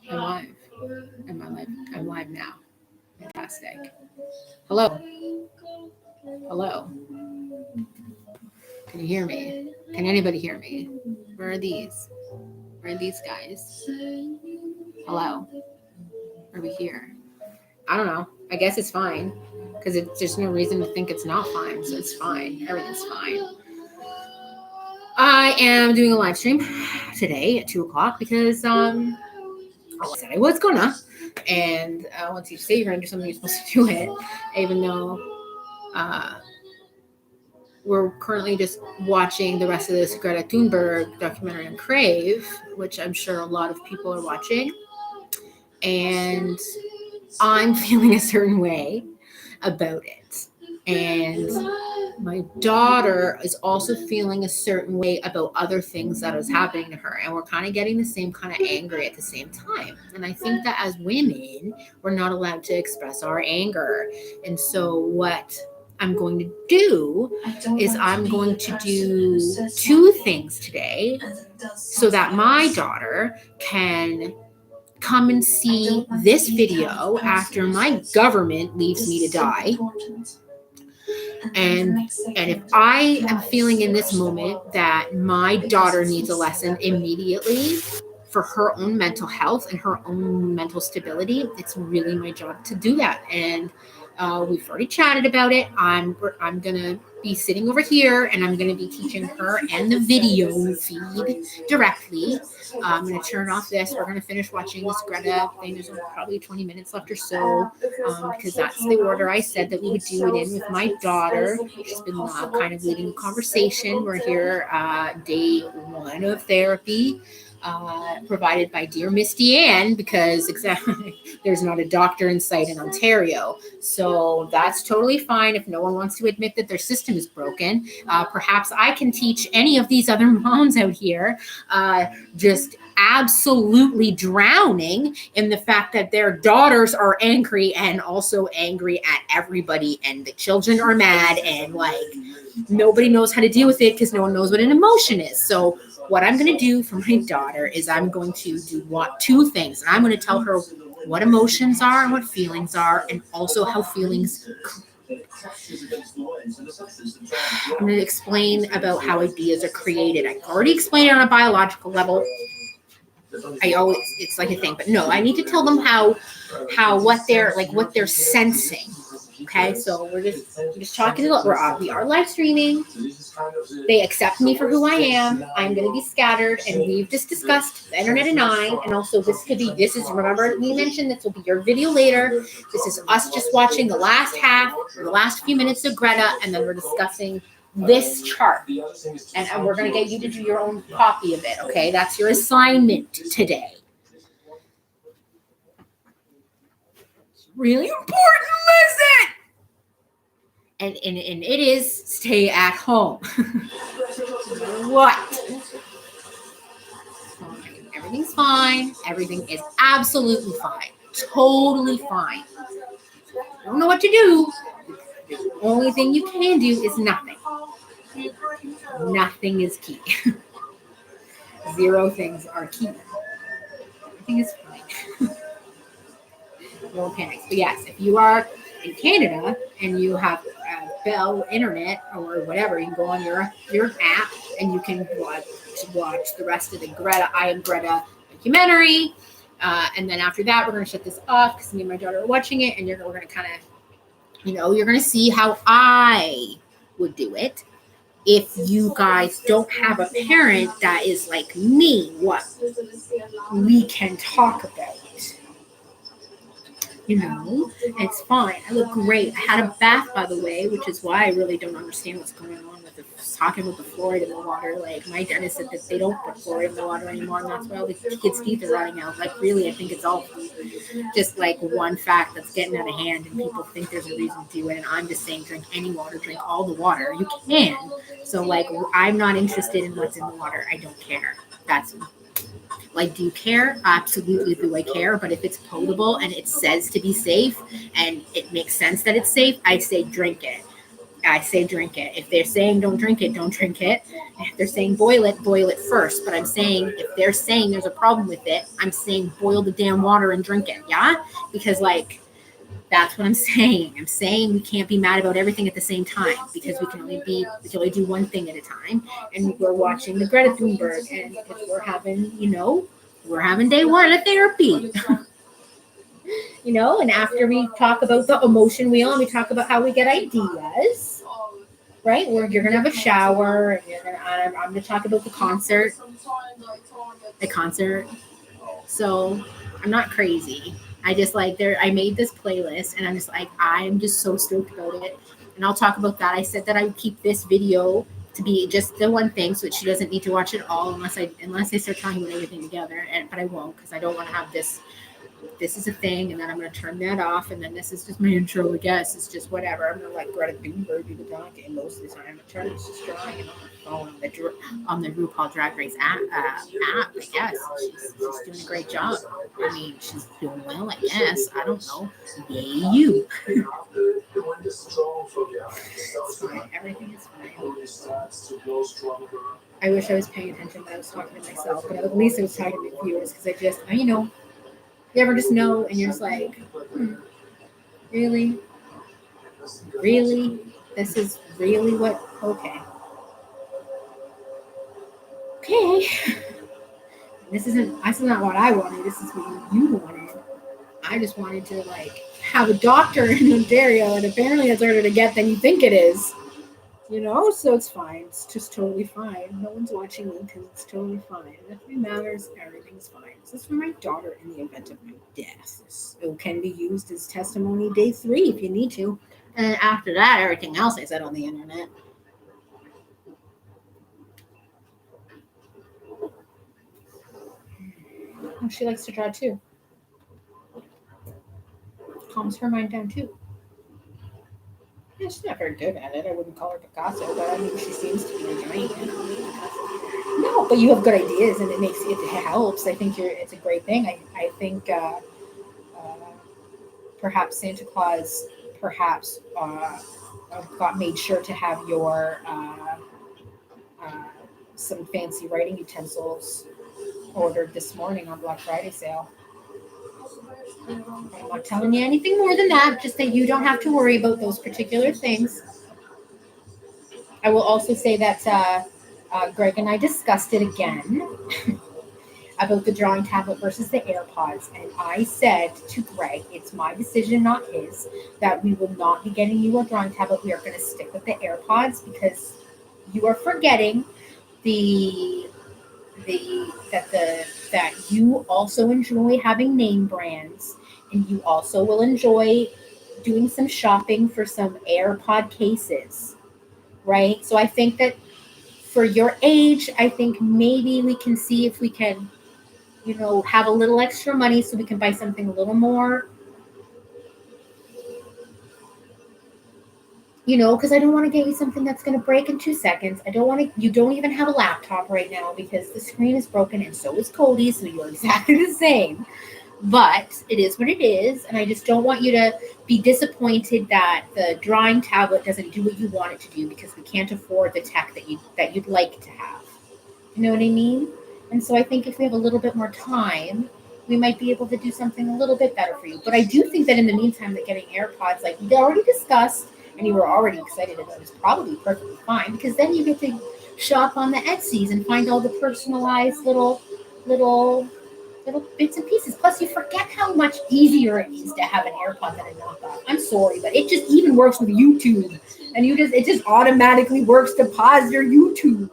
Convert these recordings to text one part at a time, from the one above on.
I'm live. I'm live now. Fantastic. Hello. Hello. Can you hear me? Can anybody hear me? Where are these? Where are these guys? Hello. Are we here? I don't know. I guess it's fine because there's no reason to think it's not fine. So it's fine. Everything's fine. I am doing a live stream today at 2:00 because I said I was gonna, and once you say you're gonna do something, you're supposed to do it, even though we're currently just watching the rest of this Greta Thunberg documentary on Crave, which I'm sure a lot of people are watching, and I'm feeling a certain way about it. And my daughter is also feeling a certain way about other things that is happening to her. And we're kind of getting the same kind of angry at the same time. And I think that as women, we're not allowed to express our anger. And so what I'm going to do is I'm going to do two things today so that my daughter can come and see this video after my government leaves me to die. And if I am feeling in this moment that my daughter needs a lesson immediately for her own mental health and her own mental stability, it's really my job to do that. And we've already chatted about it. I'm gonna be sitting over here and I'm gonna be teaching her and the video feed directly. I'm gonna turn off this. We're gonna finish watching this Greta thing. There's probably 20 minutes left or so, because that's the order I said that we would do it in with my daughter. She's been kind of leading a conversation. We're here day 1 of therapy. Provided by dear Misty Ann, because there's not a doctor in sight in Ontario. So that's totally fine if no one wants to admit that their system is broken. Perhaps I can teach any of these other moms out here just absolutely drowning in the fact that their daughters are angry and also angry at everybody, and the children are mad, and like nobody knows how to deal with it because no one knows what an emotion is. So what I'm going to do for my daughter is I'm going to do two things. And I'm going to tell her what emotions are and what feelings are, and also how feelings. I'm going to explain about how ideas are created. I already explained it on a biological level. It's like a thing, but no, I need to tell them how what they're sensing. Okay, so we're just talking. We are live streaming. They accept me for who I am. I'm going to be scattered, and we've just discussed the internet and I, and also remember we mentioned this will be your video later. This is us just watching the last few minutes of Greta, and then we're discussing this chart, and we're going to get you to do your own copy of it. Okay, that's your assignment today. Really important, listen. And it is stay at home. What? Fine. Everything's fine. Everything is absolutely fine. Totally fine. I don't know what to do. The only thing you can do is nothing. Nothing is key. 0 things are key. Everything is fine. No panic. But yes, if you are in Canada and you have Bell internet or whatever, you can go on your app and you can watch the rest of the I Am Greta documentary. And then after that, we're going to shut this off because me and my daughter are watching it, and we're going to kind of, you're going to see how I would do it. If you guys don't have a parent that is like me, what we can talk about. It's fine. I look great. I had a bath, by the way, which is why I really don't understand what's going on with talking with the fluoride in the water. Like, my dentist said that they don't put fluoride in the water anymore, and that's why all the kids' teeth are rotting out. Like, really, I think it's all just like one fact that's getting out of hand, and people think there's a reason to do it. And I'm just saying, drink any water, drink all the water. You can. So, like, I'm not interested in what's in the water. I don't care. That's like, do you care? Absolutely, do I care? But if it's potable and it says to be safe and it makes sense that it's safe, I say drink it. I say drink it. If they're saying don't drink it, don't drink it. If they're saying boil it first. But I'm saying if they're saying there's a problem with it, I'm saying boil the damn water and drink it. Yeah? Because like that's what I'm saying. I'm saying we can't be mad about everything at the same time because we can only do one thing at a time. And we're watching the Greta Thunberg, and we're having, we're having day one of therapy. And after we talk about the emotion wheel and we talk about how we get ideas, right? You're gonna have a shower, and I'm gonna talk about the concert. So I'm not crazy. I just I made this playlist, and I'm just so stoked about it. And I'll talk about that. I said that I would keep this video to be just the one thing, so that she doesn't need to watch it all unless I start talking about everything together. But I won't, because I don't want to have this. This is a thing, and then I'm going to turn that off, and then this is just my intro, I guess. It's just whatever. I'm going to let Greta Thunberg do the talking most of the time. I turn it's just drawing it on the phone on the RuPaul Drag Race app, I guess. She's doing a great job. I mean, she's doing well, I guess. I don't know. Yay, you. It's fine. Everything is fine. I wish I was paying attention, but I was talking to myself. But at least I was talking to the viewers, because you ever just know, and you're just like, really? Really? This is really what? Okay. This is not what I wanted. This is what you wanted. I just wanted to have a doctor in Ontario, and apparently it's harder to get than you think it is. So it's fine. It's just totally fine. No one's watching me because it's totally fine. Nothing matters. Everything's fine. This is for my daughter in the event of my death. It can be used as testimony day 3 if you need to. And after that, everything else I said on the internet. Oh, she likes to draw too. Calms her mind down too. Yeah, she's not very good at it. I wouldn't call her Picasso, but I mean, she seems to be enjoying it. No, but you have good ideas, and it helps. I think it's a great thing. I think perhaps Santa Claus got made sure to have your some fancy writing utensils ordered this morning on Black Friday sale. I'm not telling you anything more than that, just that you don't have to worry about those particular things. I will also say that Greg and I discussed it again about the drawing tablet versus the AirPods. And I said to Greg, it's my decision, not his, that we will not be getting you a drawing tablet. We are going to stick with the AirPods because you are forgetting that you also enjoy having name brands, and you also will enjoy doing some shopping for some AirPod cases, right? So I think that for your age, I think maybe we can see if we can, have a little extra money so we can buy something a little more, because I don't want to get you something that's going to break in 2 seconds. You don't even have a laptop right now because the screen is broken, and so is Cody, so you're exactly the same. But it is what it is, and I just don't want you to be disappointed that the drawing tablet doesn't do what you want it to do because we can't afford the tech that you'd like to have. You know what I mean? And so I think if we have a little bit more time, we might be able to do something a little bit better for you. But I do think that in the meantime, that getting AirPods, like we already discussed, and you were already excited about, is probably perfectly fine, because then you get to shop on the Etsy's and find all the personalized little bits and pieces. Plus, you forget how much easier it is to have an AirPod than a knockoff. I'm sorry, but it just even works with YouTube, and it just automatically works to pause your YouTube.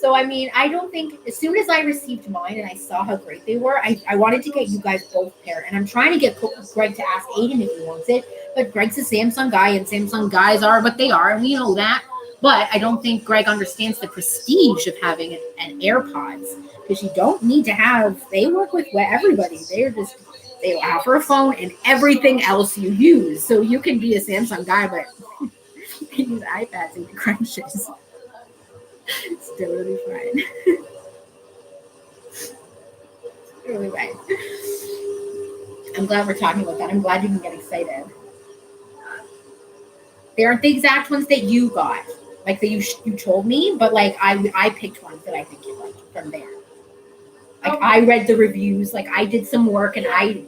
So I mean, I don't think, as soon as I received mine and I saw how great they were, I wanted to get you guys both a pair. And I'm trying to get Greg to ask Aiden if he wants it, but Greg's a Samsung guy, and Samsung guys are what they are, and we know that. But I don't think Greg understands the prestige of having an AirPods, because you don't need to have, they work with everybody. They offer a phone and everything else you use. So you can be a Samsung guy, but they use iPads and crunches. It's totally fine. Totally fine. I'm glad we're talking about that. I'm glad you can get excited. They aren't the exact ones that you got, like that you told me, but like I picked ones that I think you liked from there. Like I read the reviews, like I did some work, and the drying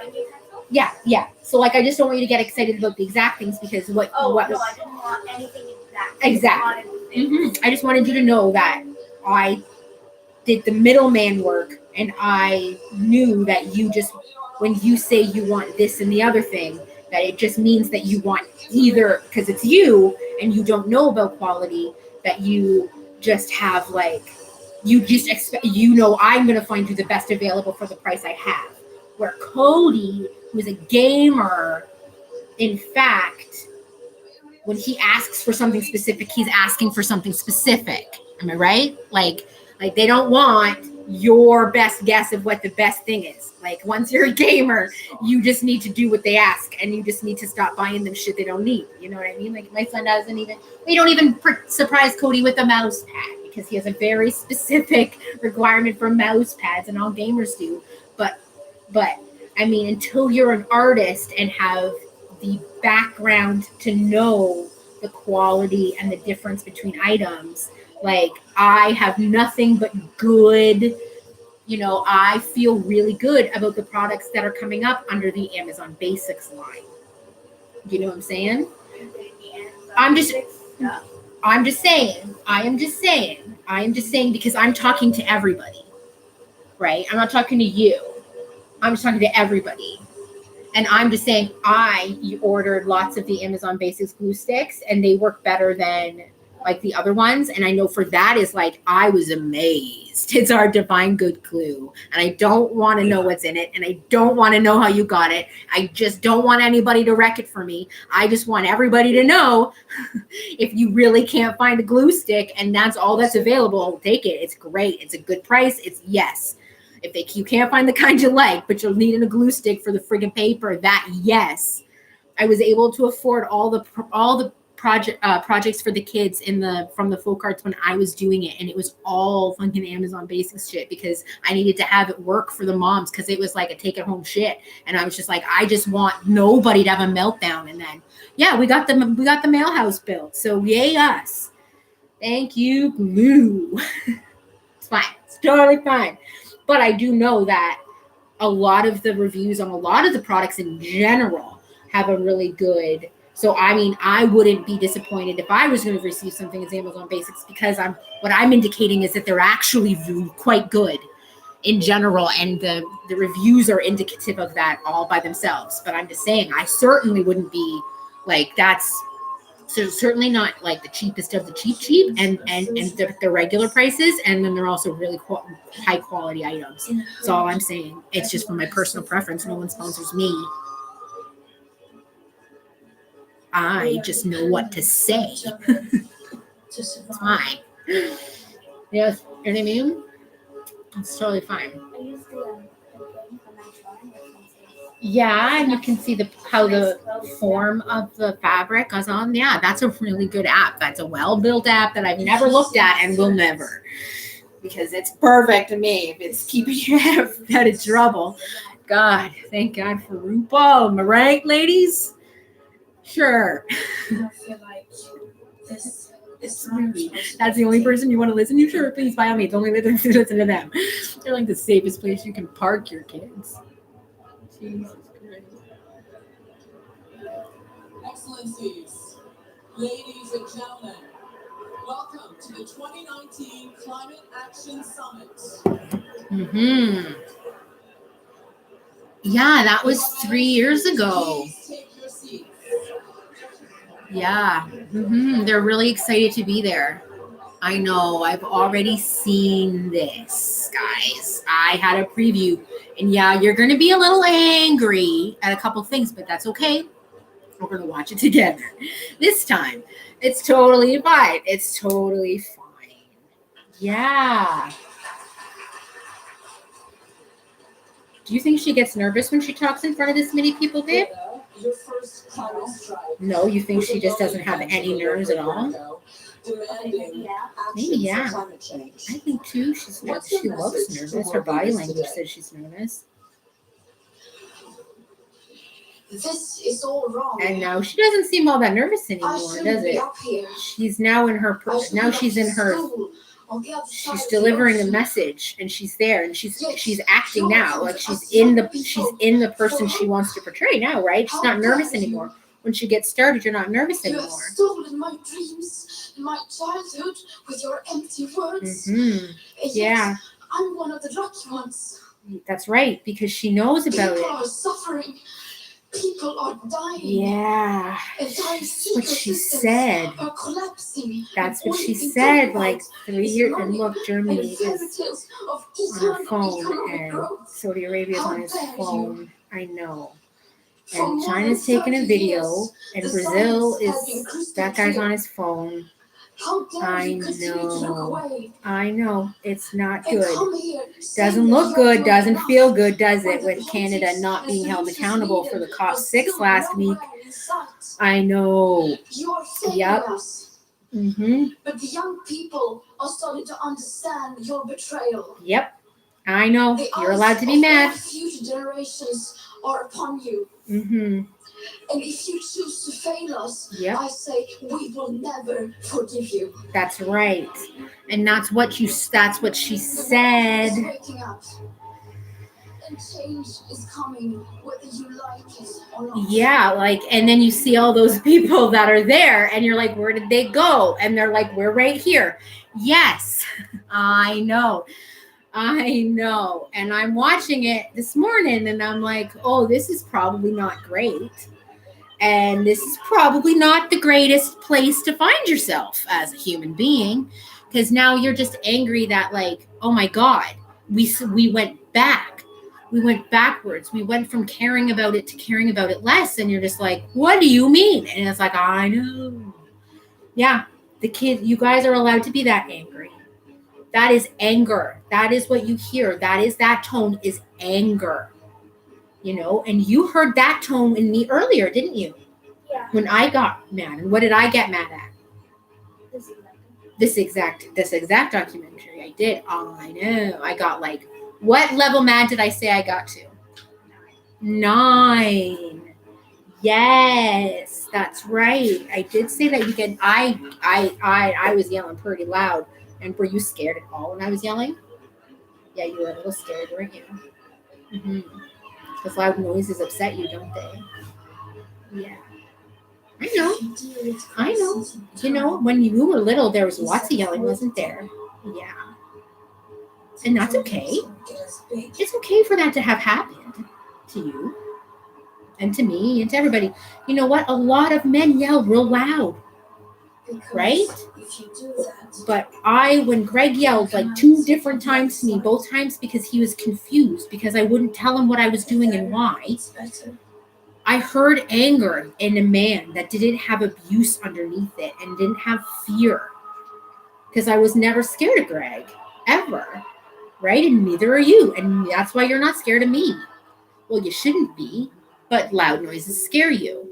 utensil? Yeah. So like I just don't want you to get excited about the exact things, because what no, I didn't want anything exact. Exactly. I just wanted you to know that I did the middleman work, and I knew that you just, when you say you want this and the other thing, that it just means that you want either, because it's you and you don't know about quality, that you just have like, you just expect, I'm going to find you the best available for the price I have. Where Cody, who's a gamer, in fact, when he asks for something specific, he's asking for something specific. Am I right? Like they don't want your best guess of what the best thing is. Like once you're a gamer, you just need to do what they ask, and you just need to stop buying them shit they don't need. You know what I mean? Like my son we don't even surprise Cody with a mouse pad, because he has a very specific requirement for mouse pads, and all gamers do. But I mean, until you're an artist and have the background to know the quality and the difference between items, like I have nothing but good, I feel really good about the products that are coming up under the Amazon Basics line. You know what I'm saying? I am just saying because I'm talking to everybody, right? I'm not talking to you. I'm just talking to everybody. And I'm just saying, you ordered lots of the Amazon Basics glue sticks, and they work better than like the other ones. And I know for that is like, I was amazed. It's our Divine Good glue. And I don't want to know what's in it. And I don't want to know how you got it. I just don't want anybody to wreck it for me. I just want everybody to know if you really can't find a glue stick and that's all that's available, take it. It's great. It's a good price. It's yes. If you can't find the kind you like, but you're needing a glue stick for the friggin' paper, that yes, I was able to afford all the projects for the kids from the folk arts when I was doing it, and it was all fucking Amazon Basics shit, because I needed to have it work for the moms, because it was like a take it home shit, and I was just like, I just want nobody to have a meltdown. And then we got the mail house built, so yay us, thank you glue. It's fine, it's totally fine. But I do know that a lot of the reviews on a lot of the products in general have a really good. So, I mean, I wouldn't be disappointed if I was going to receive something as Amazon Basics, because what I'm indicating is that they're actually really quite good in general. And the reviews are indicative of that all by themselves. But I'm just saying, I certainly wouldn't be like, that's so certainly not like the cheapest of the cheap, and the regular prices, and then they're also really high quality items. That's all I'm saying. It's just for my personal preference. No one sponsors me. I just know what to say. It's fine. Yes, you know what I mean? It's totally fine. Yeah, and you can see how the form of the fabric goes on. Yeah, that's a really good app. That's a well-built app that I've never looked at and will never, because it's perfect to me if it's keeping you out of trouble. God, thank God for RuPaul. Am I right, ladies? Sure. That's the only person you want to listen to? Sure, please, by all means, only listen to them. They're like the safest place you can park your kids. Jesus Christ. Excellencies, ladies and gentlemen, welcome to the 2019 Climate Action Summit. Mm-hmm. Yeah, that was 3 years ago. Please take your seats. Yeah. Mm-hmm. They're really excited to be there. I know. I've already seen this, guys. I had a preview. And yeah, you're going to be a little angry at a couple things, but that's okay. We're going to watch it together. This time, it's totally fine. It's totally fine. Yeah. Do you think she gets nervous when she talks in front of this many people, babe? No, you think she just doesn't have any nerves at all? Maybe, yeah. I think too. She loves nervous. Her body language says she's nervous. This is all wrong. And now she doesn't seem all that nervous I anymore, shouldn't does be it? up here. She's now in her. I should Now be she's up in her. school on the other side She's of the delivering a ocean. message, and she's there, and she's acting You're now with like us she's young in the people person for she wants to portray now, right? She's not nervous anymore. When she gets started, you're not nervous You have anymore. stolen my dreams, my childhood with your empty words. Hmm. And yet, Yeah, I'm one of the lucky ones. that's right, because she knows about People it. are suffering. People are dying. Yeah, Entire that's what she ecosystems said. are collapsing. That's And what all she you can said talk like about 3 is years. And money look, Germany and fairy is tales of on her eternal phone, economic and growth. Saudi Arabia is How on his dare you. phone. I know. For And more China's than taking a 30 video, years, and the Brazil science has been is crystal that guy's clear. on his phone. How dare I you continue to look know. away I know it's not and good. come here saying Doesn't that look you're good, doing doesn't enough feel good, does when it, the with Canada politics not and being held solutions accountable for needed the are COP6 still last week? nowhere in sight. I know. You are failing Yep. us, Mm-hmm. but the young people are starting to understand your betrayal. Yep. I know. The You're eyes allowed to be of mad. all future generations are upon you. Mm-hmm. And if you choose to fail us, Yep. I say we will never forgive you. That's right. And that's what she The world said. is waking up. And change is coming whether you like it or not. Yeah, like, and then you see all those people that are there, and you're like, where did they go? And they're like, we're right here. Yes, I know. And I'm watching it this morning, and I'm like, oh, this is probably not great. And this is probably not the greatest place to find yourself as a human being, because now you're just angry that, like, oh my God, we went back. We went backwards. We went from caring about it to caring about it less. And you're just like, what do you mean? And it's like, I know. Yeah, you guys are allowed to be that angry. That is anger. That is what you hear. That tone is anger. And you heard that tone in me earlier, didn't you? Yeah. When I got mad. And what did I get mad at? This exact documentary. I did. Oh, I know. I got like, what level mad did I say I got to? 9. Yes, that's right. I did say that you can. I was yelling pretty loud. And were you scared at all when I was yelling? Yeah, you were a little scared, weren't you? Mm-hmm. Because loud noises upset you, don't they? Yeah. I know. When you were little, there was lots of yelling, wasn't there? Yeah. And that's okay. It's okay for that to have happened to you and to me and to everybody. You know what? A lot of men yell real loud, right? If you do that, But when Greg yelled like 2 different times to me, both times because he was confused, because I wouldn't tell him what I was doing and why, it's better. I heard anger in a man that didn't have abuse underneath it and didn't have fear. Because I was never scared of Greg, ever. Right? And neither are you. And that's why you're not scared of me. Well, you shouldn't be, but loud noises scare you.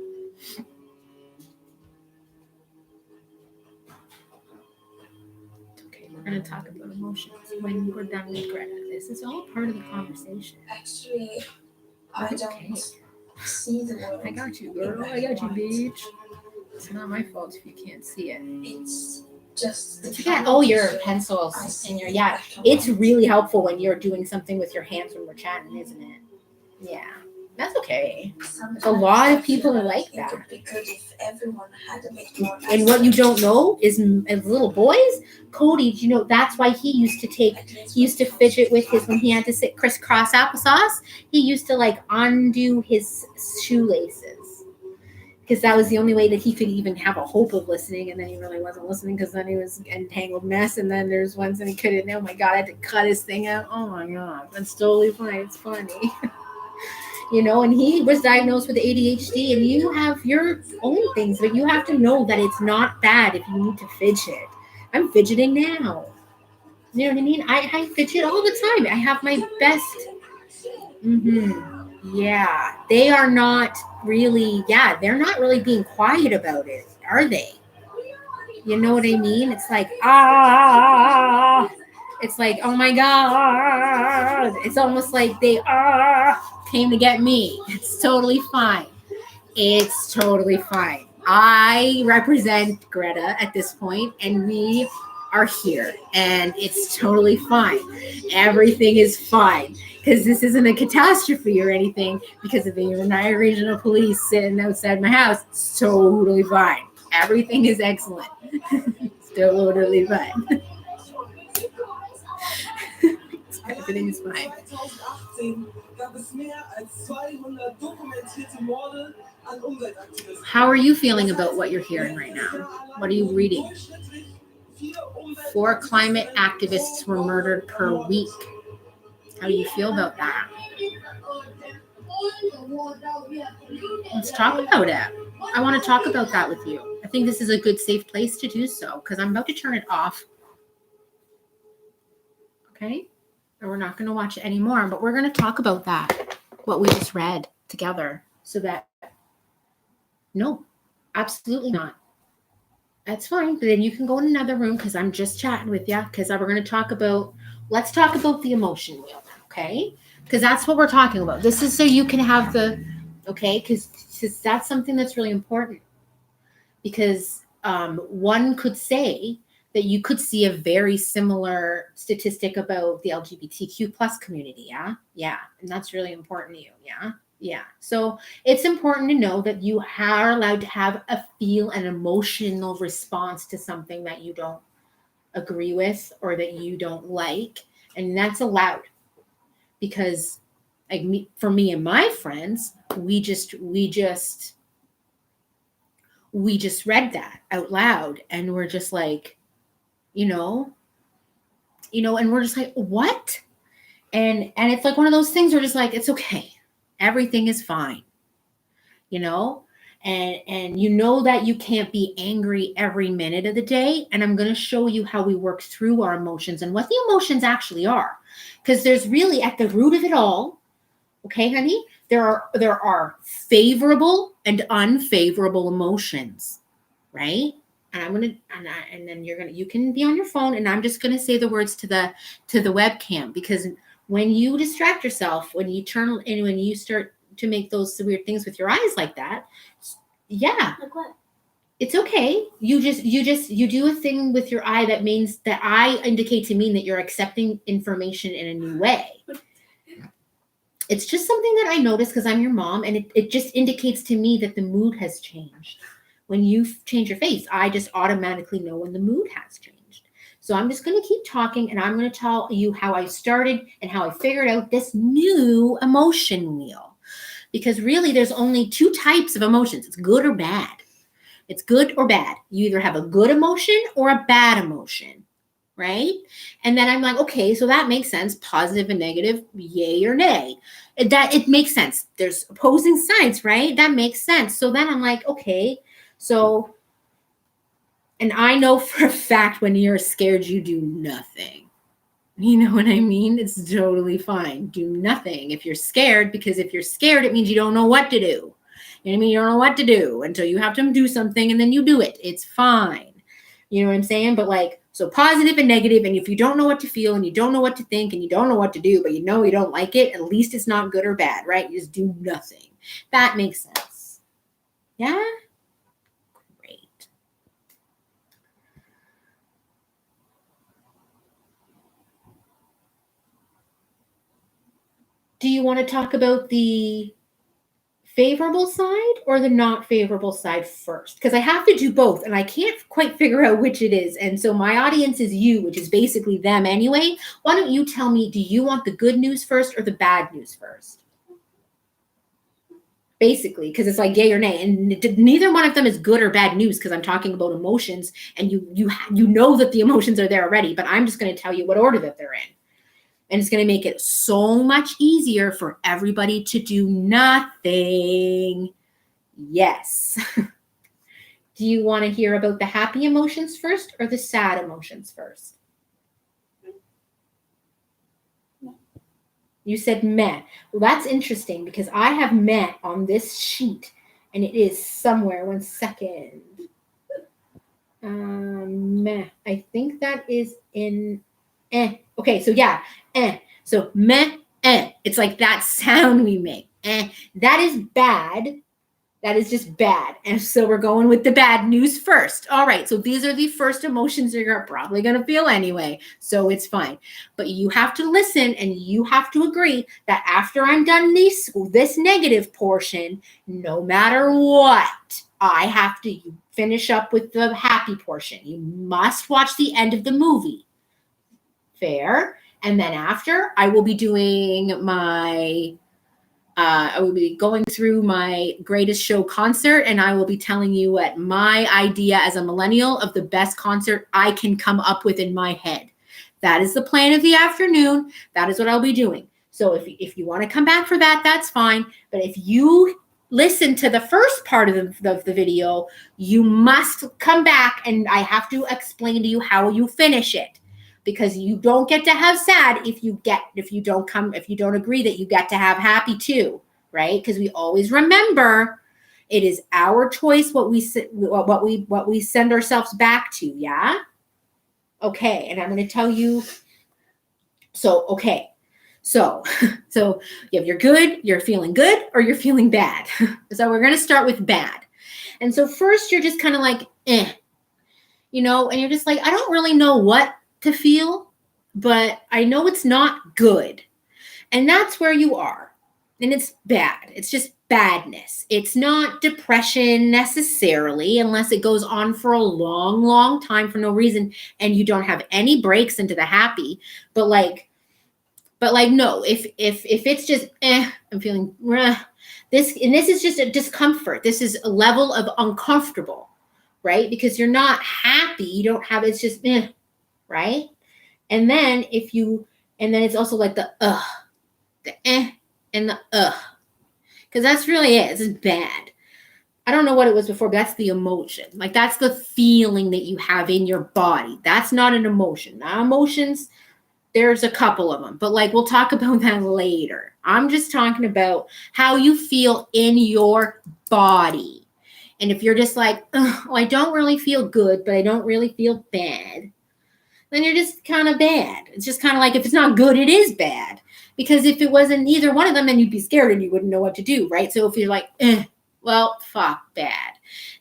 Okay, we're going to talk about emotions when we're done with Greg. This is all part of the conversation. Actually, I Okay. don't see the world. I got you, girl. I got you, bitch. It's not my fault if you can't see it. It's just But you got your pencils and it's really helpful when you're doing something with your hands when we're chatting, isn't it? Yeah, that's okay. Sometimes A lot of people I are like feel that. It would be good if everyone had a bit more. And what you don't know is, as little boys, Cody, that's why he used to fidget with when he had to sit crisscross applesauce, he used to like undo his shoelaces. Because that was the only way that he could even have a hope of listening, and then he really wasn't listening because then he was an entangled mess, and then there's ones that he couldn't. Oh my God, I had to cut his thing out. Oh my God, that's totally fine. It's funny. And he was diagnosed with ADHD, and you have your own things, but you have to know that it's not bad if you need to fidget. I'm fidgeting now. You know what I mean? I fidget all the time. I have my best. Yeah, they are not really. Yeah, they're not really being quiet about it, are they? You know what I mean? It's like It's like, oh my God. It's almost like they came to get me. It's totally fine. It's totally fine. I represent Greta at this point, and we are here, and it's totally fine. Everything is fine because this isn't a catastrophe or anything because of the United Regional Police sitting outside my house. It's totally fine. Everything is excellent. It's totally fine. Everything is fine. 2018 gab es mehr als 200 dokumentierte Morde an Umweltaktivisten. How are you feeling about what you're hearing right now? What are you reading? 4 climate activists were murdered per week. How do you feel about that? Let's talk about it. I want to talk about that with you. I think this is a good, safe place to do so because I'm about to turn it off. Okay? And we're not going to watch it anymore, but we're going to talk about that, what we just read together, so that, no, absolutely not. That's fine. But then you can go in another room because I'm just chatting with you because we're going to talk about, let's talk about the emotion wheel, okay? Because that's what we're talking about. This is so you can have the, okay? Because that's something that's really important. Because one could say that you could see a very similar statistic about the LGBTQ plus community, yeah? Yeah, and that's really important to you, yeah? Yeah. So it's important to know that you are allowed to have an emotional response to something that you don't agree with or that you don't like. And that's allowed because for me and my friends, we just read that out loud and we're just like, and we're just like, what? And it's like one of those things where just like, it's okay. Everything is fine. And you know that you can't be angry every minute of the day. And I'm going to show you how we work through our emotions and what the emotions actually are. Because there's really at the root of it all, okay, honey, there are favorable and unfavorable emotions, right? And you can be on your phone and I'm just going to say the words to the webcam, because when you distract yourself, when you start to make those weird things with your eyes like that, yeah, Like what? it's okay. You do a thing with your eye that means that eye indicate to mean that you're accepting information in a new way. It's just something that I notice because I'm your mom, and it just indicates to me that the mood has changed. When you change your face, I just automatically know when the mood has changed. So I'm just going to keep talking, and I'm going to tell you how I started and how I figured out this new emotion wheel. Because really, there's only 2 types of emotions. It's good or bad. It's good or bad. You either have a good emotion or a bad emotion, right? And then I'm like, okay, so that makes sense. Positive and negative, yay or nay. It makes sense. There's opposing sides, right? That makes sense. So then I'm like, okay, so, and I know for a fact when you're scared, you do nothing. You know what I mean? It's totally fine. Do nothing if you're scared, because if you're scared, it means you don't know what to do. You know what I mean? You don't know what to do until you have to do something and then you do it. It's fine. You know what I'm saying? But like, so positive and negative, and if you don't know what to feel and you don't know what to think and you don't know what to do, but you know you don't like it, at least it's not good or bad, right? You just do nothing. That makes sense. Yeah? Great. Do you want to talk about the favorable side or the not favorable side first? Because I have to do both and I can't quite figure out which it is. And so my audience is you, which is basically them anyway. Why don't you tell me, do you want the good news first or the bad news first? Basically, because it's like yay or nay, and neither one of them is good or bad news because I'm talking about emotions, and you know that the emotions are there already, but I'm just going to tell you what order that they're in. And it's going to make it so much easier for everybody to do nothing. Yes. Do you want to hear about the happy emotions first or the sad emotions first? You said meh. Well, that's interesting because I have meh on this sheet and it is somewhere. 1 second. Meh. I think that is in eh. Okay, so yeah, eh. So meh, eh. It's like that sound we make. Eh. That is bad. That is just bad. And so we're going with the bad news first. All right. So these are the first emotions you're probably going to feel anyway. So it's fine. But you have to listen and you have to agree that after I'm done this negative portion, no matter what, I have to finish up with the happy portion. You must watch the end of the movie. Fair. And then after, I will be doing I will be going through my greatest show concert, and I will be telling you what my idea as a millennial of the best concert I can come up with in my head. That is the plan of the afternoon. That is what I'll be doing. So if you want to come back for that, that's fine. But if you listen to the first part of the video, you must come back, and I have to explain to you how you finish it. Because you don't get to have sad if you don't agree that you get to have happy too, right? Because we always remember it is our choice what we send ourselves back to, yeah? Okay, and I'm going to tell you. So if you're good, you're feeling good, or you're feeling bad. So we're going to start with bad. And so first you're just kind of like, and you're just like, I don't really know what to feel, but I know it's not good. And that's where you are. And it's bad. It's just badness. It's not depression necessarily, unless it goes on for a long, long time for no reason and you don't have any breaks into the happy. But no, if it's just I'm feeling this is just a discomfort. This is a level of uncomfortable, right? Because you're not happy. You don't have, it's just right? And then it's also like the and the because that's really it. It's bad. I don't know what it was before, but that's the emotion. Like that's the feeling that you have in your body. That's not an emotion. Now emotions, there's a couple of them, but we'll talk about that later. I'm just talking about how you feel in your body. And if you're just like, oh, I don't really feel good, but I don't really feel bad, then you're just kind of bad. It's just kind of like if it's not good, it is bad. Because if it wasn't either one of them, then you'd be scared and you wouldn't know what to do, right? So if you're like, well, fuck, bad.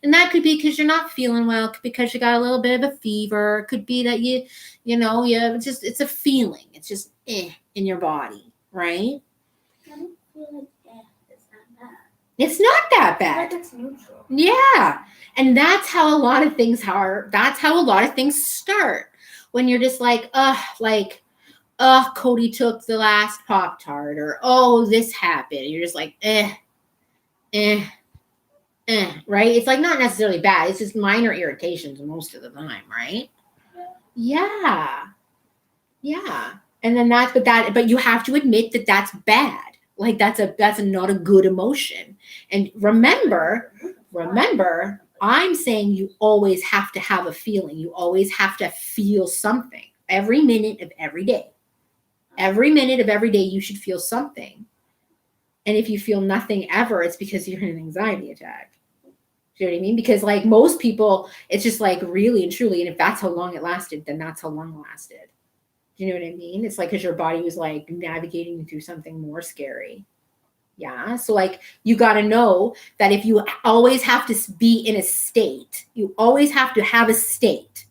And that could be because you're not feeling well, it could be because you got a little bit of a fever. It could be that it's a feeling. It's just in your body, right? I don't feel like it's not bad. It's not that bad. Like it's neutral. Yeah. And that's how a lot of things are. That's how a lot of things start. When you're just like, Cody took the last Pop-Tart, or, oh, this happened. And you're just like, right? It's like not necessarily bad. It's just minor irritations most of the time, right? Yeah. And then but you have to admit that that's bad. Like that's not a good emotion. And remember, I'm saying you always have to have a feeling. You always have to feel something every minute of every day. Every minute of every day, you should feel something. And if you feel nothing ever, it's because you're in an anxiety attack. Do you know what I mean? Because most people, it's just really and truly. And if that's how long it lasted, then that's how long it lasted. Do you know what I mean? It's because your body was navigating through something more scary. Yeah. So you got to know that if you always have to be in a state, you always have to have a state.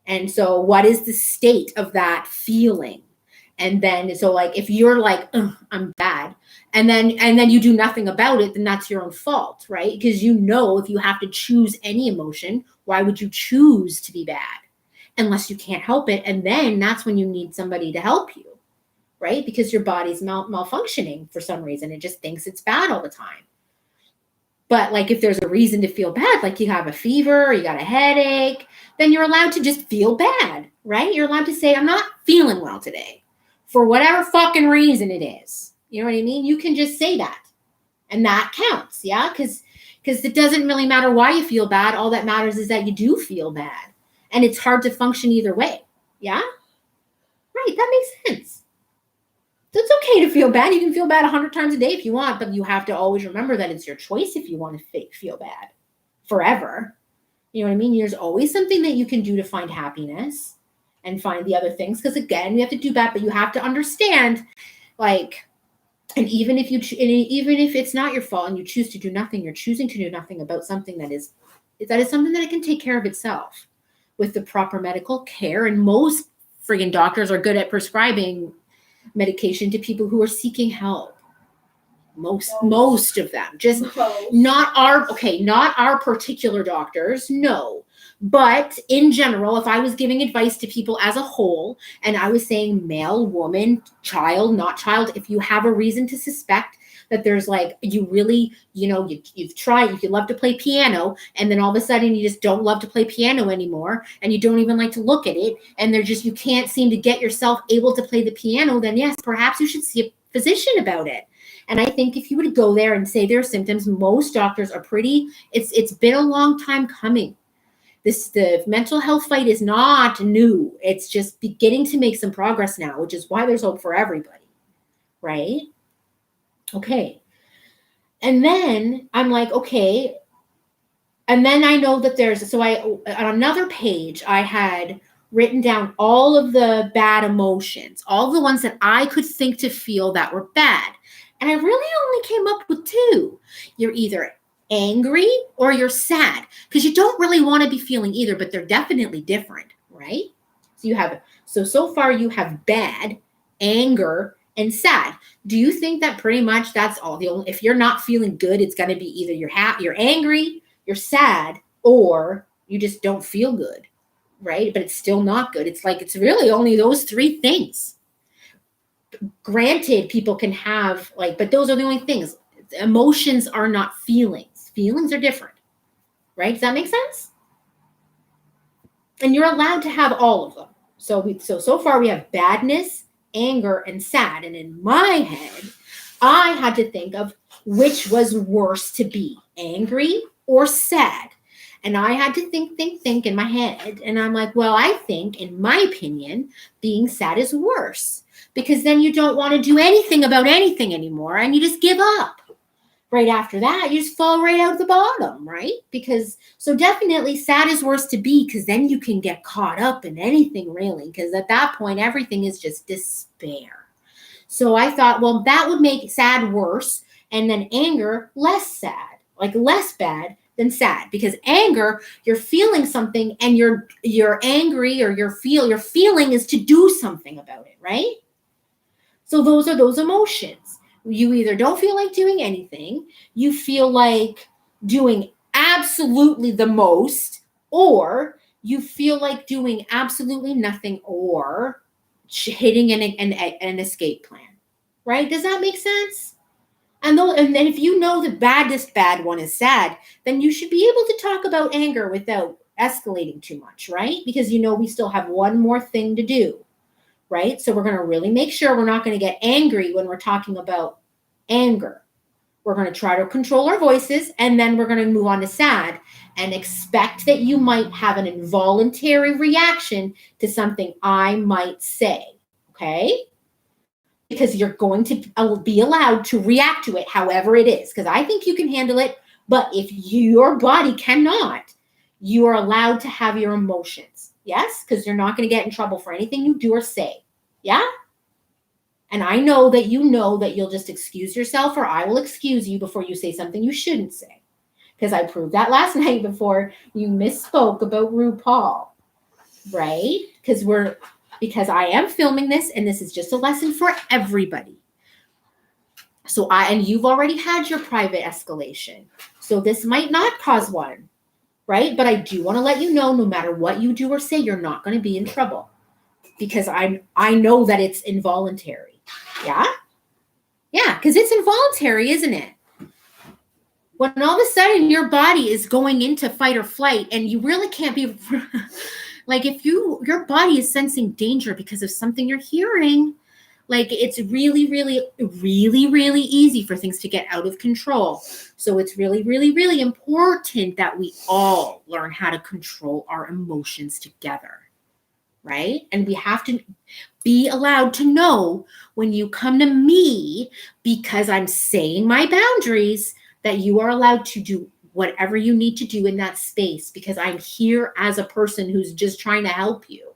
And so what is the state of that feeling? And then, so if you're I'm bad, and then you do nothing about it, then that's your own fault, right? Because if you have to choose any emotion, why would you choose to be bad? Unless you can't help it. And then that's when you need somebody to help you. Right? Because your body's malfunctioning for some reason. It just thinks it's bad all the time. But if there's a reason to feel bad, you have a fever, or you got a headache, then you're allowed to just feel bad, right? You're allowed to say, I'm not feeling well today for whatever fucking reason it is. You know what I mean? You can just say that. And that counts. Yeah. Because it doesn't really matter why you feel bad. All that matters is that you do feel bad. And it's hard to function either way. Yeah. Right. That makes sense. So it's okay to feel bad. You can feel bad 100 times a day if you want, but you have to always remember that it's your choice if you want to feel bad forever. You know what I mean? There's always something that you can do to find happiness and find the other things. Because again, we have to do that, but you have to understand, And even if even if it's not your fault and you choose to do nothing, you're choosing to do nothing about something that is something that it can take care of itself with the proper medical care. And most friggin' doctors are good at prescribing medication to people who are seeking help. Most of them, just not our particular doctors, no. But in general, if I was giving advice to people as a whole and I was saying male, woman, child, not child, if you have a reason to suspect that there's like, you really, you've tried, if you love to play piano and then all of a sudden you just don't love to play piano anymore and you don't even like to look at it and you can't seem to get yourself able to play the piano, then yes, perhaps you should see a physician about it. And I think if you would go there and say there are symptoms, most doctors are it's been a long time coming. The mental health fight is not new. It's just beginning to make some progress now, which is why there's hope for everybody, right? Okay. And then I'm like, okay. And then I know that on another page, I had written down all of the bad emotions, all the ones that I could think to feel that were bad. And I really only came up with two. You're either angry or you're sad, because you don't really want to be feeling either, but they're definitely different, right? So far you have bad, anger, and sad. Do you think that pretty much that's all? If you're not feeling good, it's going to be either you're angry, you're sad, or you just don't feel good, right? But it's still not good. It's really only those three things. Granted, people can have but those are the only things. Emotions are not feelings. Feelings are different, right? Does that make sense? And you're allowed to have all of them. So far we have badness, anger, and sad. And in my head, I had to think of which was worse to be, angry or sad. And I had to think in my head. And I'm like, well, I think, in my opinion, being sad is worse. Because then you don't want to do anything about anything anymore. And you just give up. Right after that, you just fall right out the bottom, right? So definitely sad is worse to be, because then you can get caught up in anything, really. Because at that point, everything is just despair. So I thought, well, that would make sad worse. And then anger less sad, less bad than sad, because anger, you're feeling something and you're angry, or your feeling is to do something about it, right? So those are those emotions. You either don't feel like doing anything, you feel like doing absolutely the most, or you feel like doing absolutely nothing, or hitting an escape plan, right? Does that make sense? And then if you know the baddest bad one is sad, then you should be able to talk about anger without escalating too much, right? Because we still have one more thing to do, right? So we're going to really make sure we're not going to get angry when we're talking about anger. We're going to try to control our voices, and then we're going to move on to sad and expect that you might have an involuntary reaction to something I might say, okay? Because you're going to be allowed to react to it however it is, because I think you can handle it. But if your body cannot, you are allowed to have your emotions. Yes? Because you're not going to get in trouble for anything you do or say. Yeah? And I know that you'll just excuse yourself, or I will excuse you before you say something you shouldn't say. Because I proved that last night before you misspoke about RuPaul. Right? Because I am filming this, and this is just a lesson for everybody. And you've already had your private escalation. So this might not cause one, right? But I do want to let you know, no matter what you do or say, you're not going to be in trouble. Because I know that it's involuntary. Yeah? Yeah, because it's involuntary, isn't it? When all of a sudden your body is going into fight or flight, and you really can't be... if your body is sensing danger because of something you're hearing, it's really, really, really, really easy for things to get out of control. So it's really, really, really important that we all learn how to control our emotions together, right? And we have to be allowed to know when you come to me, because I'm saying my boundaries, that you are allowed to do whatever you need to do in that space, because I'm here as a person who's just trying to help you.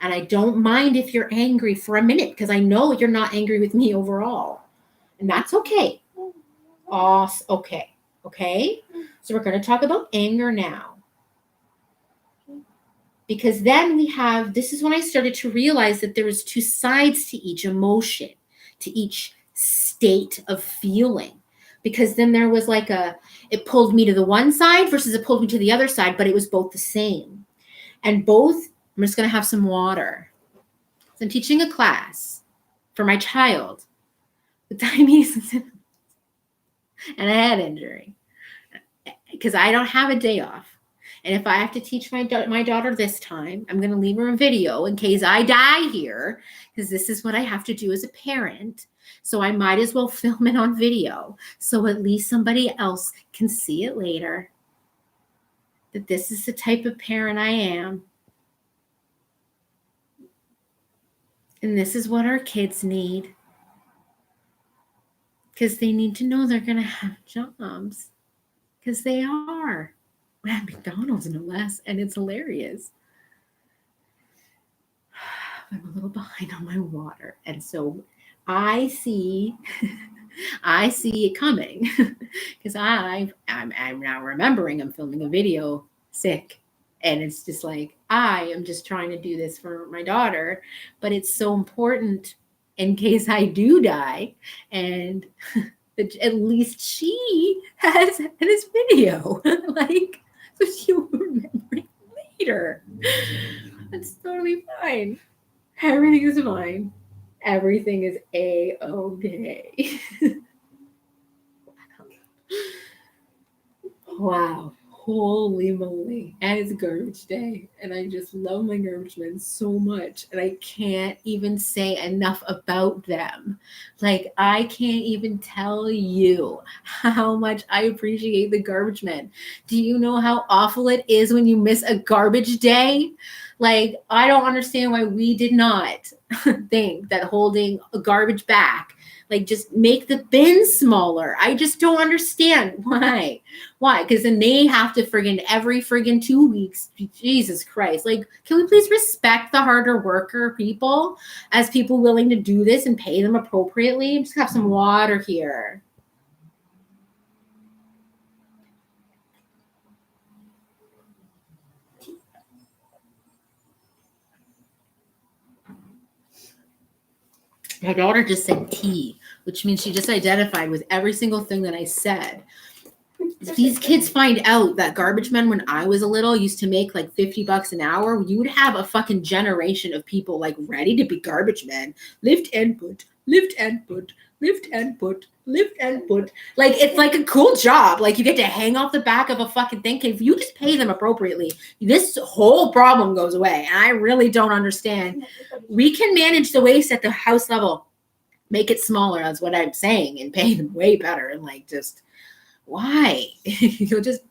And I don't mind if you're angry for a minute, because I know you're not angry with me overall. And that's okay. Okay. Okay. So we're going to talk about anger now. Because then we have, this is when I started to realize that there was two sides to each emotion, to each state of feeling. Because then there was like it pulled me to the one side versus it pulled me to the other side, but it was both the same. And both, I'm just going to have some water. So I'm teaching a class for my child with diabetes and a head injury because I don't have a day off. And if I have to teach my daughter this time, I'm going to leave her a video in case I die here, because this is what I have to do as a parent. So I might as well film it on video so at least somebody else can see it later, that this is the type of parent I am. And this is what our kids need. Because they need to know they're going to have jobs. Because they are. At McDonald's, no less. And it's hilarious. I'm a little behind on my water. And so I see it coming. Because I'm now remembering I'm filming a video sick. And it's just like, I am just trying to do this for my daughter. But it's so important in case I do die. And at least she has this video. Like, so she'll remember it later. That's totally fine. Everything is fine. Everything is A-okay. Wow. Holy moly. And it's garbage day. And I just love my garbage men so much. And I can't even say enough about them. Like, I can't even tell you how much I appreciate the garbage men. Do you know how awful it is when you miss a garbage day? Like, I don't understand why we did not think that holding a garbage back, like, just make the bin smaller. I just don't understand why. Why? Because then they have to every 2 weeks. Jesus Christ. Like, can we please respect the harder worker people as people willing to do this and pay them appropriately? Just have some water here. My daughter just said tea, which means she just identified with every single thing that I said. These kids find out that garbage men, when I was a little, used to make like $50 an hour. You would have a fucking generation of people like ready to be garbage men. Lift and put, lift and put, lift and put, lift and put. Like, it's like a cool job. Like, you get to hang off the back of a fucking thing. If you just pay them appropriately, this whole problem goes away. And I really don't understand. We can manage the waste at the house level. Make it smaller, that's what I'm saying, and pay them way better. And like, just why? You'll just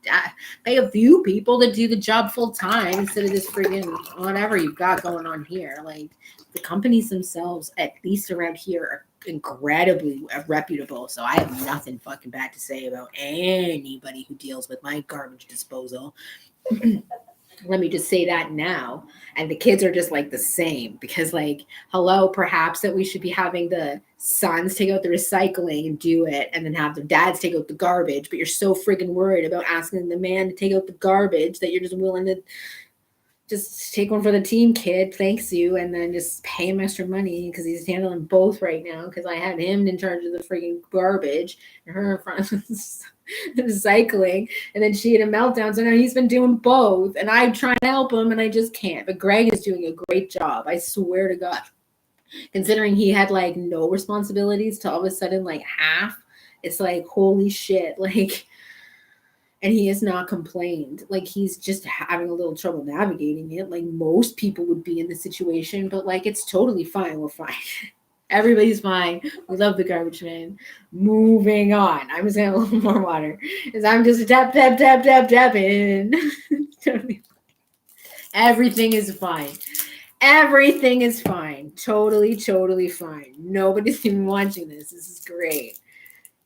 pay a few people to do the job full time instead of this friggin' whatever you've got going on here. Like, the companies themselves, at least around here, are incredibly reputable. So I have nothing fucking bad to say about anybody who deals with my garbage disposal. Let me just say that now. And the kids are just like the same, because like, hello, perhaps that we should be having the sons take out the recycling and do it, and then have the dads take out the garbage. But you're so friggin' worried about asking the man to take out the garbage that you're just willing to just take one for the team, kid. Thanks you. And then just pay him extra money because he's handling both right now, because I had him in charge of the friggin' garbage and her in front of recycling, and then she had a meltdown. So now he's been doing both, and I'm trying to help him and I just can't. But Greg is doing a great job, I swear to God, considering he had like no responsibilities to all of a sudden like half. It's like, holy shit. Like, and he has not complained. Like, he's just having a little trouble navigating it, like most people would be in the situation. But like, it's totally fine. We're fine. Everybody's fine. We love the garbage man. Moving on. I'm just gonna have a little more water, because I'm just tapping. Everything is fine. Everything is fine. Totally fine. Nobody's even watching this. This is great.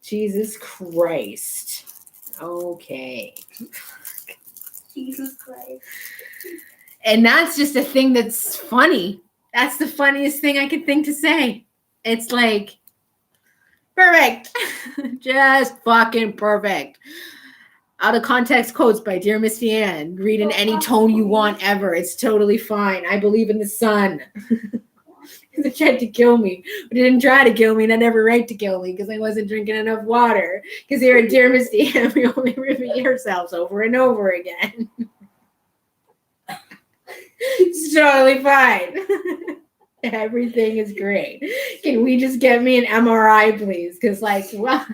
Jesus Christ. Okay. Jesus Christ. And that's just a thing that's funny. That's the funniest thing I could think to say. It's like, perfect. perfect. Just fucking perfect. Out of context quotes by Dear Misty Ann. Read in any tone you want ever. It's totally fine. I believe in the sun. They tried to kill me, but they didn't try to kill me, and I had every right to kill me because I wasn't drinking enough water. Because here at Dear Misty Ann, we only repeat ourselves over and over again. It's totally fine. Everything is great. Can we just get me an MRI, please? Because, like, well,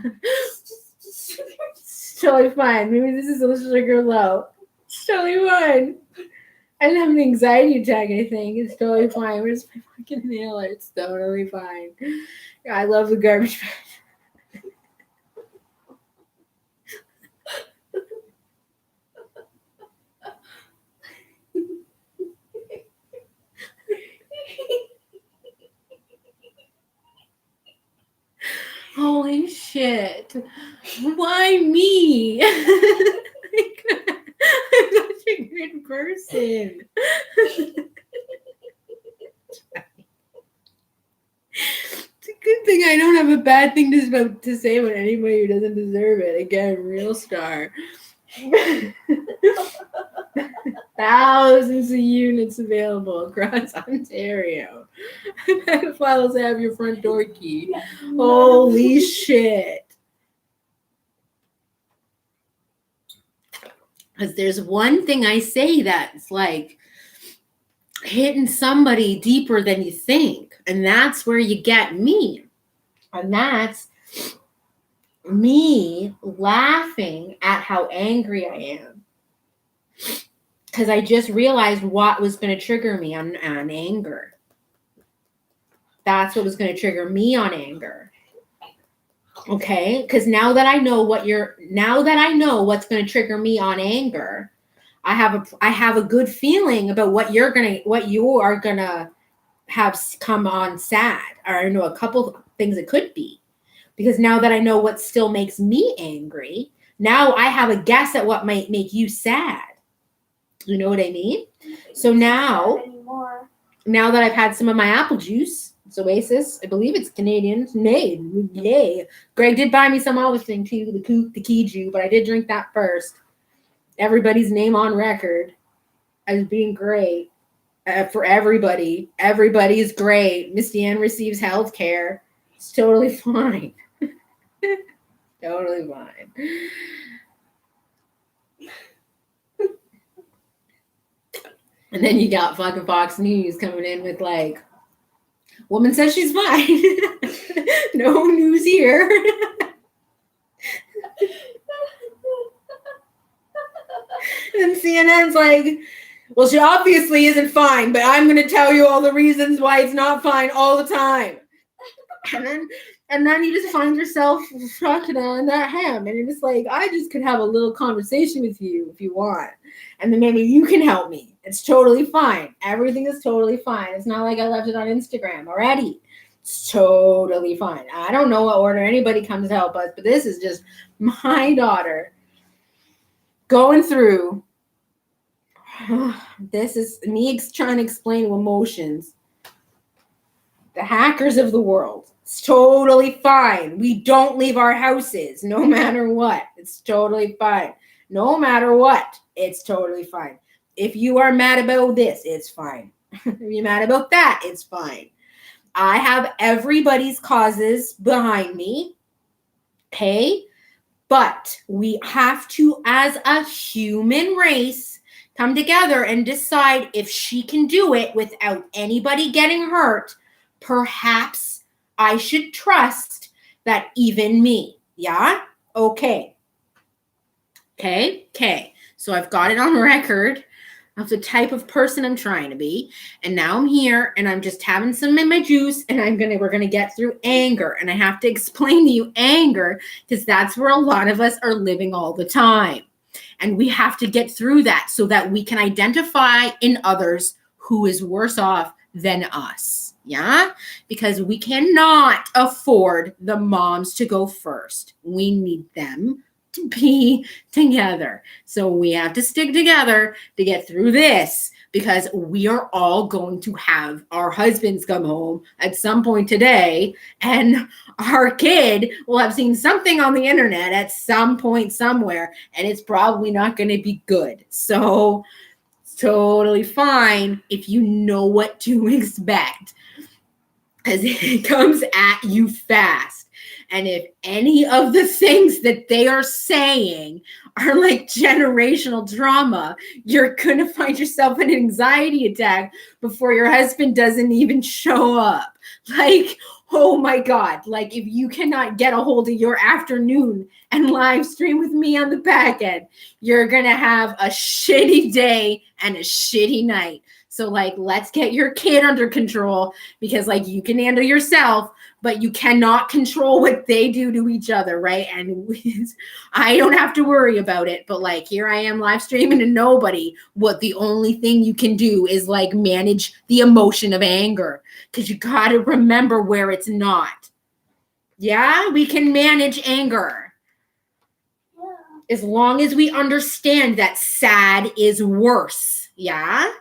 it's totally fine. Maybe this is a little sugar low. It's totally fine. I didn't have an anxiety attack, I think. It's totally fine. Where's my fucking inhaler? It's totally fine. Yeah, I love the garbage bag. Holy shit. Why me? I'm such a good person. It's a good thing I don't have a bad thing to say about anybody who doesn't deserve it. Again, real star. Thousands of units available across Ontario. Pedophiles have your front door key. Holy shit. Because there's one thing I say that's like hitting somebody deeper than you think. And that's where you get me. And that's me laughing at how angry I am. Because I just realized what was going to trigger me on anger. That's what was going to trigger me on anger. Okay? Because now that I know what's going to trigger me on anger, I have a good feeling about what you are gonna have come on sad. Or I know a couple things it could be. Because now that I know what still makes me angry, now I have a guess at what might make you sad. You know what I mean? So now that I've had some of my apple juice, it's Oasis. I believe it's Canadian. Yay. Greg did buy me some other thing too, the Kiju, but I did drink that first. Everybody's name on record as being great for everybody. Everybody is great. Misty Ann receives health care. It's totally fine. Totally fine. And then you got fucking Fox News coming in with like, woman says she's fine. No news here. And CNN's like, well, she obviously isn't fine, but I'm going to tell you all the reasons why it's not fine all the time. And then you just find yourself talking on that ham. And you're just like, I just could have a little conversation with you if you want. And then maybe you can help me. It's totally fine. Everything is totally fine. It's not like I left it on Instagram already. It's totally fine. I don't know what order anybody comes to help us, but this is just my daughter going through. This is me trying to explain emotions. The hackers of the world. It's totally fine. We don't leave our houses no matter what. It's totally fine. No matter what, it's totally fine. If you are mad about this, it's fine. If you're mad about that, it's fine. I have everybody's causes behind me. Okay? But we have to, as a human race, come together and decide if she can do it without anybody getting hurt. Perhaps I should trust that even me. Yeah? Okay. Okay. So I've got it on record of the type of person I'm trying to be. And now I'm here and I'm just having some in my juice and we're going to get through anger. And I have to explain to you anger because that's where a lot of us are living all the time. And we have to get through that so that we can identify in others who is worse off than us. Yeah? Because we cannot afford the moms to go first. We need them to be together. So we have to stick together to get through this, because we are all going to have our husbands come home at some point today, and our kid will have seen something on the internet at some point somewhere, and it's probably not going to be good. So it's totally fine if you know what to expect, as it comes at you fast. And if any of the things that they are saying are like generational trauma, you're going to find yourself in an anxiety attack before your husband doesn't even show up. Like, oh my God. Like, if you cannot get a hold of your afternoon and live stream with me on the back end, you're going to have a shitty day and a shitty night. So like, let's get your kid under control, because like, you can handle yourself, but you cannot control what they do to each other, right? And I don't have to worry about it, but like, here I am live streaming to nobody. What the only thing you can do is like manage the emotion of anger, because you got to remember where it's not. Yeah, we can manage anger. As long as we understand that sad is worse. Yeah.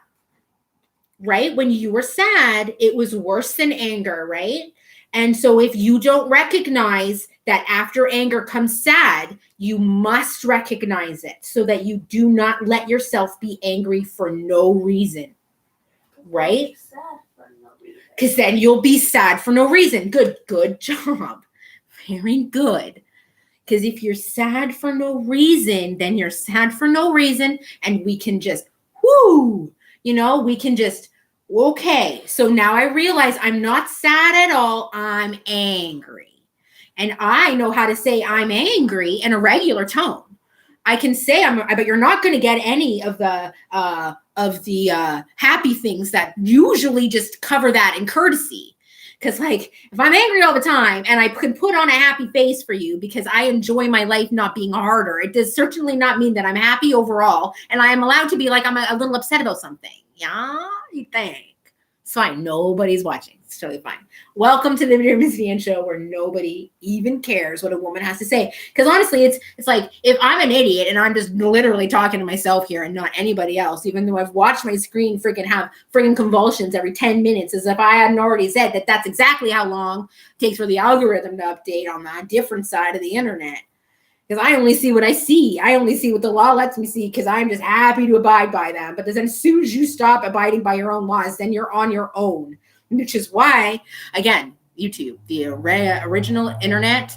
Right? When you were sad, it was worse than anger, right? And so if you don't recognize that after anger comes sad, you must recognize it so that you do not let yourself be angry for no reason, right? Because then you'll be sad for no reason. Good job. Very good. Because if you're sad for no reason, then you're sad for no reason, and we can just, we can just, okay, so now I realize I'm not sad at all, I'm angry. And I know how to say I'm angry in a regular tone. I can say but you're not going to get any of the happy things that usually just cover that in courtesy. Because like, if I'm angry all the time and I can put on a happy face for you because I enjoy my life not being harder, it does certainly not mean that I'm happy overall. And I am allowed to be like, I'm a little upset about something. Yeah, you think. It's fine. Nobody's watching. It's totally fine. Welcome to the Miss Vian Show, where nobody even cares what a woman has to say. Because honestly, it's like, if I'm an idiot and I'm just literally talking to myself here and not anybody else, even though I've watched my screen have convulsions every 10 minutes, as if I hadn't already said that that's exactly how long it takes for the algorithm to update on that different side of the internet. Because I only see what I see. I only see what the law lets me see, because I'm just happy to abide by them. But then as soon as you stop abiding by your own laws, then you're on your own. Which is why, again, YouTube, the original internet,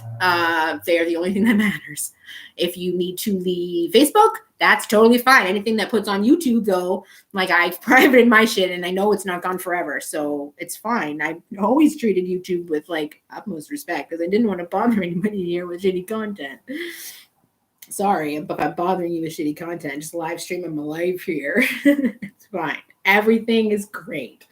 they're the only thing that matters. If you need to leave Facebook, that's totally fine. Anything that puts on YouTube, though, like, I've privated my shit and I know it's not gone forever, so it's fine. I've always treated YouTube with like utmost respect, because I didn't want to bother anybody here with shitty content. Sorry if I'm bothering you with shitty content. Just live streaming my life here. It's fine. Everything is great.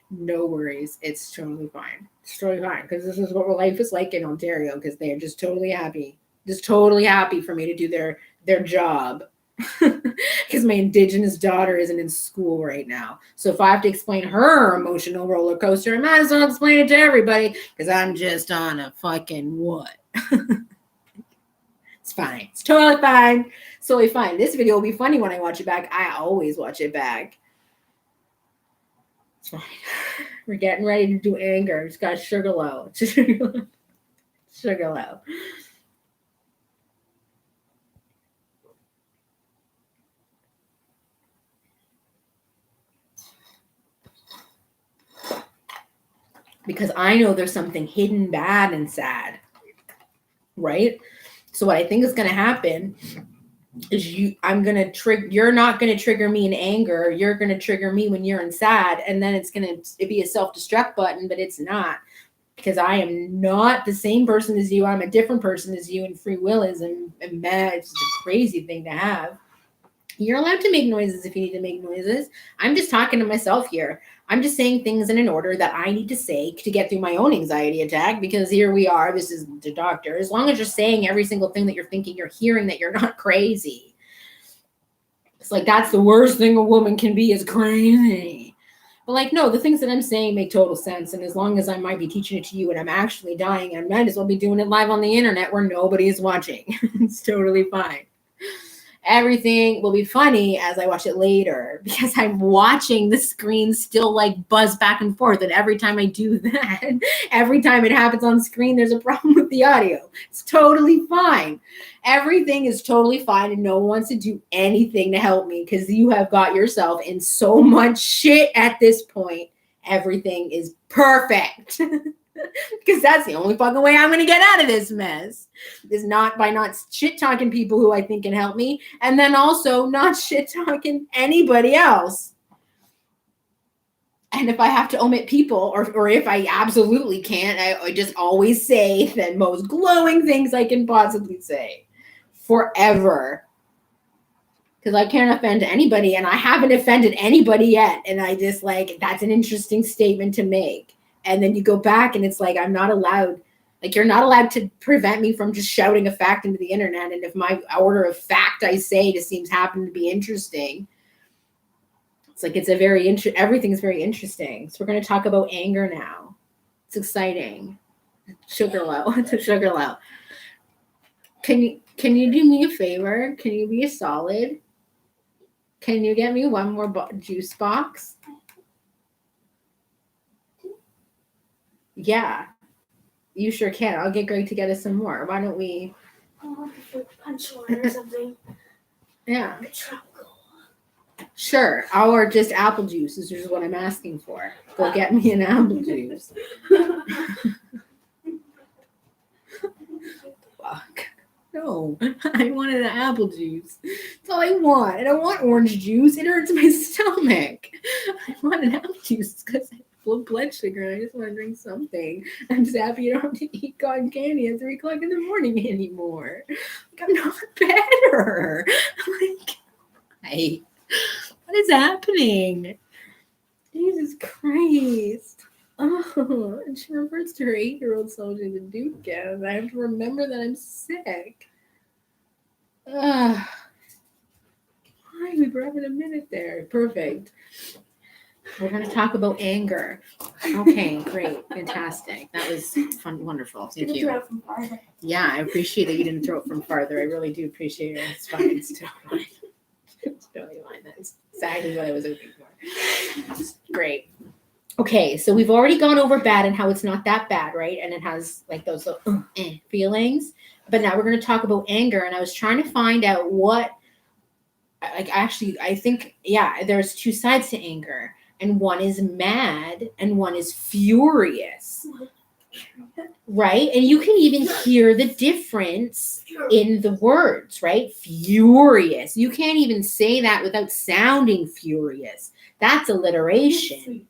No worries. It's totally fine. It's totally fine, because this is what life is like in Ontario, because they're just totally happy. Just totally happy for me to do their job. Because my indigenous daughter isn't in school right now. So if I have to explain her emotional roller coaster, I might as well explain it to everybody, because I'm just on a fucking what? It's fine. It's totally fine. It's totally fine. This video will be funny when I watch it back. I always watch it back. It's fine. We're getting ready to do anger. It's got sugar low. Sugar low. Because I know there's something hidden bad and sad, right? So what I think is going to happen is you're not going to trigger me in anger. You're going to trigger me when you're in sad, and then it's going to be a self-destruct button, but it's not, because I am not the same person as you. I'm a different person as you, and free will is mad. It's a crazy thing to have. You're allowed to make noises if you need to make noises. I'm just talking to myself here. I'm just saying things in an order that I need to say to get through my own anxiety attack, because here we are. This is the doctor. As long as you're saying every single thing that you're thinking, you're hearing that you're not crazy. It's like, that's the worst thing a woman can be, is crazy. But like, no, the things that I'm saying make total sense. And as long as I might be teaching it to you and I'm actually dying, I might as well be doing it live on the internet where nobody is watching. It's totally fine. Everything will be funny as I watch it later because I'm watching the screen still like buzz back and forth. And every time I do that, every time it happens on screen, there's a problem with the audio. It's totally fine. Everything is totally fine. And no one wants to do anything to help me because you have got yourself in so much shit at this point. Everything is perfect. Because that's the only fucking way I'm going to get out of this mess is not by not shit talking people who I think can help me, and then also not shit talking anybody else. And if I have to omit people, or if I absolutely can't, I just always say the most glowing things I can possibly say forever. Because I can't offend anybody, and I haven't offended anybody yet. And I just like, that's an interesting statement to make. And then you go back and it's like, I'm not allowed, like, you're not allowed to prevent me from just shouting a fact into the internet. And if my order of fact I say just seems happen to be interesting, it's like, it's a very, everything's very interesting. So we're going to talk about anger now. It's exciting. Sugar low. It's a sugar low. Can you do me a favor? Can you be a solid? Can you get me one more juice box? Yeah, you sure can. I'll get Greg to get us some more. Why don't we? I want the fruit punch one or something. Yeah. Sure. Or just apple juice is just what I'm asking for. Go get me an apple juice. Fuck. No, I wanted an apple juice. That's all I want. I don't want orange juice. It hurts my stomach. I want an apple juice because I have low blood sugar and I just want to drink something. I'm just happy you don't have to eat cotton candy at 3 o'clock in the morning anymore. Like, I'm not better. Like, hey, what is happening? Jesus Christ. Oh, and she refers to her 8-year-old soldier the Duke and I have to remember that I'm sick. Why? We were having a minute there. Perfect. We're going to talk about anger. Okay, great. Fantastic. That was fun. Wonderful. Thank you. Yeah, I appreciate that you didn't throw it from farther. I really do appreciate it. It's fine. It's totally fine. It's totally fine. That's exactly what I was looking for. Great. Okay, so we've already gone over bad and how it's not that bad, right? And it has like those little feelings. But now we're going to talk about anger. And I was trying to find out what, like, actually, I think, yeah, there's 2 sides to anger. And one is mad and one is furious. Right? And you can even hear the difference in the words, right? Furious. You can't even say that without sounding furious. That's alliteration.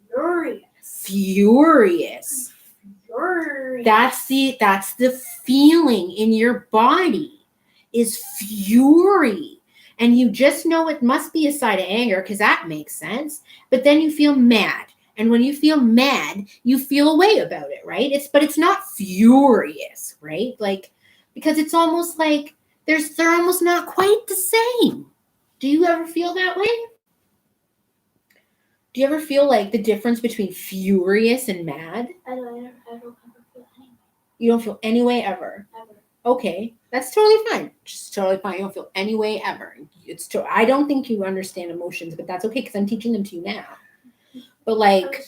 Furious. That's the feeling in your body is fury. And you just know it must be a side of anger because that makes sense. But then you feel mad. And when you feel mad, you feel a way about it, right? But it's not furious, right? Like, because it's almost like they're almost not quite the same. Do you ever feel that way? Do you ever feel like the difference between furious and mad? I don't ever feel anything. You don't feel any way ever? Ever. Okay, that's totally fine. Just totally fine. You don't feel any way ever. I don't think you understand emotions, but that's okay because I'm teaching them to you now. But like,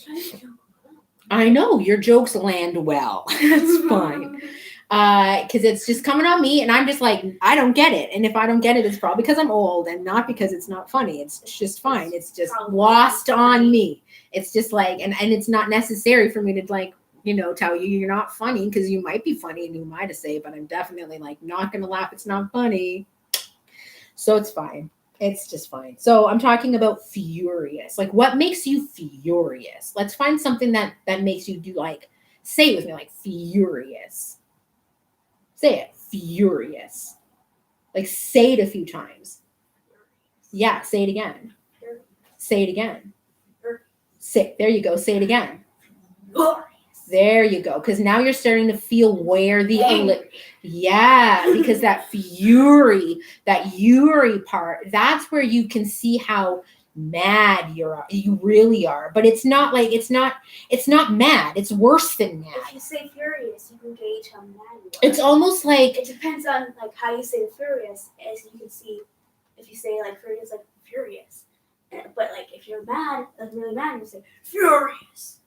I know your jokes land well. That's fine. Because it's just coming on me and I'm just like, I don't get it. And if I don't get it, it's probably because I'm old and not because it's not funny. It's just fine. It's just lost on me. It's just like, and it's not necessary for me to like, you know, tell you you're not funny because you might be funny and you might have say, but I'm definitely like not going to laugh. It's not funny. So it's fine. It's just fine. So I'm talking about furious. Like, what makes you furious? Let's find something that makes you do, like, say it with me, like furious. Say it, furious. Like, say it a few times. Yeah, say it again. Say it again. There you go. Say it again. There you go. Because now you're starting to feel where because that fury part, that's where you can see how mad you really are. But it's not like it's not mad. It's worse than mad. If you say furious, you can gauge how mad you are. It's almost like It depends on like how you say furious, as you can see. If you say like furious, like furious, but like if you're mad, like really mad, you say furious.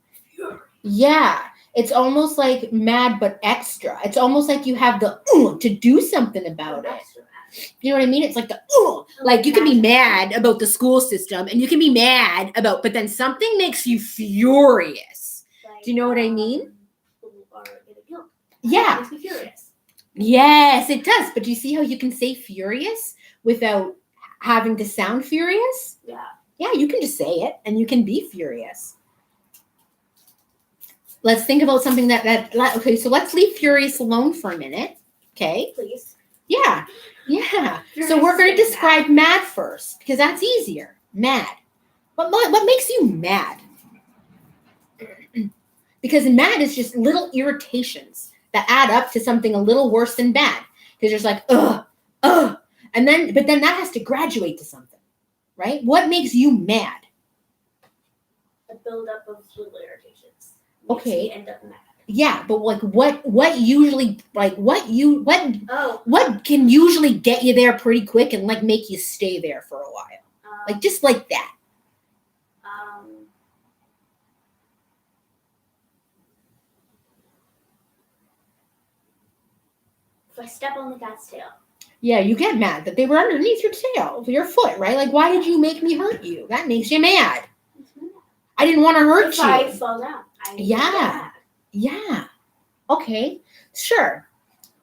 yeah, it's almost like mad but extra. It's almost like you have the to do something about it. You know what I mean? It's like the like you can be mad about the school system and you can be mad about, but then something makes you furious. Like, Do you know what I mean? Or getting milk. Yeah. It makes me furious. Yes, it does. But do you see how you can say furious without having to sound furious? Yeah. Yeah, you can just say it and you can be furious. Let's think about something okay, so let's leave furious alone for a minute. Okay? Please. Yeah. So we're going to describe mad first because that's easier. Mad. What makes you mad? Because mad is just little irritations that add up to something a little worse than bad. Because there's like, but then that has to graduate to something, right? What makes you mad? A buildup of little irritations. Okay. End up mad. Yeah, but like what usually like what can usually get you there pretty quick and like make you stay there for a while? Like just like that. If I step on the cat's tail. Yeah, you get mad that they were underneath your tail, your foot, right? Like, why did you make me hurt you? That makes you mad. I didn't want to hurt you. If I fall down. Yeah. Okay, sure.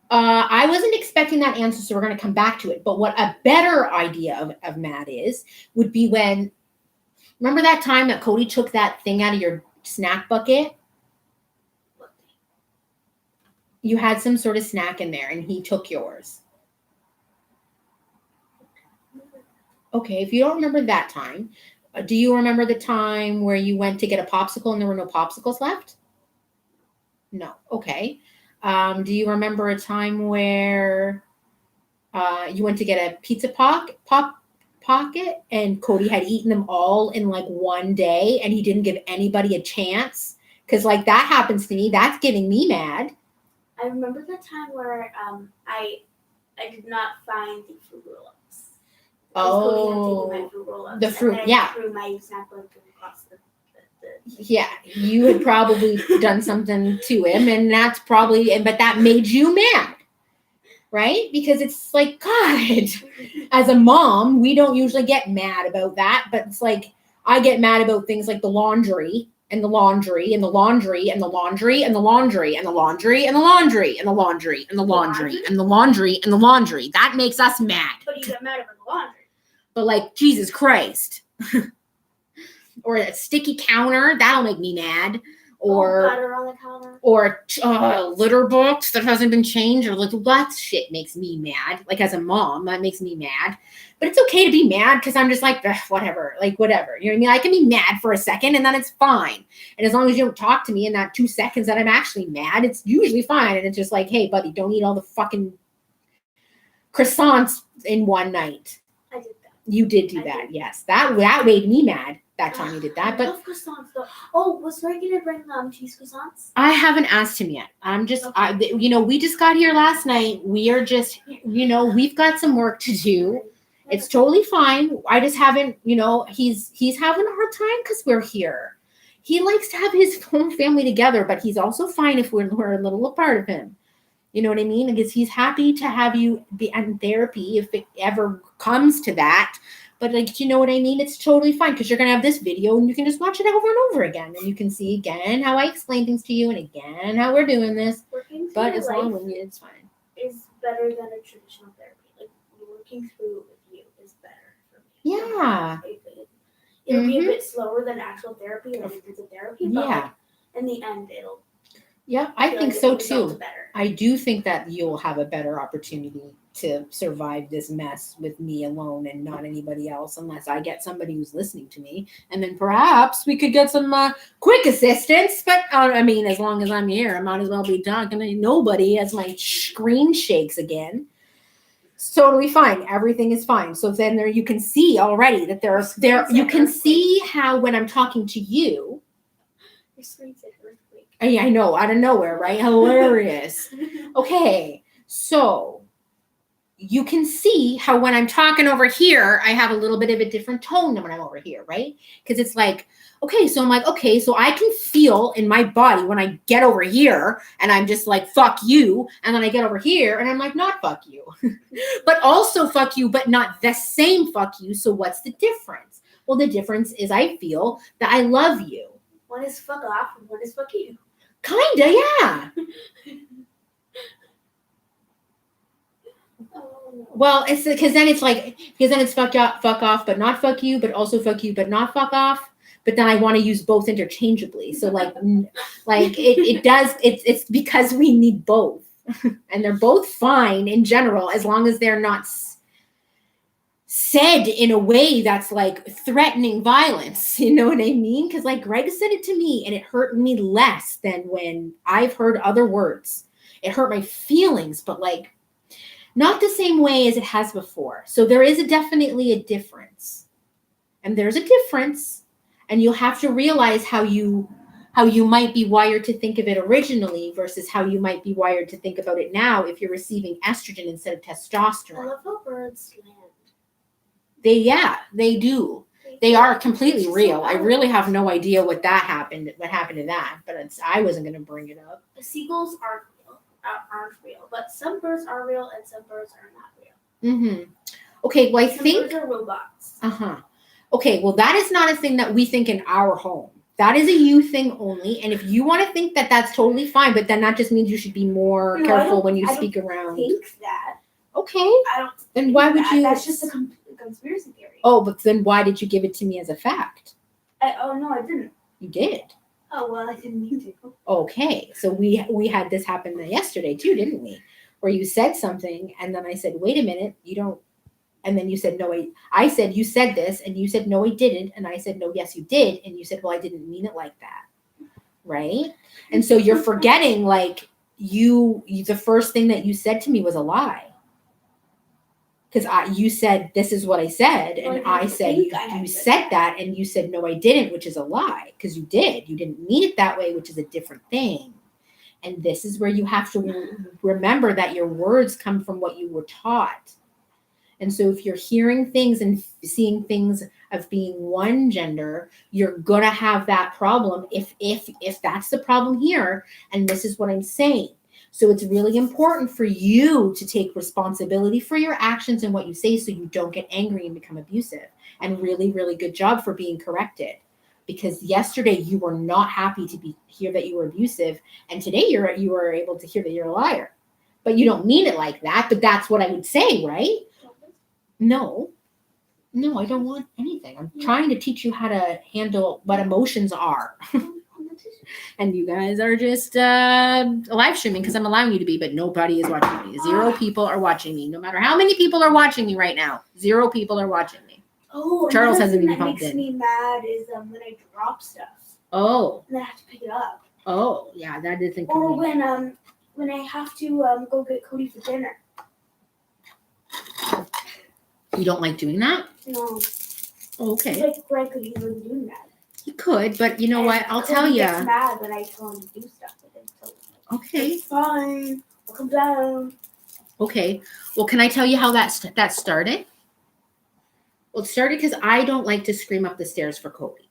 I wasn't expecting that answer, so we're going to come back to it. But what a better idea of mad would be when, remember that time that Cody took that thing out of your snack bucket? You had some sort of snack in there and he took yours. Okay, if you don't remember that time, do you remember the time where you went to get a popsicle and there were no popsicles left? No. Okay. Do you remember a time where you went to get a pizza pocket and Cody had eaten them all in like one day and he didn't give anybody a chance? Because like that happens to me. That's getting me mad. I remember the time where I did not find the fruit roll-ups. The fruit, yeah. Threw my snack bag across the yeah, you had probably done something to him, and that's probably, but that made you mad, right? Because it's like, God, as a mom, we don't usually get mad about that, but it's like, I get mad about things like the laundry and the laundry and the laundry and the laundry and the laundry and the laundry and the laundry and the laundry and the laundry and the laundry and the laundry. That makes us mad. But you get mad about the laundry. But like, Jesus Christ. Or a sticky counter, that'll make me mad. Or butter on the counter. Or litter box that hasn't been changed. Or like that shit makes me mad. Like as a mom, that makes me mad. But it's okay to be mad because I'm just like, whatever. Like whatever. You know what I mean? I can be mad for a second and then it's fine. And as long as you don't talk to me in that 2 seconds that I'm actually mad, it's usually fine. And it's just like, hey, buddy, don't eat all the fucking croissants in one night. I did that. You did do that, yes. That made me mad. That time you did that, but I love croissants though. Oh, was Ray gonna bring cheese croissants? I haven't asked him yet. I'm just, okay. We just got here last night. We are just, we've got some work to do. It's totally fine. I just haven't, he's having a hard time because we're here. He likes to have his whole family together, but he's also fine if we're a little apart of him. You know what I mean? Because he's happy to have you be in therapy if it ever comes to that. But like, you know what I mean? It's totally fine because you're going to have this video and you can just watch it over and over again. And you can see again how I explain things to you and again how we're doing this. But as long as it's fine. Is better than a traditional therapy. Like working through it with you is better for me. Yeah. It'll be a bit slower than actual therapy, like physical therapy. But yeah. In the end, it'll. Yeah, I think so too. I do think that you'll have a better opportunity to survive this mess with me alone and not anybody else, unless I get somebody who's listening to me. And then perhaps we could get some quick assistance. But I mean, as long as I'm here, I might as well be talking to nobody as my screen shakes again. It's totally fine. Everything is fine. So then there you can see already that you can see how when I'm talking to you. Your screen said earthquake. I know, out of nowhere, right? Hilarious. Okay, so you can see how when I'm talking over here, I have a little bit of a different tone than when I'm over here, right? Because it's like, okay, so I'm like, okay, so I can feel in my body when I get over here and I'm just like, fuck you. And then I get over here and I'm like, not fuck you, but also fuck you, but not the same fuck you. So what's the difference? Well, the difference is I feel that I love you. One is fuck off and one is fuck you. Kinda, yeah. Well, it's because then it's fuck off, but not fuck you, but also fuck you, but not fuck off. But then I want to use both interchangeably. So like it's because we need both, and they're both fine in general as long as they're not said in a way that's like threatening violence. You know what I mean? Because like Greg said it to me, and it hurt me less than when I've heard other words. It hurt my feelings, but like. Not the same way as it has before. So there is definitely a difference. And there's a difference. And you'll have to realize how you might be wired to think of it originally versus how you might be wired to think about it now if you're receiving estrogen instead of testosterone. I love how birds land. They do. They are completely real. I really have no idea what happened to that, but I wasn't going to bring it up. The seagulls aren't real, but some birds are real and some birds are not real. Mm-hmm. Okay, well, Some birds are robots. Okay, well, that is not a thing that we think in our home. That is a you thing only, and if you want to think that, that's totally fine, but then that just means you should be more careful when you speak around. I think that. Okay. I don't. Then why would you? That's just a conspiracy theory. Oh, but then why did you give it to me as a fact? No, I didn't. You did. Oh, well, I didn't mean to. Okay, so we had this happen yesterday too, didn't we? Where you said something, and then I said, wait a minute, you don't, and then you said, no, I said, you said this, and you said, no, I didn't, and I said, no, yes, you did, and you said, well, I didn't mean it like that, right? And so you're forgetting, like, the first thing that you said to me was a lie. Because you said, this is what I said, and I said, you said that, and you said, no, I didn't, which is a lie, because you did. You didn't mean it that way, which is a different thing. And this is where you have to remember that your words come from what you were taught. And so if you're hearing things and seeing things of being one gender, you're going to have that problem if that's the problem here. And this is what I'm saying. So it's really important for you to take responsibility for your actions and what you say so you don't get angry and become abusive. And really, really good job for being corrected. Because yesterday you were not happy to hear that you were abusive. And today you were able to hear that you're a liar. But you don't mean it like that. But that's what I would say, right? No, I don't want anything. I'm trying to teach you how to handle what emotions are. And you guys are just live streaming because I'm allowing you to be, but nobody is watching me. 0 people are watching me. No matter how many people are watching me right now, 0 people are watching me. Oh, Charles hasn't even popped in. What makes me mad is when I drop stuff. Oh. And then I have to pick it up. Oh, yeah, that did think. Or when I have to go get Cody for dinner. You don't like doing that? No. Okay. Like Greg could easily do that. He could, but you know what? I'll tell you. He gets mad when I tell him to do stuff with him. So okay. It's fine. I'll come down. Okay. Well, can I tell you how that started? Well, it started because I don't like to scream up the stairs for Cody.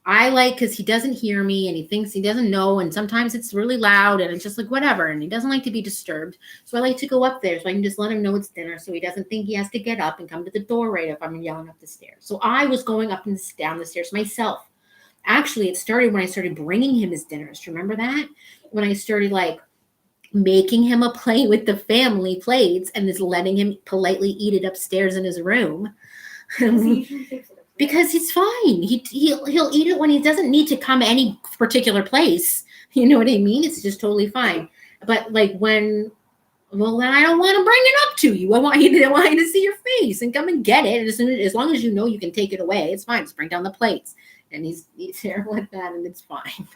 Because he doesn't hear me and he thinks he doesn't know. And sometimes it's really loud and it's just like whatever. And he doesn't like to be disturbed. So I like to go up there so I can just let him know it's dinner. So he doesn't think he has to get up and come to the door right if I'm yelling up the stairs. So I was going up and down the stairs myself. Actually, it started when I started bringing him his dinners. Do you remember that? When I started like making him a plate with the family plates and just letting him politely eat it upstairs in his room. Because he's fine. He'll eat it when he doesn't need to come any particular place. You know what I mean? It's just totally fine. But like then I don't want to bring it up to you. I want you to see your face and come and get it. And as long as you know you can take it away, it's fine. Just bring down the plates. and he's there with that, and it's fine.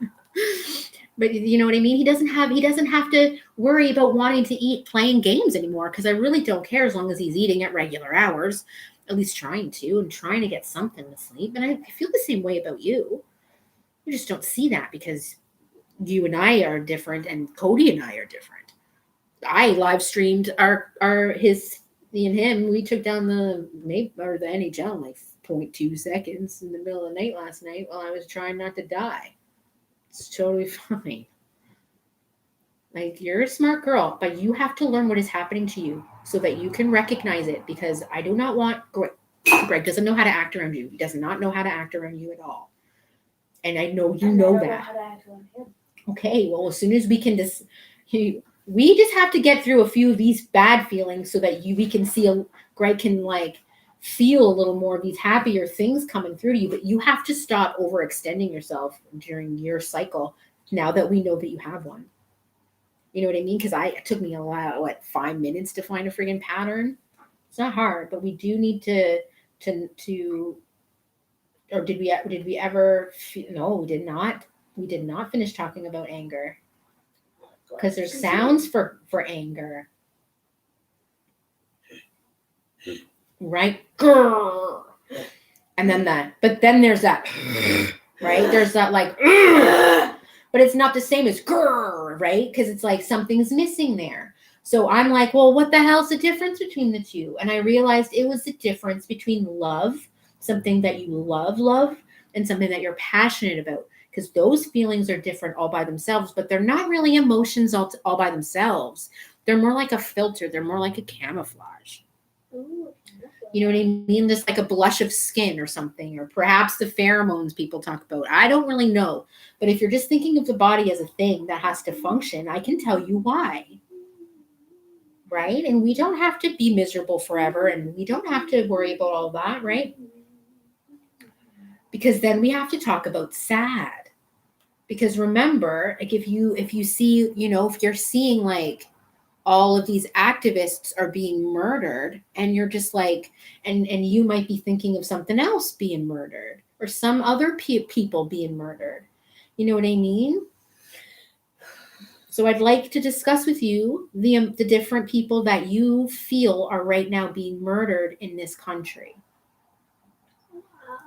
But you know what I mean? He doesn't have to worry about wanting to eat playing games anymore, because I really don't care as long as he's eating at regular hours, at least trying to get something to sleep. And I feel the same way about you. You just don't see that because you and I are different, and Cody and I are different. I live streamed me and him. We took down the NHL in like 0.2 seconds in the middle of the night last night while I was trying not to die. It's totally fine. Like, you're a smart girl, but you have to learn what is happening to you so that you can recognize it, because I do not want Greg doesn't know how to act around you. He does not know how to act around you at all. And I know you know that. How to act on him. Okay, well, as soon as we can we just have to get through a few of these bad feelings so that we can see Greg can like feel a little more of these happier things coming through to you. But you have to stop overextending yourself during your cycle now that we know that you have one. You know what I mean? Because it took me a while, 5 minutes to find a friggin' pattern. It's not hard, but we do need to or did we ever? No, we did not. We did not finish talking about anger, because there's sounds for anger, right? Grrr. And then but then there's that, right? There's that like, but it's not the same as grrr, right? Because it's like something's missing there. So I'm like, well, what the hell's the difference between the two? And I realized it was the difference between love, something that you love, and something that you're passionate about. Because those feelings are different all by themselves, but they're not really emotions all by themselves. They're more like a filter. They're more like a camouflage. Ooh, You know what I mean? Just like a blush of skin or something, or perhaps the pheromones people talk about. I don't really know. But if you're just thinking of the body as a thing that has to function, I can tell you why. Right? And we don't have to be miserable forever, and we don't have to worry about all that, right? Because then we have to talk about sad. Because remember, like if you see, if you're seeing like all of these activists are being murdered, and you're just like, and you might be thinking of something else being murdered, or some other people being murdered. You know what I mean? So I'd like to discuss with you the different people that you feel are right now being murdered in this country.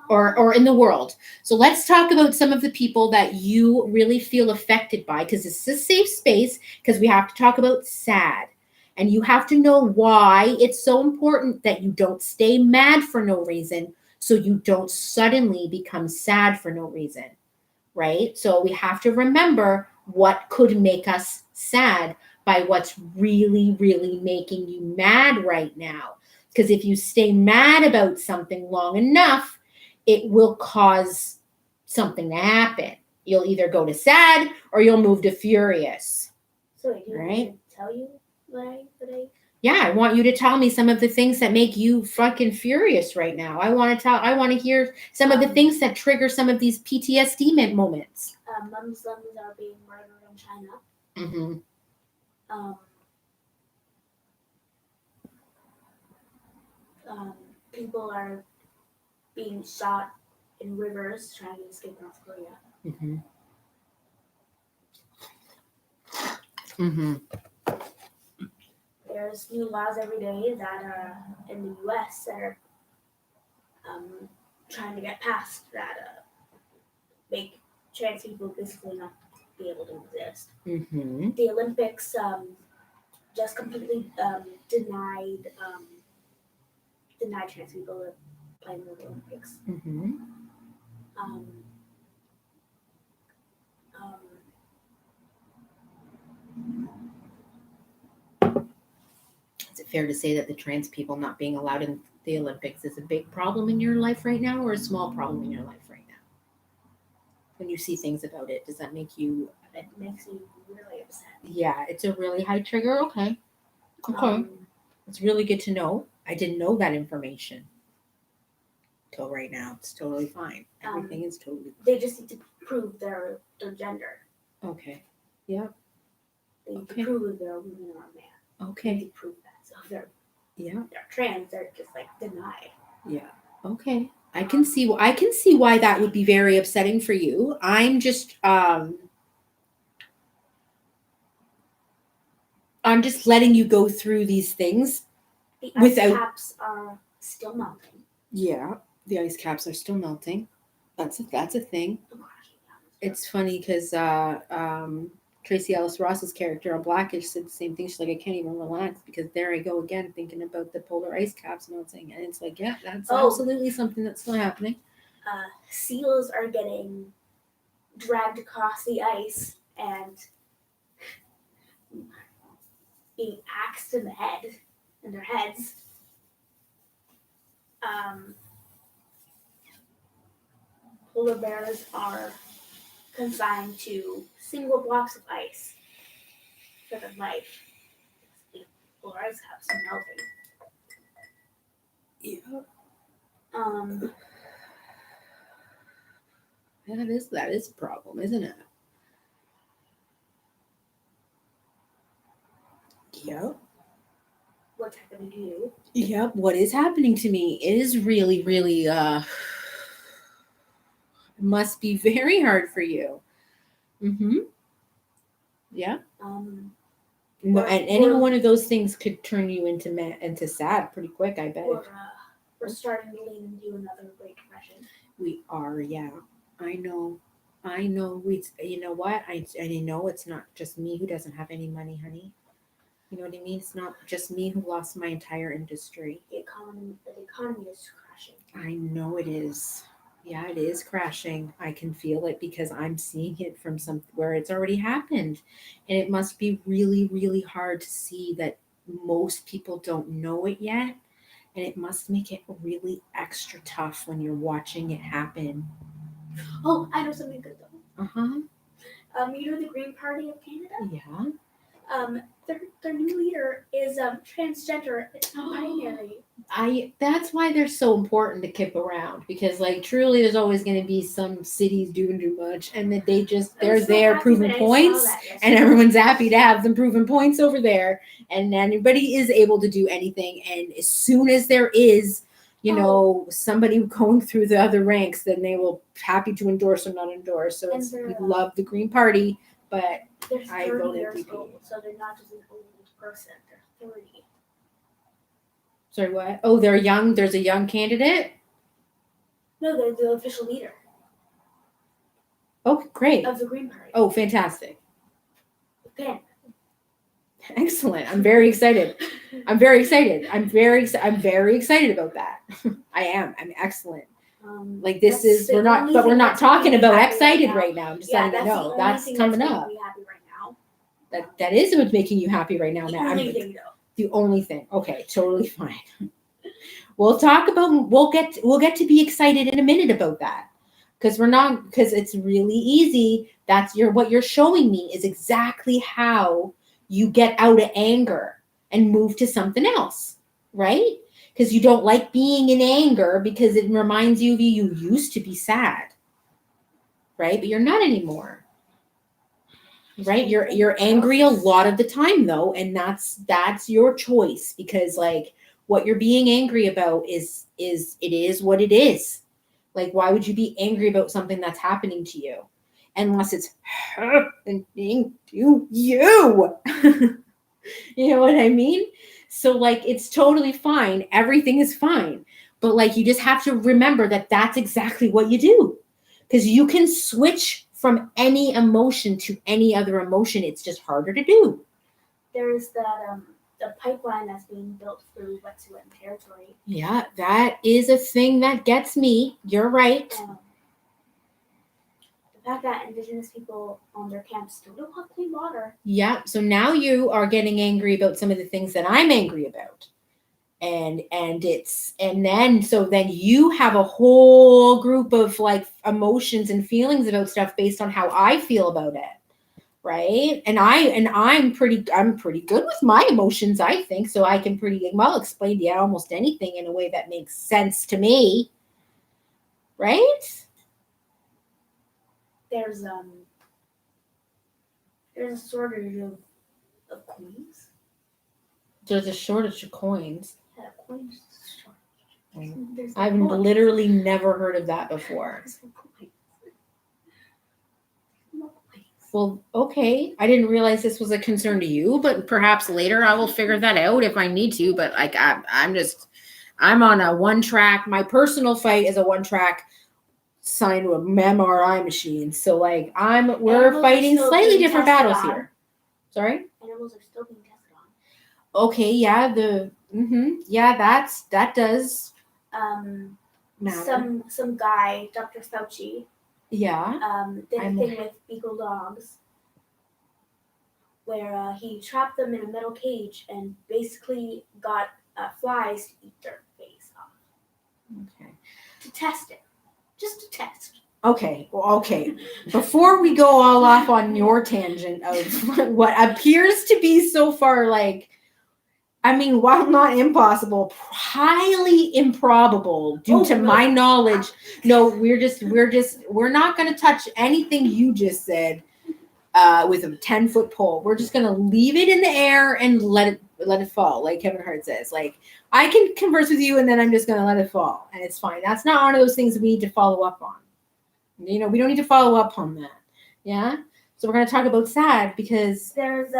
Or in the world. So let's talk about some of the people that you really feel affected by, because this is a safe space, because we have to talk about sad. And you have to know why it's so important that you don't stay mad for no reason, so you don't suddenly become sad for no reason, right? So we have to remember what could make us sad by what's really, really making you mad right now. Because if you stay mad about something long enough, it will cause something to happen. You'll either go to sad or you'll move to furious. So do you want me Right? to tell you what I Yeah, I want you to tell me some of the things that make you fucking furious right now. I want to hear some of the things that trigger some of these PTSD moments. Muslims are being murdered in China. Mm-hmm. People are being shot in rivers trying to escape North Korea. Mm-hmm. Mm-hmm. There's new laws every day that are in the U.S. that are trying to get passed that make trans people basically not be able to exist. Mm-hmm. The Olympics just completely denied trans people to play in the Olympics. Mm-hmm. Is it fair to say that the trans people not being allowed in the Olympics is a big problem in your life right now, or a small problem in your life right now? When you see things about it, does that make you? It makes me really upset. Yeah, it's a really high trigger. Okay. It's really good to know. I didn't know that information till right now. It's totally fine. Everything is totally fine. They just need to prove their gender. Okay. Yeah. They need to prove they're a woman or a man. Okay. They need to prove that. So if they're trans, they're just like denied. Yeah. Okay. I can see why that would be very upsetting for you. I'm just letting you go through these things. The ice Without- caps are still melting. Yeah, the ice caps are still melting. That's a thing. I'm crashing down. It's funny because Tracy Ellis Ross's character on Blackish said the same thing. She's like, I can't even relax because there I go again thinking about the polar ice caps melting, and it's like, yeah, that's absolutely something that's still happening. Seals are getting dragged across the ice and being axed in their heads. Polar bears are consigned to single blocks of ice for their life. The polar ice caps are melting. Yeah. That is a problem, isn't it? Yep. What's happening to you? Yep. What is happening to me is really, really must be very hard for you. Mm-hmm. Yeah. No, and any one of those things could turn you into sad pretty quick, I bet. We're starting to lean into another Great Depression. We are, yeah. I know. You know what? I know it's not just me who doesn't have any money, honey. You know what I mean? It's not just me who lost my entire industry. The economy is crashing. I know it is. Yeah, it is crashing. I can feel it because I'm seeing it from where it's already happened. And it must be really, really hard to see that most people don't know it yet. And it must make it really extra tough when you're watching it happen. Oh, I know something good though. You know the Green Party of Canada? Yeah. Their new leader is transgender. It's non-binary. That's why they're so important to keep around, because like truly there's always going to be some cities doing too much, and that they're there proving points, and everyone's happy to have them proving points over there, and anybody is able to do anything. And as soon as there is somebody going through the other ranks, then they will happy to endorse or not endorse. So we love the Green Party, but they're 30 I years old, so they're not just an old person. They're 30. Sorry, what? Oh, they're young. There's a young candidate? No, they're the official leader. Oh, great. Of the Green Party. Oh, fantastic. Okay. Excellent. I'm very excited. I'm very excited about that. I am. I'm excellent. Like this is, we're not talking about excited right now. I'm just letting you know. That's coming up. Happy right now. That is what's making you happy right now, Matt. The only thing. Okay, totally fine. We'll get to be excited in a minute about that. Because it's really easy. What you're showing me is exactly how you get out of anger and move to something else, right? Because you don't like being in anger because it reminds you of you used to be sad, right? But you're not anymore. Right, you're angry a lot of the time though, and that's your choice, because like what you're being angry about is what it is. Like, why would you be angry about something that's happening to you unless it's happening to you? You know what I mean? So like it's totally fine, everything is fine, but like you just have to remember that that's exactly what you do, because you can switch from any emotion to any other emotion. It's just harder to do. There's that the pipeline that's being built through Wet'suwet'en territory. Yeah, that is a thing that gets me. You're right. The fact that indigenous people on their camps still don't have clean water. Yeah, so now you are getting angry about some of the things that I'm angry about. And then you have a whole group of like emotions and feelings about stuff based on how I feel about it, right? And I'm pretty good with my emotions, I think, so I can pretty well explain to you almost anything in a way that makes sense to me, right? There's a shortage of coins. There's a shortage of coins. Yeah, coins shortage. There's I've no points. literally never heard of that before. There's no points. No points. Well, okay. I didn't realize this was a concern to you, but perhaps later I will figure that out if I need to. But like I'm on a one track. My personal fight is a one track signed to an MRI machine. So like we're Animals are fighting still slightly being different tested battles on. here. Sorry? Animals are still being tested on. Okay, yeah, yeah, that does matter. Some guy, Dr. Fauci, Yeah. did a I'm- thing with beagle dogs where he trapped them in a metal cage and basically got flies to eat their face off Okay. to test it, just to test. Okay. Well, okay. Before we go all off on your tangent of what appears to be so far like, I mean, while not impossible, highly improbable due to my knowledge. No, we're not going to touch anything you just said with a 10-foot pole. We're just going to leave it in the air and let it fall, like Kevin Hart says. Like, I can converse with you and then I'm just going to let it fall, and it's fine. That's not one of those things we need to follow up on. We don't need to follow up on that. Yeah. So we're going to talk about SAD because there's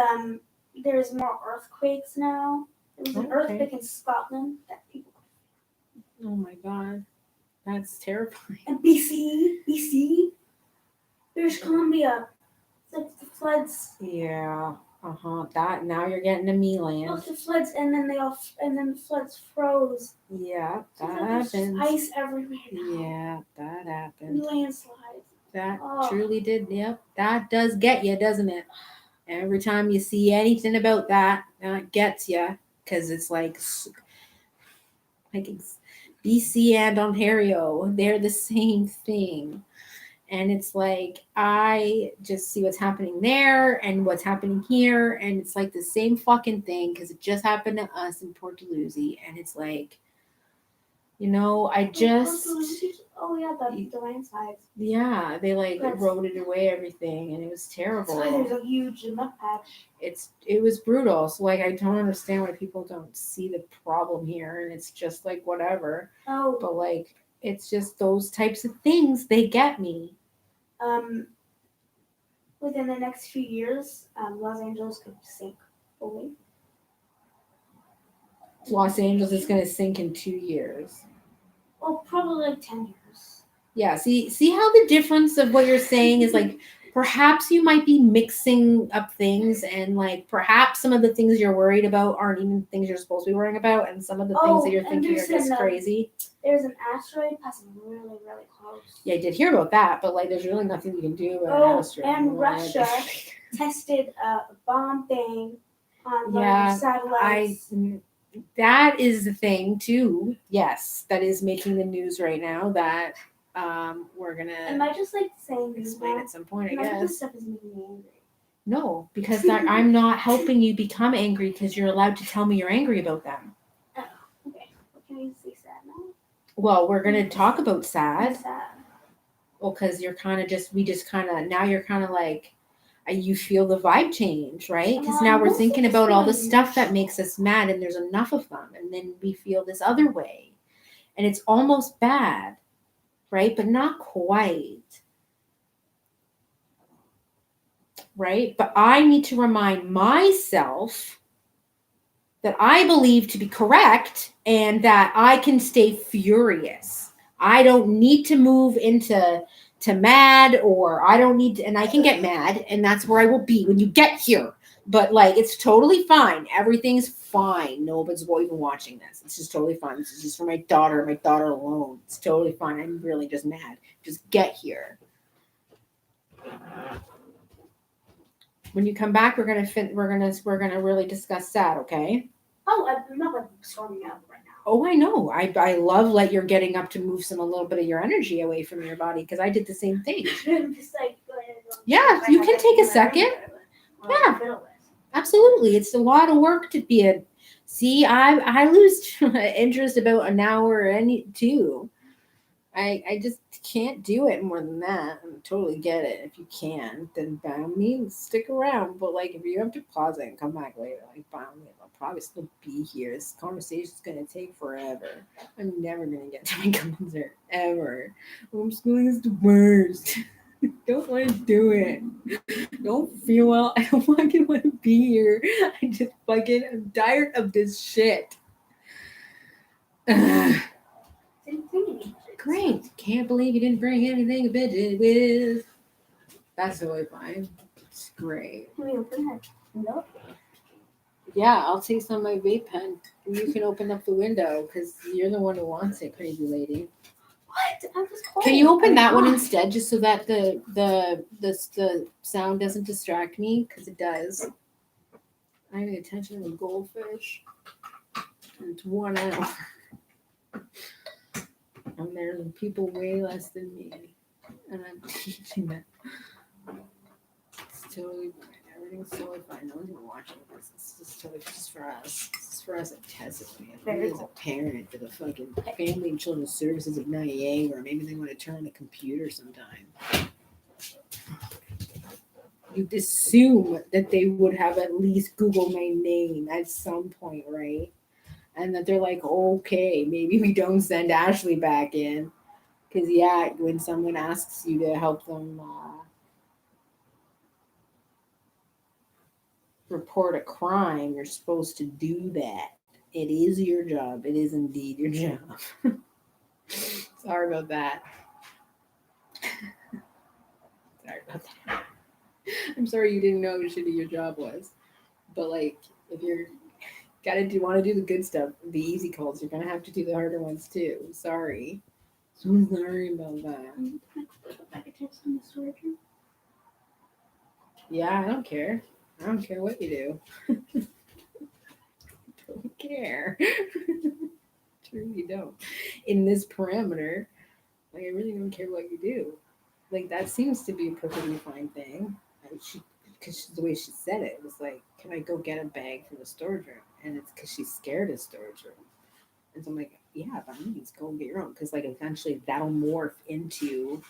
more earthquakes now. There was an earthquake in Scotland that people. Oh my God, that's terrifying. And BC, British Columbia, the floods. Yeah. That now you're getting to me land. Oh, the floods, and then the floods froze. Yeah, So that there's just happens. ice everywhere now. Yeah, that And happened. landslides. That Oh. truly did. Yep, that does get you, doesn't it? Every time you see anything about that, that gets you because it's like it's BC and Ontario, they're the same thing. And it's like, I just see what's happening there and what's happening here. And it's like the same fucking thing because it just happened to us in Port Dalhousie. And it's like, I just. Oh, yeah, the landslides. Yeah, they like eroded away everything and it was terrible. That's why there's a huge mud patch. It was brutal. So like, I don't understand why people don't see the problem here. And it's just like, whatever. Oh. But like, it's just those types of things, they get me. Within the next few years, Los Angeles could sink fully. Los Angeles is going to sink in 2 years. Well, probably like 10 years. Yeah, see how the difference of what you're saying is like, perhaps you might be mixing up things and like perhaps some of the things you're worried about aren't even things you're supposed to be worrying about, and some of the things that you're thinking are just crazy. There's an asteroid passing really, really close. Yeah, I did hear about that, but like there's really nothing you can do about an asteroid. And Russia tested a bomb thing on one of their satellites. That is the thing too. Yes, that is making the news right now. That we're gonna. Am I just like saying explain at some point? I guess this stuff is making me angry. No, because I'm not helping you become angry because you're allowed to tell me you're angry about them. Oh, okay. What can we say sad now? Well, we're gonna talk about sad. Sad. Well, because you're now you're kind of like. You feel the vibe change, right? Because now we're thinking about all the stuff that makes us mad, and there's enough of them, and then we feel this other way, and it's almost bad, right? But not quite, right? But I need to remind myself that I believe to be correct and that I can stay furious. I don't need to move into mad, or I don't need to, and I can get mad, and that's where I will be when you get here. But like, it's totally fine. Everything's fine. Nobody's even watching this. It's just totally fine. This is just for my daughter alone. It's totally fine. I'm really just mad. Just get here. When you come back, we're gonna really discuss that, okay? Oh, I'm not like storming out right now. Oh, I know. I love that you're getting up to move a little bit of your energy away from your body because I did the same thing. Just like go ahead. Yeah, you can take a second. Yeah, absolutely. It's a lot of work to be a. See, I lose interest about an hour or two. I just can't do it more than that. I totally get it. If you can, then by all means stick around. But like, if you have to pause it and come back later, like by all means, no probably still be here. This conversation's gonna take forever. I'm never gonna get to my concert ever. Homeschooling is the worst. Don't want to do it. Don't feel well. I don't fucking want to be here. I'm tired of this shit. Ugh. Didn't bring any. Great. Can't believe you didn't bring anything to visit with. That's totally fine. It's great. Can we open that window? Yeah, I'll take some of my vape pen. And you can open up the window because you're the one who wants it, crazy lady. What? I was cold. Can you open that one God. instead, just so that the sound doesn't distract me? Because it does. I have the attention of a goldfish. And it's 1 hour. And there's people way less than me. And I'm teaching them. It's totally fine. Everything's totally fine. No one's even watching this. It's just totally just for us. This is for us at Tessa. Maybe as a parent for the fucking Family and Children's Services of Niagara. Maybe they want to turn on the computer sometime. You'd assume that they would have at least Googled my name at some point, right? And that they're like, okay, maybe we don't send Ashley back in. Because, yeah, when someone asks you to help them report a crime, you're supposed to do that. It is your job. It is indeed your job. Sorry about that. Sorry about that. I'm sorry you didn't know how shitty your job was. But, like, if you're want to do the good stuff, the easy calls, you're gonna have to do the harder ones too. Sorry. So sorry about that. Can I put back attached in the storage room? Yeah, I don't care. I don't care what you do. Don't care. Truly don't. In this parameter, like, I really don't care what you do. Like, that seems to be a perfectly fine thing. Because the way she said it was like, can I go get a bag from the storage room? And it's because she's scared of storage room. And so I'm like, yeah, by all means, go and get your own. Because, like, eventually that'll morph into,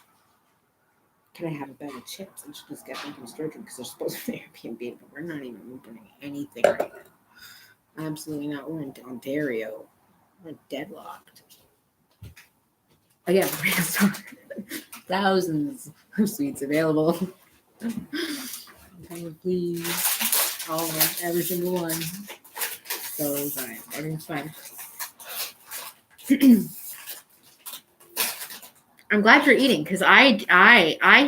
can I have a bag of chips? And she'll just get them from the storage room because they're supposed to be Airbnb, but we're not even opening anything right now. Absolutely not. We're in Ontario. We're deadlocked. Again, thousands of suites available. Please. All of them, every single one. So fine. Everything's fine. I'm glad you're eating because I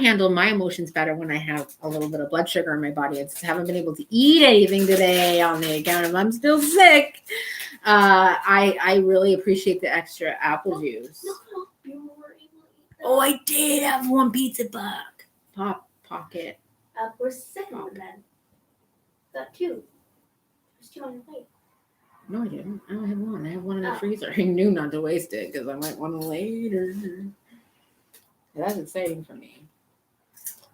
handle my emotions better when I have a little bit of blood sugar in my body. I just haven't been able to eat anything today on the account of I'm still sick. I really appreciate the extra apple juice. No, you were able to eat that. Oh, I did have one pizza pocket. We're second one then. Got two. There's two on your plate. No, I didn't. I only have one. I have one in the freezer. I knew not to waste it because I might want to later. That's exciting for me.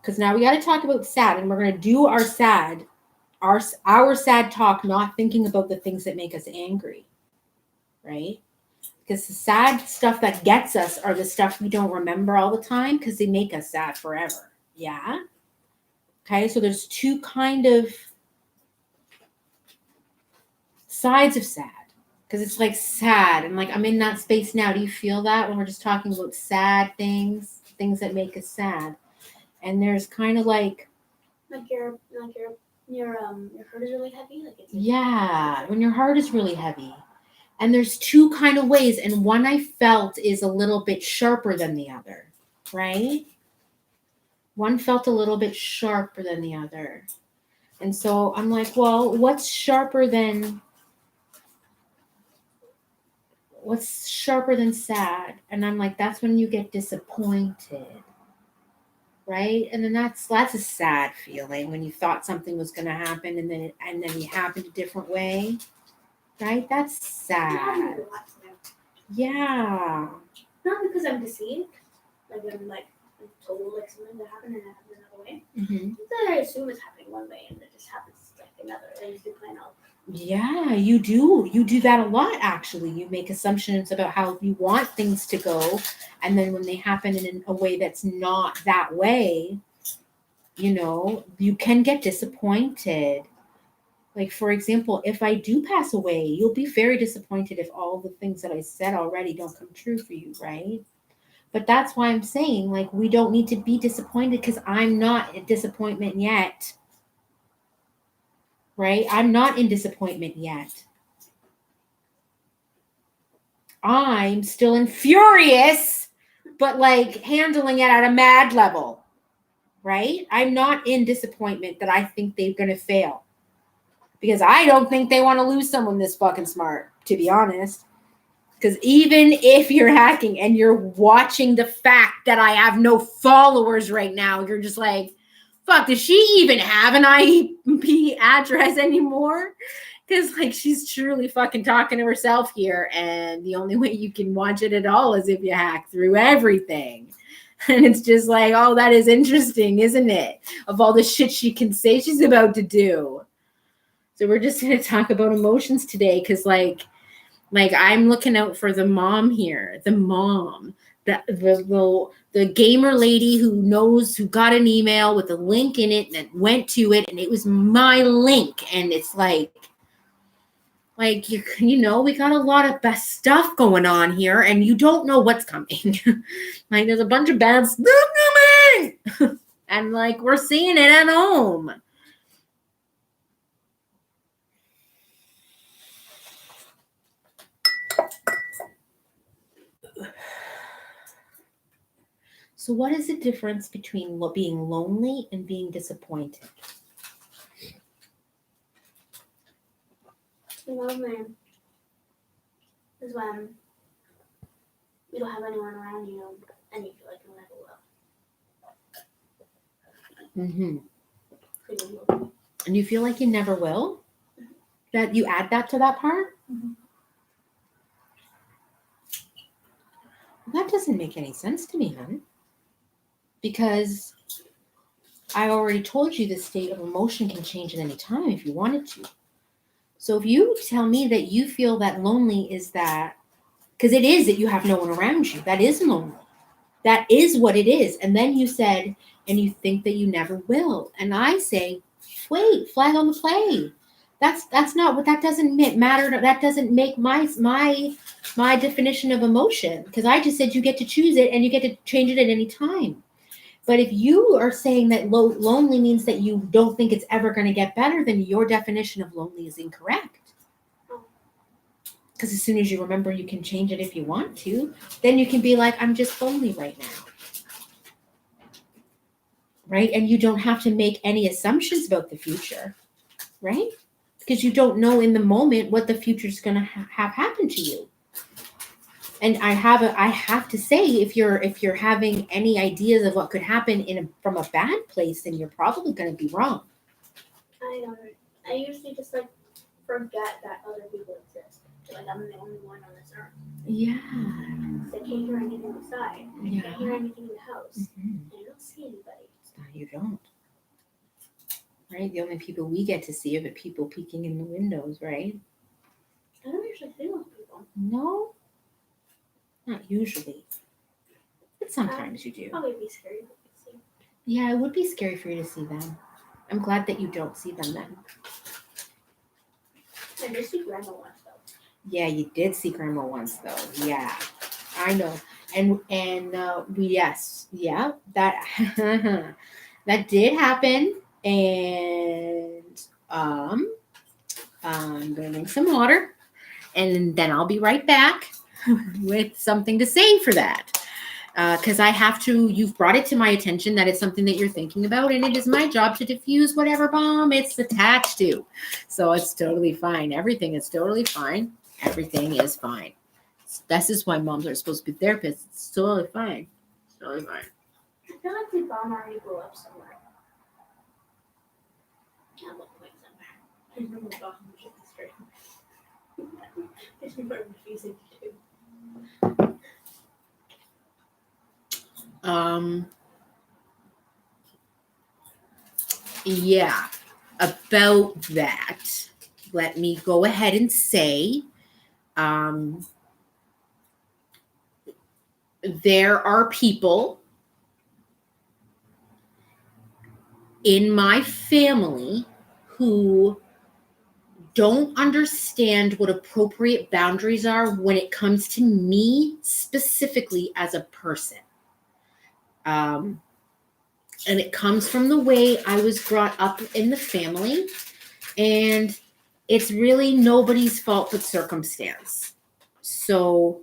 Because now we got to talk about sad, and we're going to do our sad talk, not thinking about the things that make us angry, right? Because the sad stuff that gets us are the stuff we don't remember all the time because they make us sad forever. Yeah? Okay, so there's two kind of sides of sad. Because it's like sad, and like I'm in that space now. Do you feel that when we're just talking about sad things that make us sad? And there's kind of like your heart is really heavy. Like it's yeah, when your heart is really heavy. And there's two kind of ways, and one I felt is a little bit sharper than the other, right? One felt a little bit sharper than the other. And so I'm like, well, what's sharper than sad? And I'm like, that's when you get disappointed, right? And then that's a sad feeling when you thought something was going to happen and then it happened a different way, right? That's sad. Yeah. Not because I'm deceived, like I'm like told like something that happened and it happened another way. Mm-hmm. Then I assume it's happening one way and it just happens like another. I just do plan out. Yeah, you do. You do that a lot, actually. You make assumptions about how you want things to go. And then when they happen in a way that's not that way, you can get disappointed. Like, for example, if I do pass away, you'll be very disappointed if all the things that I said already don't come true for you, right? But that's why I'm saying, like, we don't need to be disappointed because I'm not in disappointment yet, right? I'm not in disappointment yet. I'm still in furious, but like handling it at a mad level, right? I'm not in disappointment that I think they're going to fail because I don't think they want to lose someone this fucking smart, to be honest. Because even if you're hacking and you're watching the fact that I have no followers right now, you're just like, fuck, does she even have an IP address anymore? Because like she's truly fucking talking to herself here. And the only way you can watch it at all is if you hack through everything. And it's just like, oh, that is interesting, isn't it? Of all the shit she can say she's about to do. So we're just going to talk about emotions today because like I'm looking out for the mom here, the mom, the gamer lady who got an email with a link in it and went to it and it was my link. And it's like we got a lot of best stuff going on here and you don't know what's coming. Like there's a bunch of bad stuff coming. And like we're seeing it at home. So what is the difference between being lonely and being disappointed? Lonely is when you don't have anyone around you and you feel like you never will. And you feel like you never will? That you add that to that part? That doesn't make any sense to me, hon. Because I already told you the state of emotion can change at any time if you wanted to. So if you tell me that you feel that lonely is that, because it is that you have no one around you, that is lonely. That is what it is. And then you said, and you think that you never will. And I say, wait, flag on the play. That's not what, that doesn't matter. That doesn't make my definition of emotion. Because I just said you get to choose it and you get to change it at any time. But if you are saying that lonely means that you don't think it's ever going to get better, then your definition of lonely is incorrect. Because as soon as you remember you can change it if you want to, then you can be like, I'm just lonely right now. Right? And you don't have to make any assumptions about the future. Right? Because you don't know in the moment what the future is going to have happen to you. And I have to say, if you're having any ideas of what could happen from a bad place, then you're probably going to be wrong. I usually just like forget that other people exist. Like I'm the only one on this earth. Yeah. So I can't hear anything outside. I can't hear anything in the house. Mm-hmm. I don't see anybody. No, you don't. Right? The only people we get to see are the people peeking in the windows, right? I don't usually see those people. No. Not usually. But sometimes you do. Probably be scary to see. Yeah, it would be scary for you to see them. I'm glad that you don't see them then. I did see Grandma once though. Yeah, you did see Grandma once though. Yeah, I know. And yes, yeah, that that did happen. And I'm gonna drink some water, and then I'll be right back with something to say for that. Because I have to, you've brought it to my attention that it's something that you're thinking about, and it is my job to diffuse whatever bomb it's attached to. So it's totally fine. Everything is totally fine. Everything is fine. This is why moms are supposed to be therapists. It's totally fine. It's totally fine. I feel like the bomb already blew up somewhere. At what point somewhere? I remember the bomb should be straight. It's more confusing too. Yeah, about that, let me go ahead and say, there are people in my family who don't understand what appropriate boundaries are when it comes to me specifically as a person. And it comes from the way I was brought up in the family. And it's really nobody's fault but circumstance. So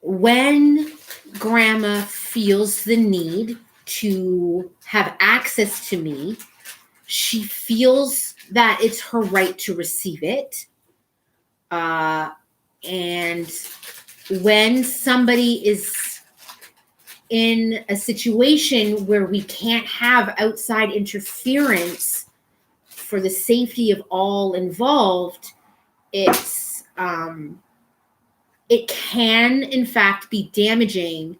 when grandma feels the need to have access to me, she feels that it's her right to receive it. And when somebody is in a situation where we can't have outside interference for the safety of all involved, it's it can in fact be damaging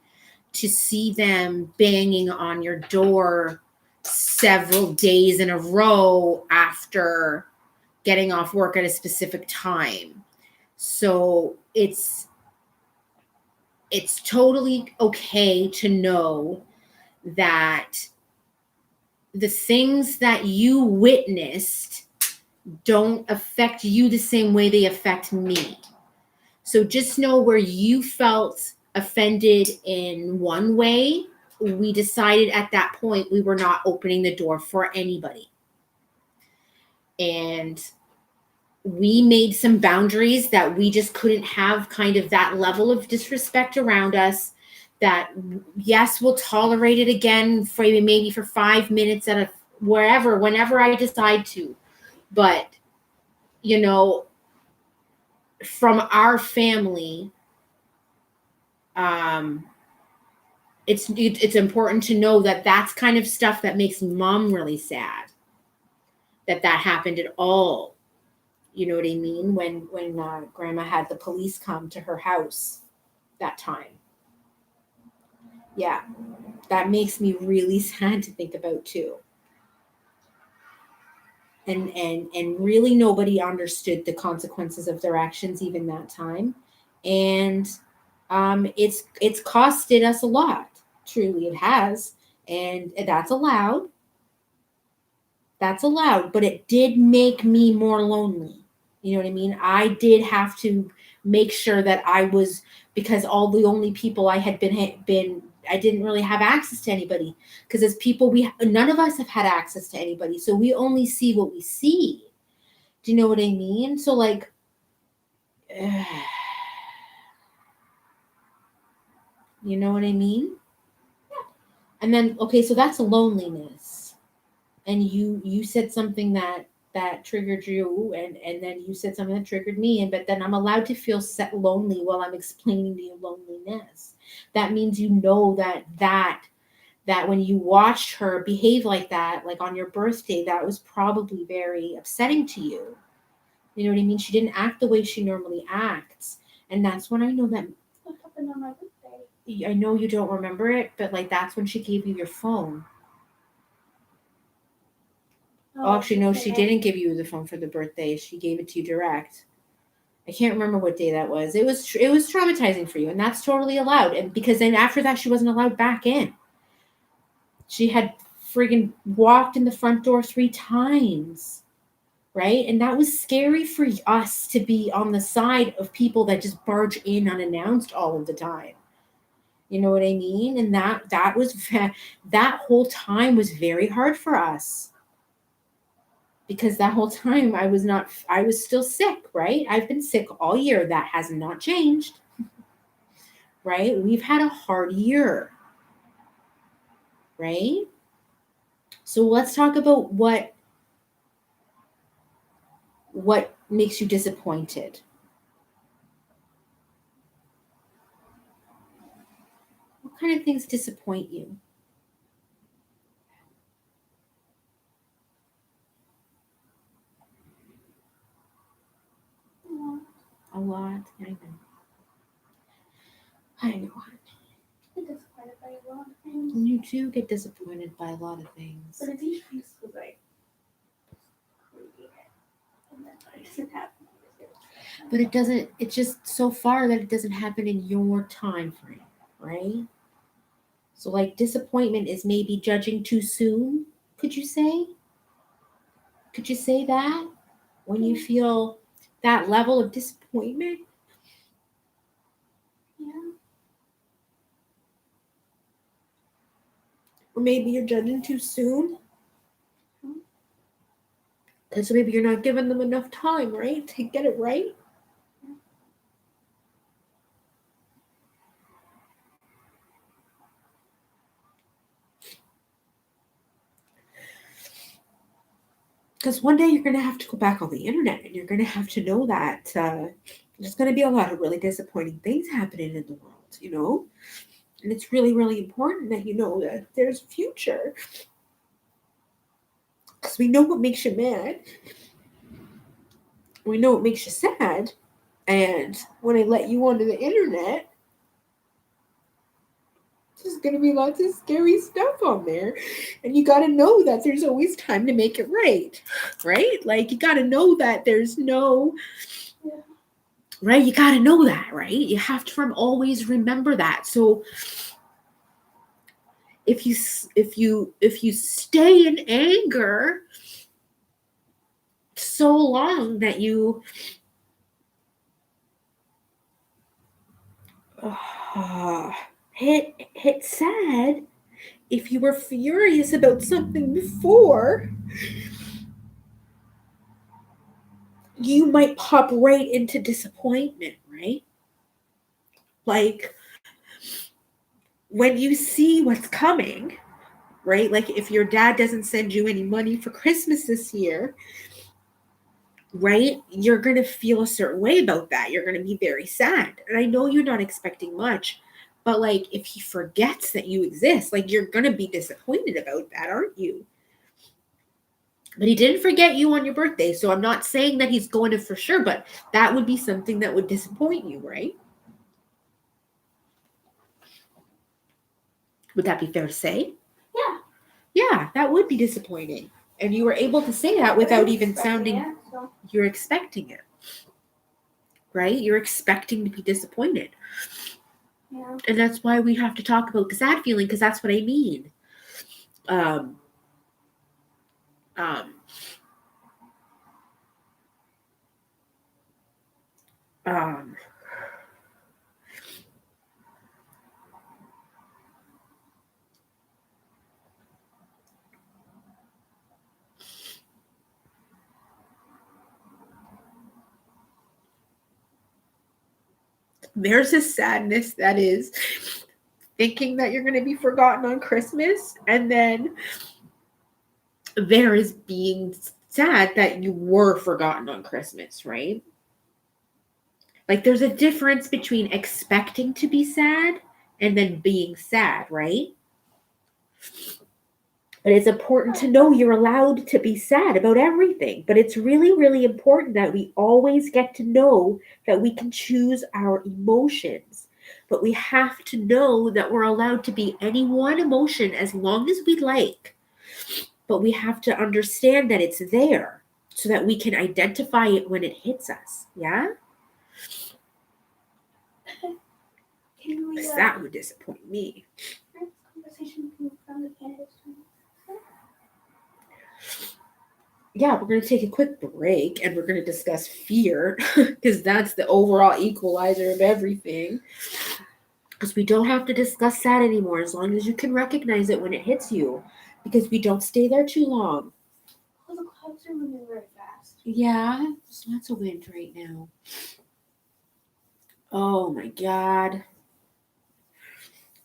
to see them banging on your door several days in a row after getting off work at a specific time. So it's totally okay to know that the things that you witnessed don't affect you the same way they affect me. So just know where you felt offended in one way, we decided at that point we were not opening the door for anybody. And we made some boundaries that we just couldn't have kind of that level of disrespect around us. That, yes, we'll tolerate it again for maybe for 5 minutes at a wherever, whenever I decide to. But, you know, from our family, it's important to know that that's kind of stuff that makes mom really sad. That happened at all. You know what I mean? When grandma had the police come to her house that time. Yeah, that makes me really sad to think about too. And really nobody understood the consequences of their actions even that time. And it's costed us a lot. Truly it has. And that's allowed. That's allowed. But it did make me more lonely. You know what I mean? I did have to make sure that I was, because all the only people I had been I didn't really have access to anybody. Because as people, none of us have had access to anybody. So we only see what we see. Do you know what I mean? So like, you know what I mean? And then, okay, so that's loneliness. And you said something that triggered you, and then you said something that triggered me, but then I'm allowed to feel lonely while I'm explaining to you loneliness. That means you know that when you watched her behave like that, like on your birthday, that was probably very upsetting to you. You know what I mean? She didn't act the way she normally acts. And that's when I know that. What happened on my birthday? I know you don't remember it, but like that's when she gave you your phone. Oh, actually, no, she didn't give you the phone for the birthday. She gave it to you direct. I can't remember what day that was. It was traumatizing for you, and that's totally allowed. And because then after that, she wasn't allowed back in. She had friggin' walked in the front door 3 times, right? And that was scary for us to be on the side of people that just barge in unannounced all of the time. You know what I mean? And that was that whole time was very hard for us. Because that whole time I was still sick, right? I've been sick all year. That has not changed, right? We've had a hard year, right? So let's talk about what makes you disappointed. What kind of things disappoint you? A lot. I know. I get disappointed by a lot of things. You do get disappointed by a lot of things. But it's usually was like created. And then it doesn't happen. But it doesn't, it's just so far that it doesn't happen in your time frame, right? So like disappointment is maybe judging too soon, could you say? Could you say that? when you feel that level of disappointment? Yeah. Or maybe you're judging too soon? Because maybe you're not giving them enough time, right? To get it right? Because one day you're going to have to go back on the internet and you're going to have to know that there's going to be a lot of really disappointing things happening in the world, you know? And it's really, really important that you know that there's a future. Because we know what makes you mad. We know what makes you sad. And when I let you onto the internet, there's going to be lots of scary stuff on there. And you got to know that there's always time to make it right. Right? Like, you got to know that there's no... Right? You got to know that, right? You have to always remember that. So if you stay in anger so long that you hit sad, if you were furious about something before, you might pop right into disappointment, right? Like, when you see what's coming, right? Like, if your dad doesn't send you any money for Christmas this year, right? You're going to feel a certain way about that. You're going to be very sad. And I know you're not expecting much, but like, if he forgets that you exist, like, you're going to be disappointed about that, aren't you? But he didn't forget you on your birthday. So I'm not saying that he's going to for sure, but that would be something that would disappoint you, right? Would that be fair to say? Yeah. Yeah, that would be disappointing. And you were able to say that without even sounding... You're expecting it. Right? You're expecting to be disappointed. Yeah. And that's why we have to talk about the sad feeling, because that's what I mean. There's a sadness that is thinking that you're going to be forgotten on Christmas, and then there is being sad that you were forgotten on Christmas, right? Like, there's a difference between expecting to be sad and then being sad, right? But it's important to know you're allowed to be sad about everything. But it's really, really important that we always get to know that we can choose our emotions. But we have to know that we're allowed to be any one emotion as long as we like. But we have to understand that it's there so that we can identify it when it hits us. Yeah? Because that would disappoint me. Conversation from the candidates. Yeah, we're going to take a quick break and we're going to discuss fear, because that's the overall equalizer of everything. Because we don't have to discuss that anymore as long as you can recognize it when it hits you, because we don't stay there too long. Oh, the clouds are moving very fast. Yeah, there's lots of wind right now. Oh my God.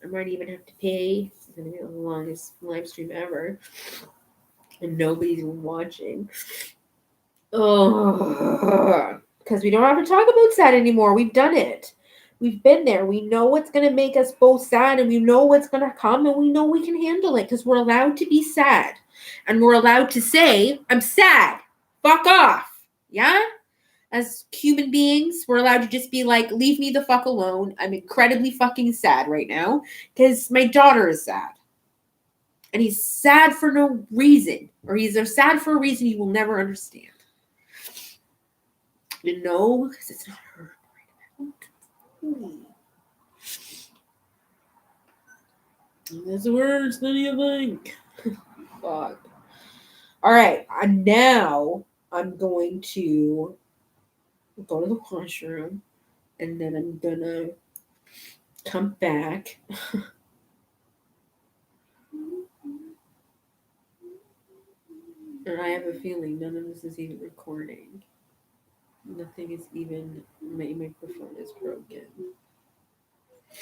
I might even have to pay. It's going to be the longest live stream ever. And nobody's watching. Oh, because we don't have to talk about sad anymore. We've done it. We've been there. We know what's going to make us both sad, and we know what's going to come, and we know we can handle it because we're allowed to be sad. And we're allowed to say, I'm sad. Fuck off. Yeah? As human beings, we're allowed to just be like, leave me the fuck alone. I'm incredibly fucking sad right now because my daughter is sad. And he's sad for no reason. Or he's sad for a reason you will never understand. No, because it's not her. That's worse than you think. Fuck. All right. Now I'm going to go to the washroom, and then I'm gonna come back. And I have a feeling none of this is even recording. Nothing is even, my microphone is broken. I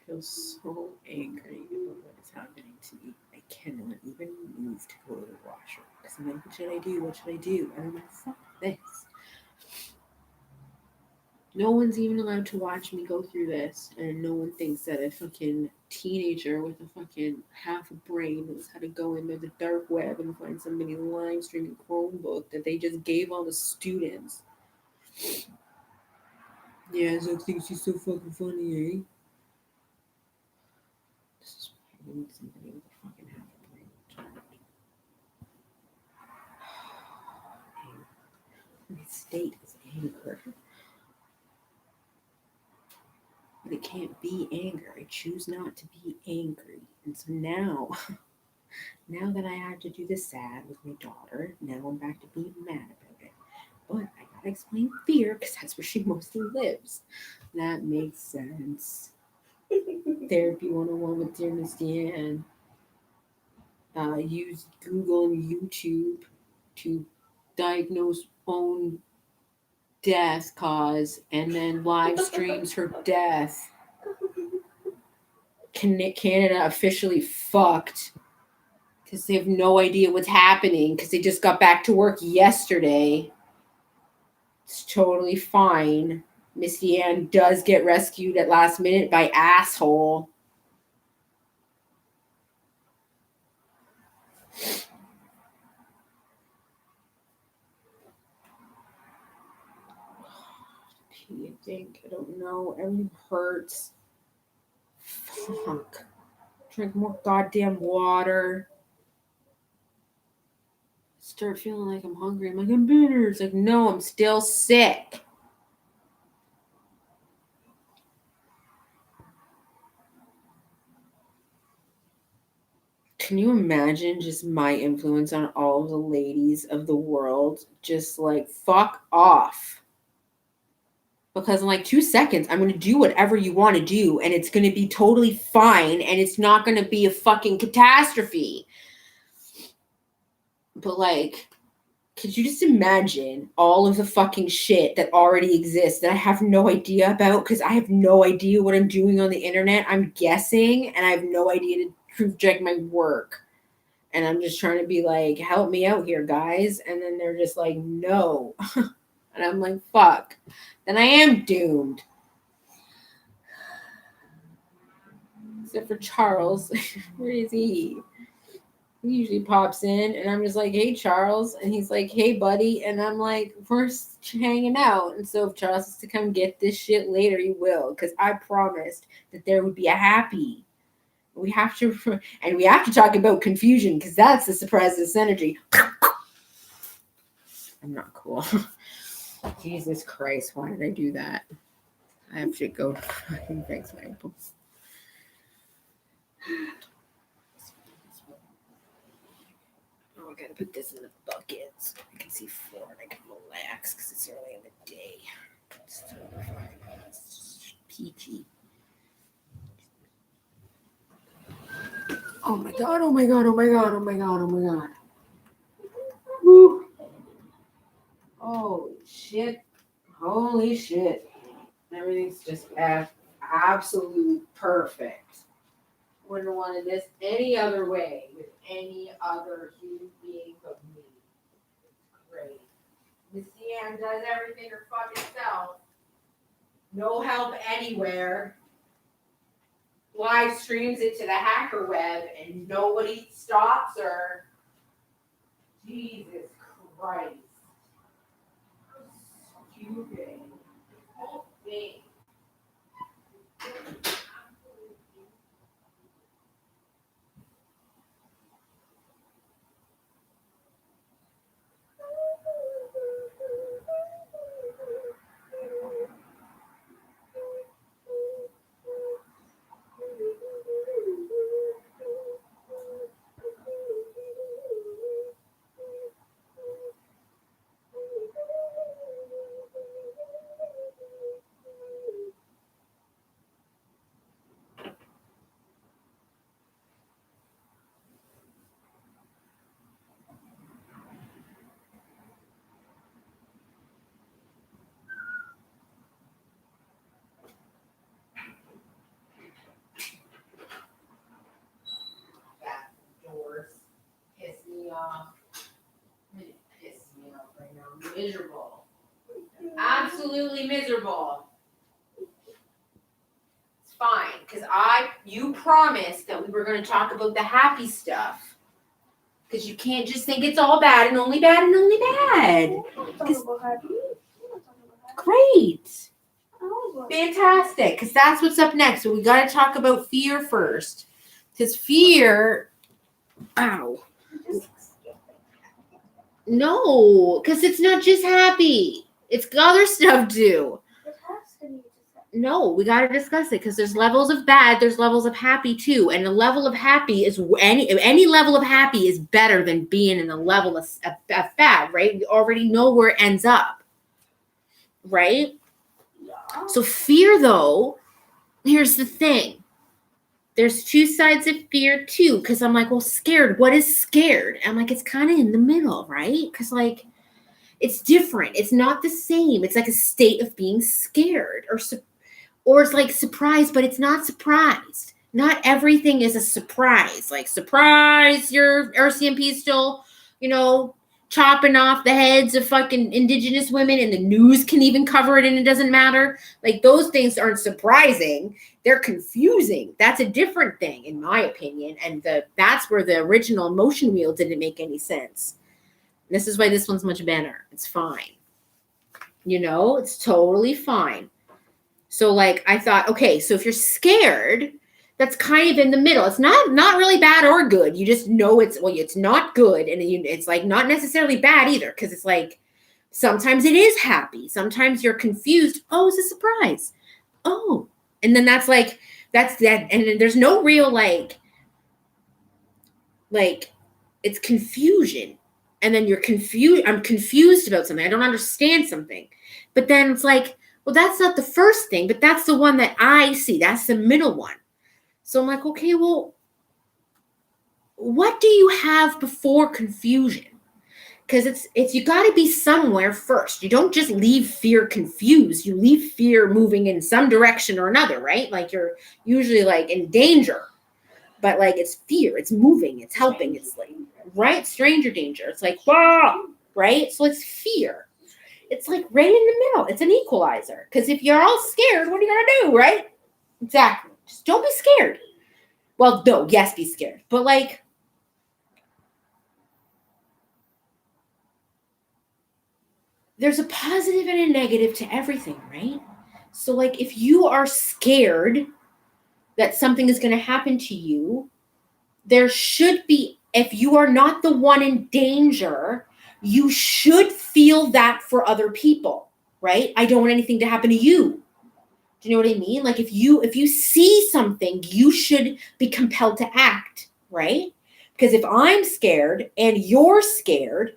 feel so angry about what is happening to me. I cannot even move to go to the washroom. Because I'm like, what should I do? What should I do? And I'm like, fuck this. No one's even allowed to watch me go through this, and no one thinks that a fucking teenager with a fucking half a brain knows how to go into the dark web and find somebody live streaming Chromebook that they just gave all the students. Yeah, Zoe thinks she's so fucking funny, eh? This is why I need somebody with a fucking half a brain. My state is anger. But it can't be anger. I choose not to be angry. And so now that I had to do the sad with my daughter, now I'm back to being mad about it. But I gotta explain fear because that's where she mostly lives. That makes sense. Therapy 101 with Dear Miss Deanne. Use Google and YouTube to diagnose own death cause and then live streams her death. Canada officially fucked because they have no idea what's happening because they just got back to work yesterday. It's totally fine. Miss Deanne does get rescued at last minute by asshole. I think, I don't know. Everything hurts. Fuck. Drink more goddamn water. Start feeling like I'm hungry. I'm like, I'm bitter. It's like, no, I'm still sick. Can you imagine just my influence on all of the ladies of the world? Just like, fuck off. Because in like 2 seconds, I'm going to do whatever you want to do, and it's going to be totally fine, and it's not going to be a fucking catastrophe. But like, could you just imagine all of the fucking shit that already exists that I have no idea about because I have no idea what I'm doing on the internet? I'm guessing, and I have no idea to project my work. And I'm just trying to be like, help me out here, guys. And then they're just like, no. And I'm like, fuck. Then I am doomed. Except for Charles. Where is he? He usually pops in, and I'm just like, hey, Charles. And he's like, hey, buddy. And I'm like, we're hanging out. And so if Charles has to come get this shit later, he will. Because I promised that there would be a happy. We have to talk about confusion because that's the surprises energy. I'm not cool. Jesus Christ, why did I do that? I have to go fucking fix my books. Oh, I gotta put this in the bucket so I can see floor and I can relax because it's early in the day. It's totally fine. It's peachy. Oh my god, oh my god, oh my god, oh my god, oh my god. Woo. Holy shit. Holy shit. Everything's just absolutely perfect. Wouldn't have wanted this any other way with any other human being but me. It's great. Miss Deanne does everything her fucking self. No help anywhere. Live streams it to the hacker web and nobody stops her. Jesus Christ. Stupid. Whole thing. miserable. Absolutely miserable. It's fine, because you promised that we were going to talk about the happy stuff. Because you can't just think it's all bad and only bad and only bad. Great. Fantastic. Because that's what's up next. So we got to talk about fear first. Because fear, ow. No, because it's not just happy. It's other stuff too. No, we got to discuss it because there's levels of bad, there's levels of happy too, and a level of happy is any level of happy is better than being in a level of bad, right? We already know where it ends up, right? Yeah. So fear, though, here's the thing. There's two sides of fear too, because I'm like, well, scared. What is scared? I'm like, it's kind of in the middle, right? Because like, it's different. It's not the same. It's like a state of being scared or it's like surprised, but it's not surprised. Not everything is a surprise. Like, surprise, your RCMP is still, chopping off the heads of fucking indigenous women and the news can even cover it and it doesn't matter. Like, those things aren't surprising. They're confusing. That's a different thing, in my opinion. And that's where the original motion wheel didn't make any sense. This is why this one's much better. It's fine. It's totally fine. So like I thought, okay, so if you're scared, that's kind of in the middle. It's not really bad or good. You just know it's not good, and it's like not necessarily bad either, because it's like sometimes it is happy, sometimes you're confused. Oh, it's a surprise. Oh, and then that's that, and then there's no real like it's confusion, and then you're confused. I'm confused about something. I don't understand something, but then it's like, well, that's not the first thing, but that's the one that I see. That's the middle one. So I'm like, okay, well, what do you have before confusion? Because it's you got to be somewhere first. You don't just leave fear confused. You leave fear moving in some direction or another, right? Like you're usually like in danger, but like it's fear. It's moving. It's helping. It's like, right? Stranger danger. It's like, wow, right? So it's fear. It's like right in the middle. It's an equalizer. Because if you're all scared, what are you going to do, right? Exactly. Just don't be scared. Well, no, yes, be scared. But like, there's a positive and a negative to everything, right? So like, if you are scared that something is going to happen to you, there should be, if you are not the one in danger, you should feel that for other people, right? I don't want anything to happen to you. Do you know what I mean? Like if you see something, you should be compelled to act, right? Because if I'm scared and you're scared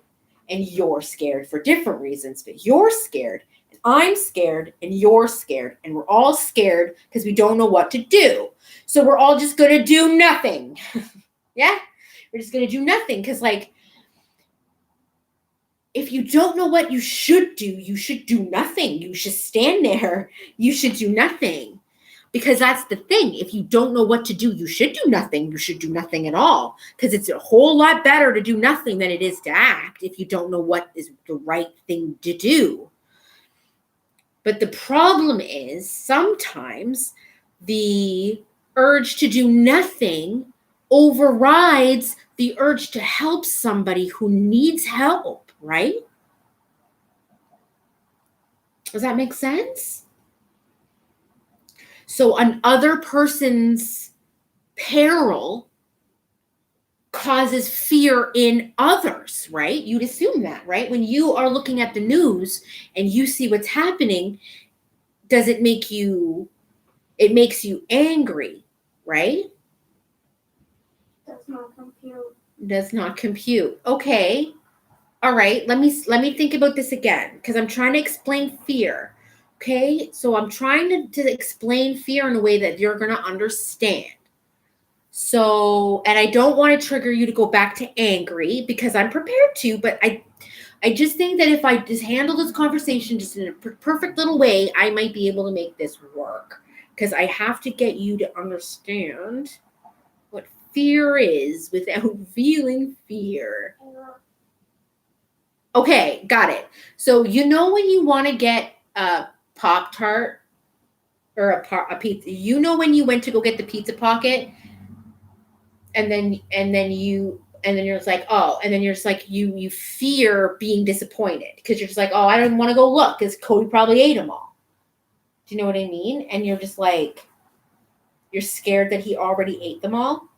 for different reasons, but you're scared and I'm scared and you're scared and we're all scared because we don't know what to do. So we're all just going to do nothing. Yeah? We're just going to do nothing because like, if you don't know what you should do nothing. You should stand there. You should do nothing. Because that's the thing. If you don't know what to do, you should do nothing. You should do nothing at all. Because it's a whole lot better to do nothing than it is to act if you don't know what is the right thing to do. But the problem is sometimes the urge to do nothing overrides the urge to help somebody who needs help, right? Does that make sense? So another person's peril causes fear in others, right? You'd assume that, right? When you are looking at the news and you see what's happening, does it make you, it makes you angry, right? Does not compute. Okay. All right. Let me think about this again because I'm trying to explain fear. Okay. So I'm trying to explain fear in a way that you're going to understand. So, and I don't want to trigger you to go back to angry because I'm prepared to, but I just think that if I just handle this conversation just in a perfect little way, I might be able to make this work because I have to get you to understand what fear is without feeling fear. Okay, got it. So you know when you want to get a Pop-Tart or a pizza, you know when you went to go get the pizza pocket, and then you're just like, oh, and then you're just like, you fear being disappointed because you're just like, oh, I don't want to go look because Cody probably ate them all. Do you know what I mean? And you're just like, you're scared that he already ate them all.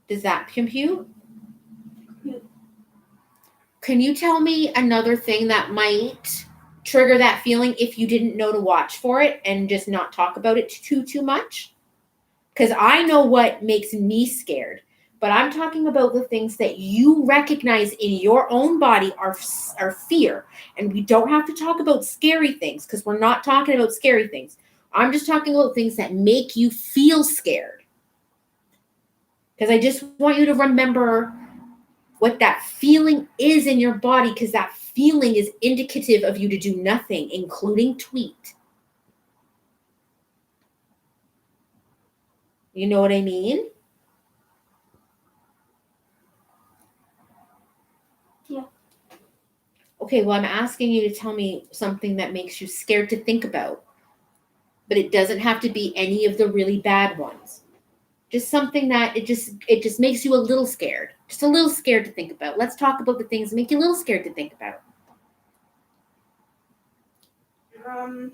Does that compute? Can you tell me another thing that might trigger that feeling if you didn't know to watch for it and just not talk about it too much? Because I know what makes me scared, but I'm talking about the things that you recognize in your own body are fear. And we don't have to talk about scary things because we're not talking about scary things. I'm just talking about things that make you feel scared. Because I just want you to remember what that feeling is in your body, because that feeling is indicative of you to do nothing, including tweet. You know what I mean? Yeah. Okay, well, I'm asking you to tell me something that makes you scared to think about. But it doesn't have to be any of the really bad ones. Just something that it just makes you a little scared. Just a little scared to think about. Let's talk about the things that make you a little scared to think about. Um,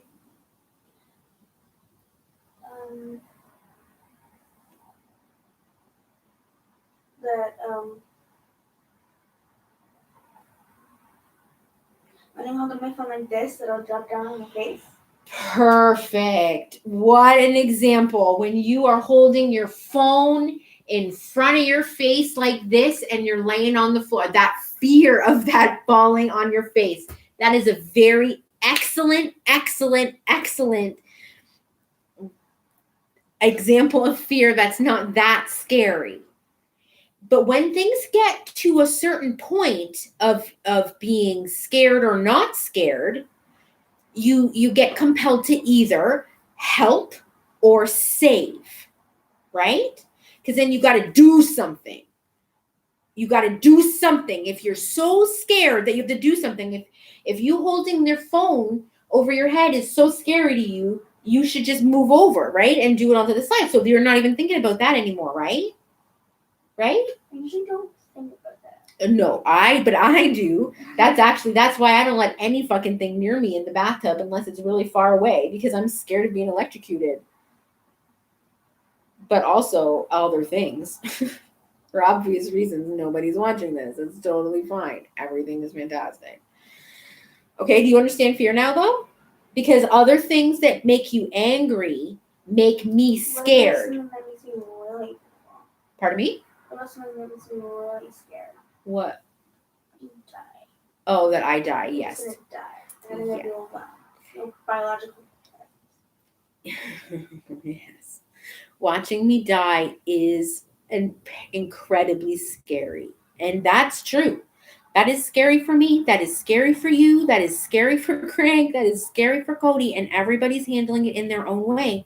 that when I hold up my phone like this, it'll drop down on my face. Perfect. What an example. When you are holding your phone in front of your face like this and you're laying on the floor, that fear of that falling on your face. That is a very excellent example of fear that's not that scary. But when things get to a certain point of being scared or not scared, you get compelled to either help or save, right? Because then you got to do something. You got to do something. If you're so scared that you have to do something, if you holding your phone over your head is so scary to you, you should just move over, right? And do it onto the side. So you're not even thinking about that anymore, right? Right? I usually don't think about that. No, but I do. That's why I don't let any fucking thing near me in the bathtub unless it's really far away because I'm scared of being electrocuted. But also other things. For obvious reasons, nobody's watching this. It's totally fine. Everything is fantastic. Okay, do you understand fear now though? Because other things that make you angry make me scared. That makes me really. Pardon me? What else makes me really scared? What? You die. Oh, that I die, yes. You're gonna die. And then you'll no biological. Yes. Watching me die is incredibly scary. And that's true. That is scary for me. That is scary for you. That is scary for Craig. That is scary for Cody. And everybody's handling it in their own way.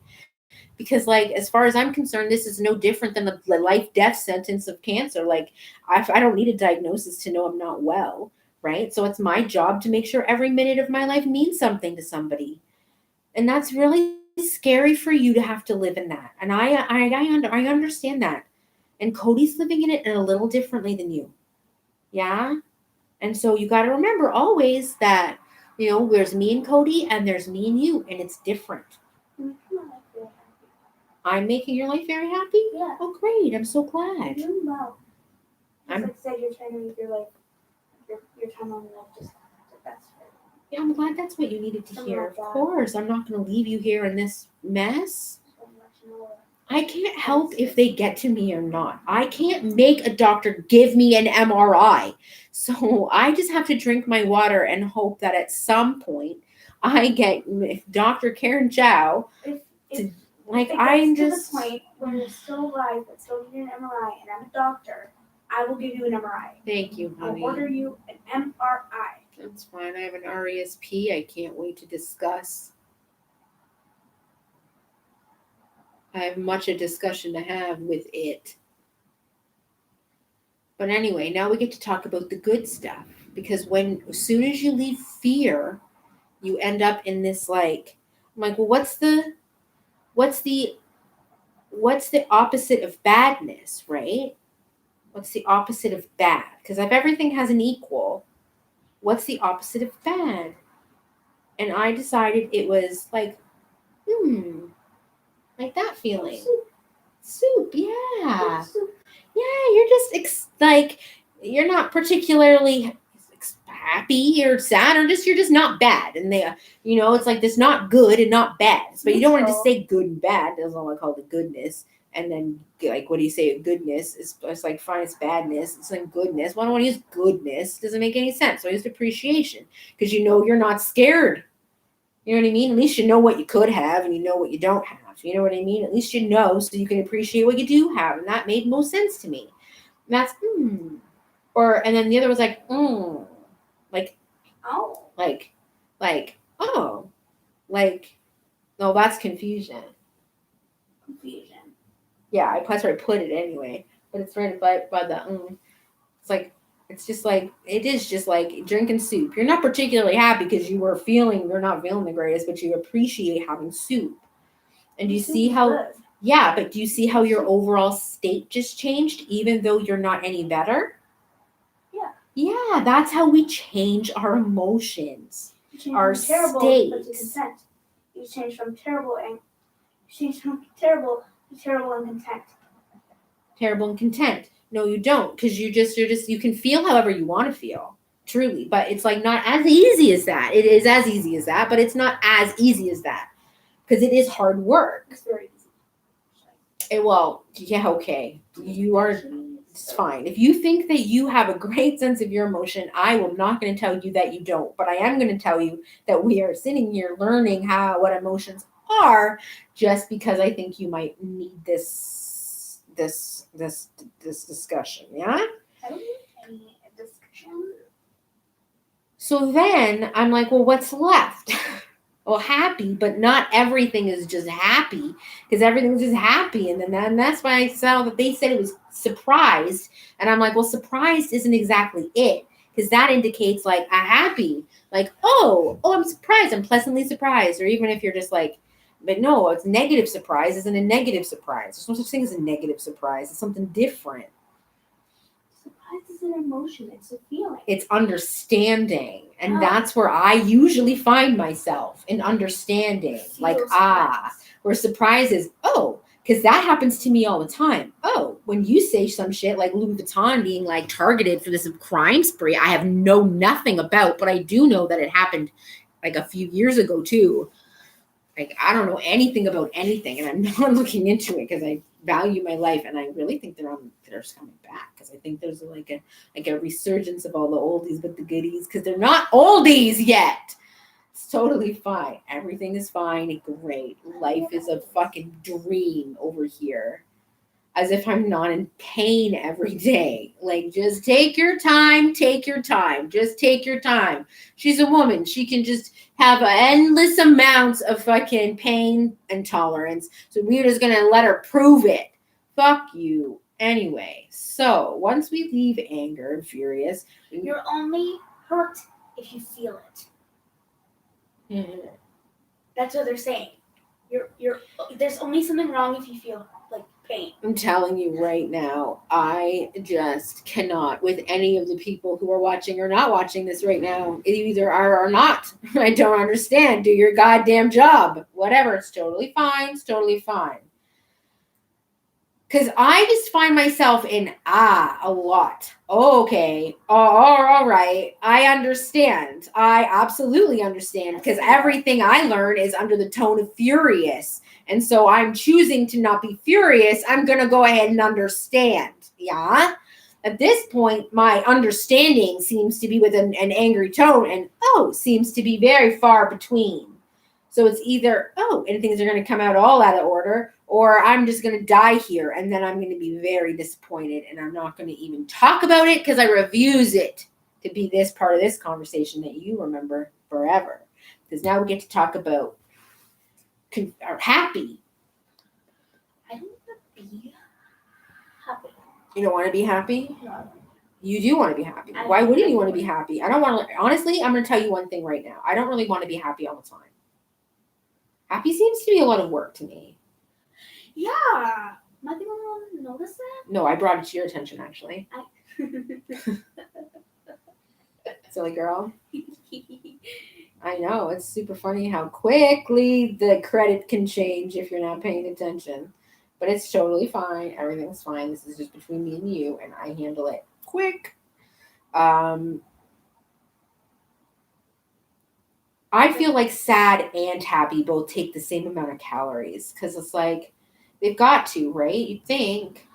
Because, like, as far as I'm concerned, this is no different than the life-death sentence of cancer. Like, I don't need a diagnosis to know I'm not well, right? So it's my job to make sure every minute of my life means something to somebody. And that's really scary for you to have to live in that. And I understand that. And Cody's living in it a little differently than you. Yeah? And so you got to remember always that, there's me and Cody and there's me and you, and it's different. I'm making your life very happy? Yeah. Oh, great. I'm so glad. You're doing well. As I said, you're trying to make your life, your time on life just the best for you. Yeah, I'm glad that's what you needed to hear. Of course. I'm not going to leave you here in this mess. I can't help if they get to me or not. I can't make a doctor give me an MRI. So I just have to drink my water and hope that at some point I get Dr. Karen Chow. I'm just to the point when you're still alive but still need an MRI and I'm a doctor, I will give you an MRI. Thank you, honey. I'll order you an MRI. That's fine. I have an RESP. I can't wait to discuss. I have much a discussion to have with it. But anyway, now we get to talk about the good stuff, because as soon as you leave fear, you end up in this like, I'm like, well, what's the opposite of badness, right? What's the opposite of bad? Because if everything has an equal, what's the opposite of bad? And I decided it was like, like that feeling. Soup, yeah. Yeah, you're just like, you're not particularly happy or sad, or you're just not bad. And it's like this not good and not bad. But you don't want to just say good and bad. That's all I call the goodness. And then, like, what do you say? Goodness it's like fine, it's badness. It's like goodness. Why don't I want to use goodness? Doesn't make any sense. So I used appreciation, because you're not scared. You know what I mean? At least you know what you could have, and you know what you don't have. You know what I mean? At least you know, so you can appreciate what you do have. And that made most sense to me. And that's, and then the other was like, like, Oh. No, that's confusion. Confusion. Yeah, that's where I put it anyway. But it's right by the, it's like, it is just like drinking soup. You're not particularly happy because you're not feeling the greatest, but you appreciate having soup. And do you see how, but do you see how your overall state just changed, even though you're not any better? Yeah. Yeah, that's how we change our emotions, our terrible state. To content. You change from terrible to terrible and content. Terrible and content. No, you don't, because you can feel however you want to feel, truly. But it's like not as easy as that. It is as easy as that, but it's not as easy as that, because it is hard work. It's very easy. Okay. It's fine. If you think that you have a great sense of your emotion, I am not going to tell you that you don't, but I am going to tell you that we are sitting here learning what emotions are, just because I think you might need this discussion. Yeah? I don't need any discussion. So then I'm like, well, what's left? Well, happy, but not everything is just happy, because everything's just happy. And then that's why I saw that they said it was surprised. And I'm like, well, surprised isn't exactly it, because that indicates like a happy, like, oh, I'm surprised. I'm pleasantly surprised. Or even if you're just like, but no, it's negative surprise isn't a negative surprise. There's no such thing as a negative surprise. It's something different. Surprise is an emotion. It's a feeling. It's understanding. And that's where I usually find myself, in understanding. Like, where surprise is, because that happens to me all the time. When you say some shit like Louis Vuitton being like targeted for this crime spree, I have nothing about, but I do know that it happened like a few years ago too. Like, I don't know anything about anything, and I'm not looking into it because I value my life, and I really think they're coming back, because I think there's like a resurgence of all the oldies but the goodies, because they're not oldies yet. It's totally fine. Everything is fine. Great. Life is a fucking dream over here. As if I'm not in pain every day. Like, just take your time. Just take your time. She's a woman. She can just have endless amounts of fucking pain and tolerance. So we're just going to let her prove it. Fuck you. Anyway, so once we leave anger and furious. You're only hurt if you feel it. Yeah. That's what they're saying. There's only something wrong if you feel like pain. I'm telling you right now, I just cannot, with any of the people who are watching or not watching this right now. It either are or not. I don't understand. Do your goddamn job. Whatever. It's totally fine. Because I just find myself in a lot. Okay. All right. I understand. I absolutely understand, because everything I learn is under the tone of furious. And so I'm choosing to not be furious. I'm going to go ahead and understand. Yeah. At this point, my understanding seems to be with an angry tone, and seems to be very far between. So it's either, and things are going to come out of order, or I'm just going to die here, and then I'm going to be very disappointed, and I'm not going to even talk about it, because I refuse it to be this part of this conversation that you remember forever. Because now we get to talk about happy. I don't want to be happy. You don't want to be happy? No. You do want to be happy. I Why wouldn't am you want to be bored. happy? I don't want to. Honestly, I'm going to tell you one thing right now. I don't really want to be happy all the time. Happy seems to be a lot of work to me. Yeah. Am I the only one who noticed that? No, I brought it to your attention, actually. Silly girl. I know. It's super funny how quickly the credit can change if you're not paying attention. But it's totally fine. Everything's fine. This is just between me and you, and I handle it quick. I feel like sad and happy both take the same amount of calories because it's like they've got to, right? You think,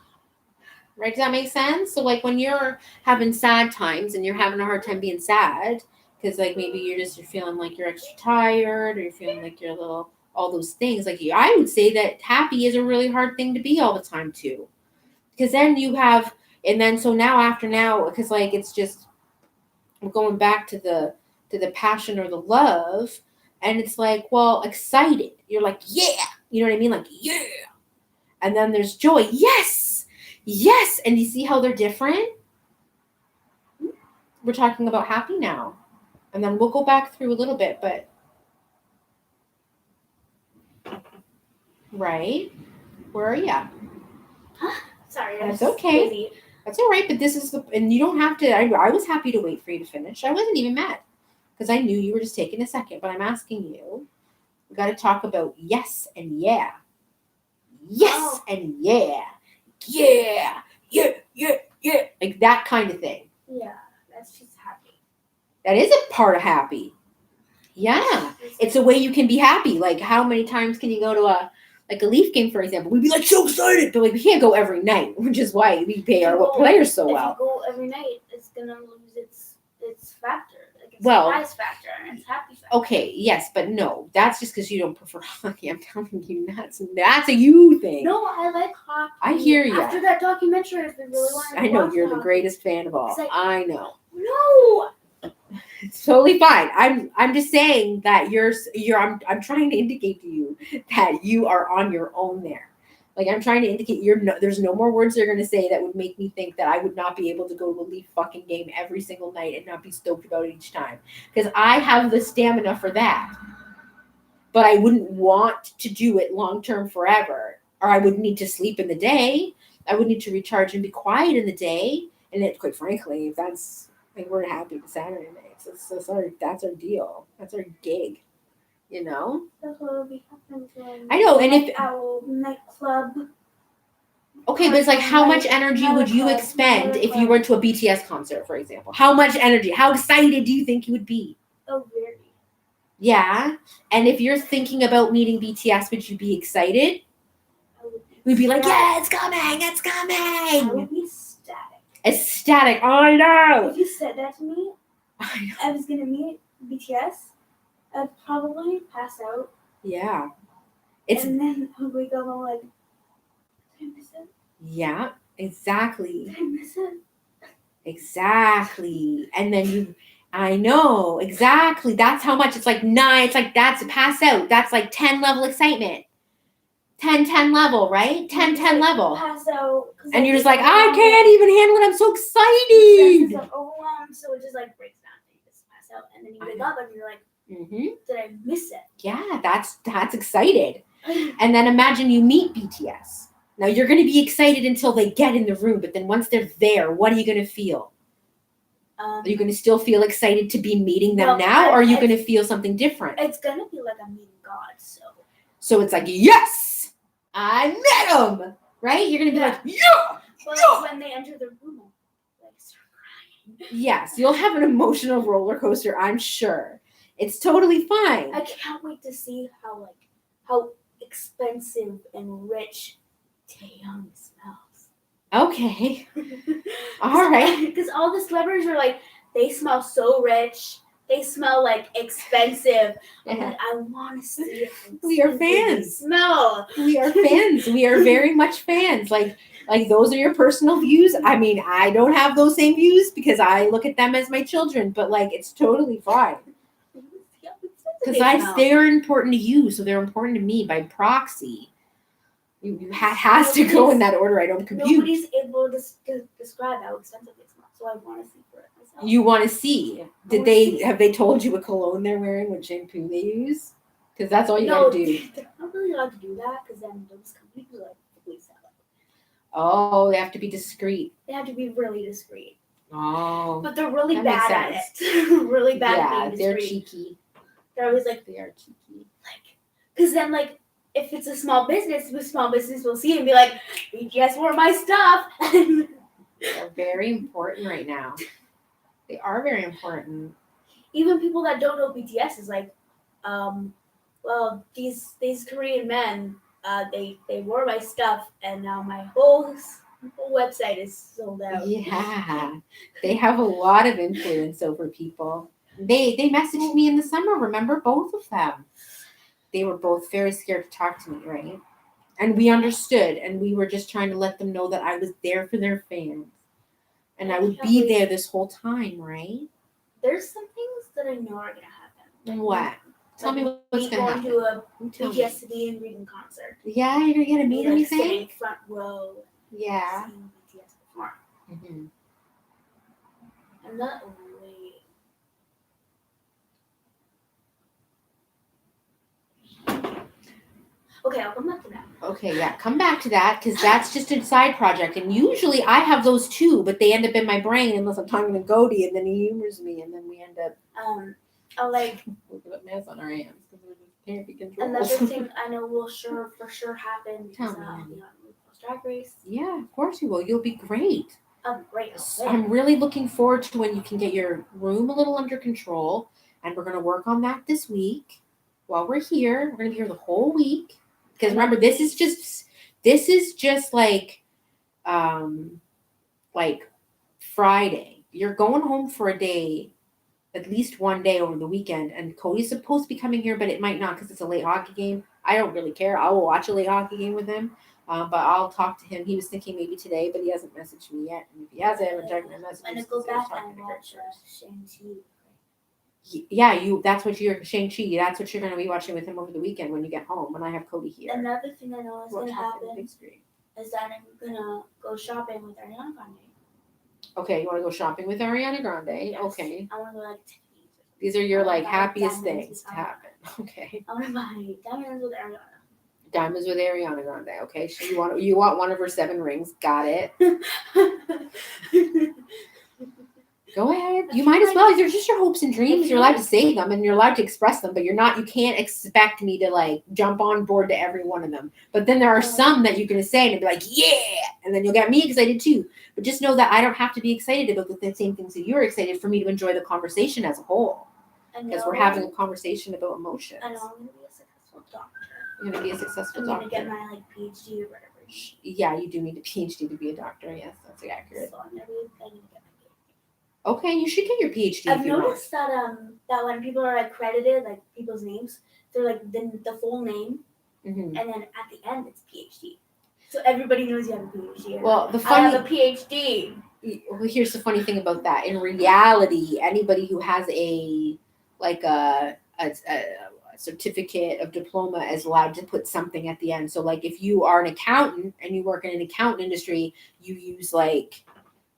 right? Does that make sense? So, like when you're having sad times and you're having a hard time being sad because, like, maybe you're feeling like you're extra tired or you're feeling like you're a little, all those things. Like, I would say that happy is a really hard thing to be all the time too, because then you have, and then so now because like it's just we're going back to the passion or the love, and it's like, well, excited, you're like, yeah, you know what I mean, like, yeah, and then there's joy, yes, and you see how they're different. We're talking about happy now, and then we'll go back through a little bit, but right, where are you? Sorry, That's was okay. busy. That's all right, but this is and you don't have to. I was happy to wait for you to finish. I wasn't even mad because I knew you were just taking a second. But I'm asking you, we got to talk about yes and yeah. Yes and yeah. Yeah. Like that kind of thing. Yeah, that's just happy. That is a part of happy. Yeah. It's a way you can be happy. Like how many times can you go to a Leaf game, for example? We'd be like so excited, but like we can't go every night, which is why we pay our players so well. If you go every night, it's gonna lose its factor. Like it's Well, surprise factor and it's happy factor. Okay, yes, but no. That's just because you don't prefer hockey. I'm telling you, that's a you thing. No, I like hockey. I hear you. After that documentary, if we really wanted to I know watch you're the hockey. greatest fan of all. I know. No. It's totally fine. I'm just saying that I'm trying to indicate to you that you are on your own there. Like I'm trying to indicate there's no more words you're gonna say that would make me think that I would not be able to go to a Leaf fucking game every single night and not be stoked about it each time. Because I have the stamina for that. But I wouldn't want to do it long term forever. Or I would need to sleep in the day. I would need to recharge and be quiet in the day. And then quite frankly, if that's we're happy with Saturday nights. That's our deal. That's our gig. You know? That's what will be happening to I know, and if our nightclub. Okay, but it's like how much energy would you expend if you went to a BTS concert, for example? How much energy? How excited do you think you would be? Oh, very. Yeah. And if you're thinking about meeting BTS, would you be excited? We'd be like, yeah, it's coming. I would be Ecstatic. I know. If you said that to me, I was gonna meet BTS, I'd probably pass out. Yeah. And then I would wake up and I'm like, did I miss it? Yeah, exactly. Did I miss it? Exactly. And then I know, exactly. That's how much. It's like 9. It's like that's a pass out. That's like 10 level excitement. 10 level, right? 10 level. Pass out. And you're just like, I can't even handle it. I'm so excited. It's overwhelmed, so it just like breaks down. And you just pass out. And then you wake up and you're like, did I miss it? Yeah, that's excited. And then imagine you meet BTS. Now you're going to be excited until they get in the room, but then once they're there, what are you going to feel? Are you going to still feel excited to be meeting them now, or are you going to feel something different? It's going to be like I'm meeting God, So it's like, yes, I met him, right? You're going to be like, yeah. But when they enter the room, like start crying. Yes, you'll have an emotional roller coaster, I'm sure. It's totally fine. I can't wait to see how expensive and rich Taeyong smells. Okay. All right. Because all the celebrities are like, they smell so rich. They smell like expensive. I'm like, I want to see how we are fans. Smell. We are fans. We are very much fans. Like those are your personal views. I mean, I don't have those same views because I look at them as my children, but like it's totally fine. Because they're important to you, so they're important to me by proxy. You has to go in that order. I don't compute. Nobody's able to describe how expensive it smells. so I want to see for it myself. You want to see? Have they told you what cologne they're wearing, what shampoo they use? Because that's all you No, gotta do. they're not really allowed to do that because then those companies are like police sell it. Oh, they have to be discreet. They have to be really discreet. Oh, But they're really that makes bad at it. Really bad yeah, at being they're discreet. cheeky. They're always like, They are cheeky. because then like if it's a small business, the small business will see it and be like, BTS wore my stuff. They're very important right now. They are very important. Even people that don't know BTS is like, well, these Korean men, they wore my stuff, and now my whole website is sold out. Yeah, they have a lot of influence over people. They messaged me in the summer. Remember, both of them. They were both very scared to talk to me, right? And we understood, and we were just trying to let them know that I was there for their fans, and I would be there this whole time, right? There's some things that I know are gonna happen. What? Tell me what's me gonna going happen. to a Tell me. BTS meet and greeting concert. Yeah, you're gonna meet Me, like, anything? sitting front row, Yeah. seeing BTS perform. Mm-hmm. I'm not waiting. Okay, I'll come back to that. Okay, yeah, come back to that because that's just a side project. And usually I have those too, but they end up in my brain unless I'm talking to Cody and then he humors me and then we end up I'll like with a mess on our hands because we just can't be controlled. another thing I know will for sure happen because Tell me. I'll be on RuPaul's Drag Race. Yeah, of course you will. You'll be great. Great. I'm really looking forward to when you can get your room a little under control, and we're going to work on that this week. While we're here, we're going to be here the whole week. Because remember, this is just like Friday. You're going home for a day, at least one day over the weekend, and Cody's supposed to be coming here, but it might not because it's a late hockey game. I don't really care. I will watch a late hockey game with him, but I'll talk to him. He was thinking maybe today, but he hasn't messaged me yet. And if he has, I haven't checked my messages. I'm gonna go back and watch Shang-Chi. Yeah, that's what you're Shang-Chi. That's what you're going to be watching with him over the weekend when you get home. When I have Cody here. Another thing I know is Watch gonna hockey on the happen big screen. is that I'm gonna go shopping with Ariana Grande. Okay, you want to go shopping with Ariana Grande? Yes. Okay. I want to go like Tiffany's. These are your like buy happiest diamonds things with to happen. Okay. I want to buy diamonds with Ariana. Diamonds with Ariana Grande. Okay, so you want one of her 7 rings? Got it. Go ahead. You might as well. They're just your hopes and dreams. You're allowed to say them and you're allowed to express them, but you can't expect me to like jump on board to every one of them. But then there are some that you're going to say and be like, yeah, and then you'll get me excited too. But just know that I don't have to be excited about the same things that you're excited for me to enjoy the conversation as a whole. Because we're having a conversation about emotions. I know I'm going to be a successful doctor. You're going to be a successful I'm doctor. going to get my like PhD or whatever. Yeah, you do need a PhD to be a doctor. Yes, that's accurate. So I'm going to get my PhD. Okay, you should get your PhD. I've noticed that that when people are like credited, like people's names, they're like the full name, and then at the end it's PhD. So everybody knows you have a PhD. Well, I have a PhD. Well, here's the funny thing about that. In reality, anybody who has a certificate of diploma is allowed to put something at the end. So, like, if you are an accountant and you work in an accountant industry, you use like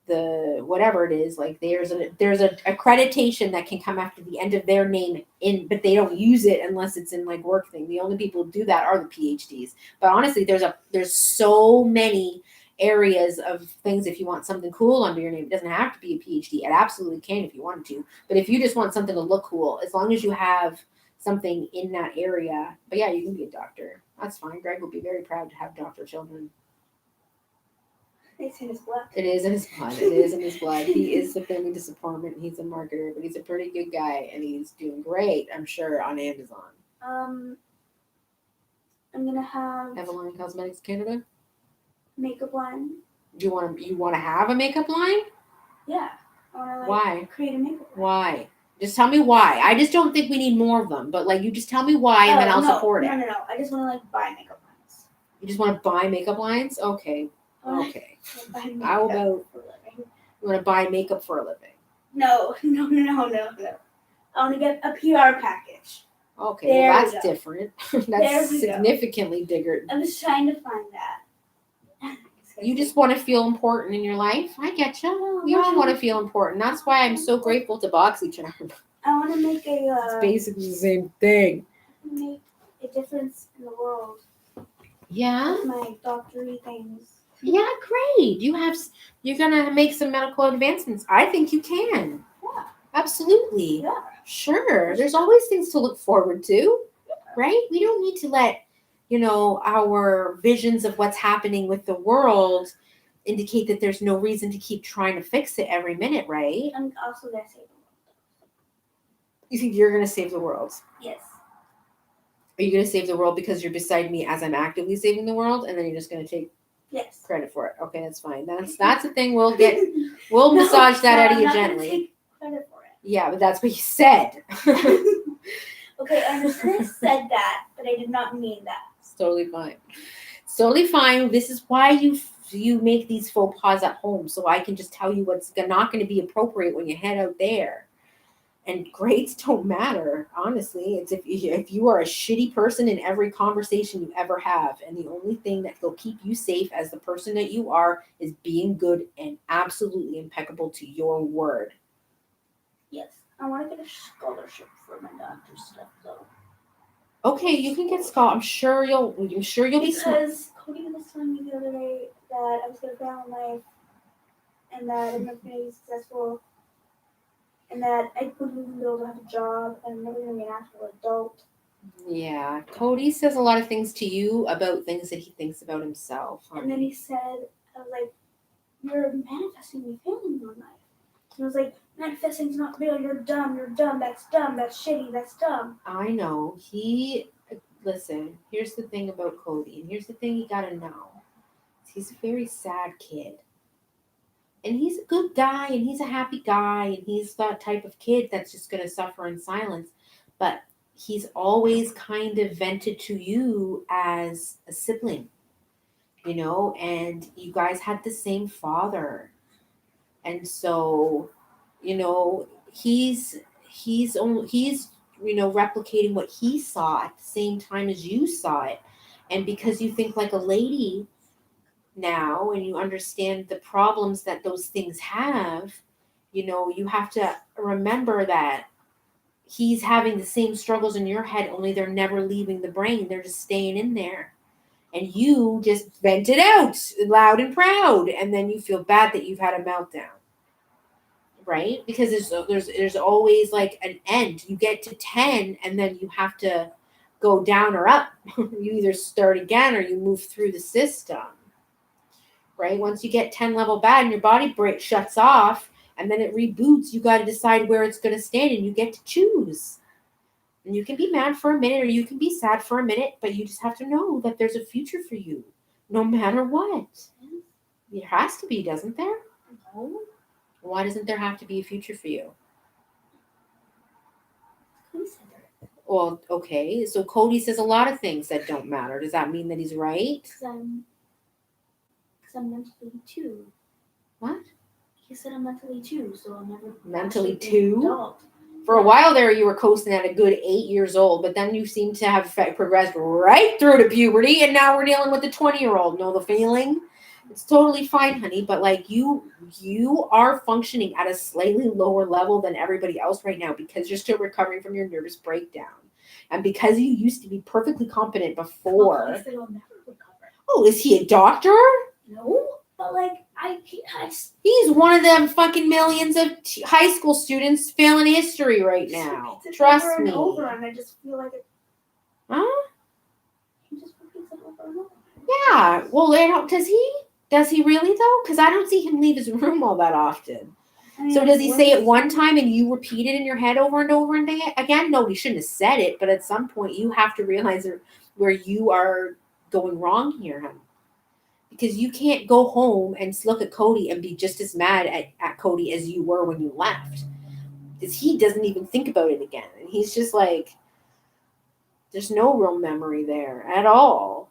the whatever it is, like there's an accreditation that can come after the end of their name but they don't use it unless it's in like work thing. The only people who do that are the PhDs. But honestly, there's so many areas of things. If you want something cool under your name, it doesn't have to be a PhD. It absolutely can if you wanted to. But if you just want something to look cool, as long as you have something in that area. But yeah, you can be a doctor. That's fine. Greg will be very proud to have doctor children. It's in his blood. It is in his blood. It is in his blood. He is the family disappointment. He's a marketer, but he's a pretty good guy, and he's doing great, I'm sure, on Amazon. I'm gonna have Eveline Cosmetics Canada. Makeup line. Do you want to have a makeup line? Yeah. I wanna, like, Why? create a makeup line. Why? Just tell me why. I just don't think we need more of them, but like you just tell me why, and then I'll support it. No. I just want to like buy makeup lines. You just want to buy makeup lines? Okay. Okay. How about you want to buy makeup for a living? No. I want to get a PR package. Okay, There well, we that's go. different. There That's we go. significantly bigger. I'm just trying to find that. You just want to feel important in your life. I get you. We all want to feel important. That's why I'm so grateful to Boxy Charm. I want to make It's basically the same thing. make a difference in the world Yeah. with my doctory things. Yeah, great. You're gonna make some medical advancements. I think you can. Yeah. Absolutely. Yeah. Sure. There's always things to look forward to, right? We don't need to let, our visions of what's happening with the world indicate that there's no reason to keep trying to fix it every minute, right? I'm also gonna save the world. You think you're gonna save the world? Yes. Are you gonna save the world because you're beside me as I'm actively saving the world, and then you're just gonna take Yes. credit for it? Okay, that's fine. That's a thing. We'll massage that out of you I'm not gonna gently. take credit for it. Yeah, but that's what you said. Okay, I understand I said that, but I did not mean that. It's totally fine. It's totally fine. This is why you make these faux pas at home, so I can just tell you what's not going to be appropriate when you head out there. And grades don't matter, honestly. It's if you are a shitty person in every conversation you ever have, and the only thing that will keep you safe as the person that you are is being good and absolutely impeccable to your word. Yes. I want to get a scholarship for my doctor's stuff, though. Okay, you can get scholar. I'm sure you'll be smart. Because Cody was telling me the other day that I was going to fail in life, and that I'm not going to be successful, and that I wouldn't even be able to have a job, and I'm never going to be an actual adult. Yeah, Cody says a lot of things to you about things that he thinks about himself. And then he said, I was like, you're manifesting me failing in life. And I was like, manifesting's not real, you're dumb, that's shitty, that's dumb. I know. Listen, here's the thing about Cody, and here's the thing you gotta know. He's a very sad kid. And he's a good guy, and he's a happy guy, and he's that type of kid that's just gonna suffer in silence. But he's always kind of vented to you as a sibling, and you guys had the same father. And so, he's replicating what he saw at the same time as you saw it. And because you think like a lady now and you understand the problems that those things have, you have to remember that he's having the same struggles in your head, only they're never leaving the brain. They're just staying in there. And you just vent it out loud and proud. And then you feel bad that you've had a meltdown. Right? Because there's always like an end. You get to 10 and then you have to go down or up. You either start again or you move through the system. Right? Once you get 10 level bad and your body shuts off and then it reboots, you got to decide where it's going to stand and you get to choose. And you can be mad for a minute or you can be sad for a minute, but you just have to know that there's a future for you no matter what. There has to be, doesn't there? No. Why doesn't there have to be a future for you? Who said that? Well, okay. So Cody says a lot of things that don't matter. Does that mean that he's right? Because I'm mentally too. What? He said I'm mentally too, so I'll never Mentally actually be an too? adult. For a while there, you were coasting at a good 8 years old, but then you seem to have progressed right through to puberty, and now we're dealing with the 20-year-old. Know the feeling? It's totally fine, honey, but like you are functioning at a slightly lower level than everybody else right now because you're still recovering from your nervous breakdown. And because you used to be perfectly competent before. Well, I'll never recover. Oh, is he a doctor? No, but like He's one of them fucking millions of high school students failing history right now. It's Trust over me. and over, and I just feel like it. Huh? He just repeats it over and over. Yeah. Well, does he really though? Because I don't see him leave his room all that often. I mean, So does he what say is- it one time and you repeat it in your head over and over and again? No, he shouldn't have said it, but at some point you have to realize where you are going wrong here, honey. Because you can't go home and look at Cody and be just as mad at Cody as you were when you left. Because he doesn't even think about it again. And he's just like, there's no real memory there at all.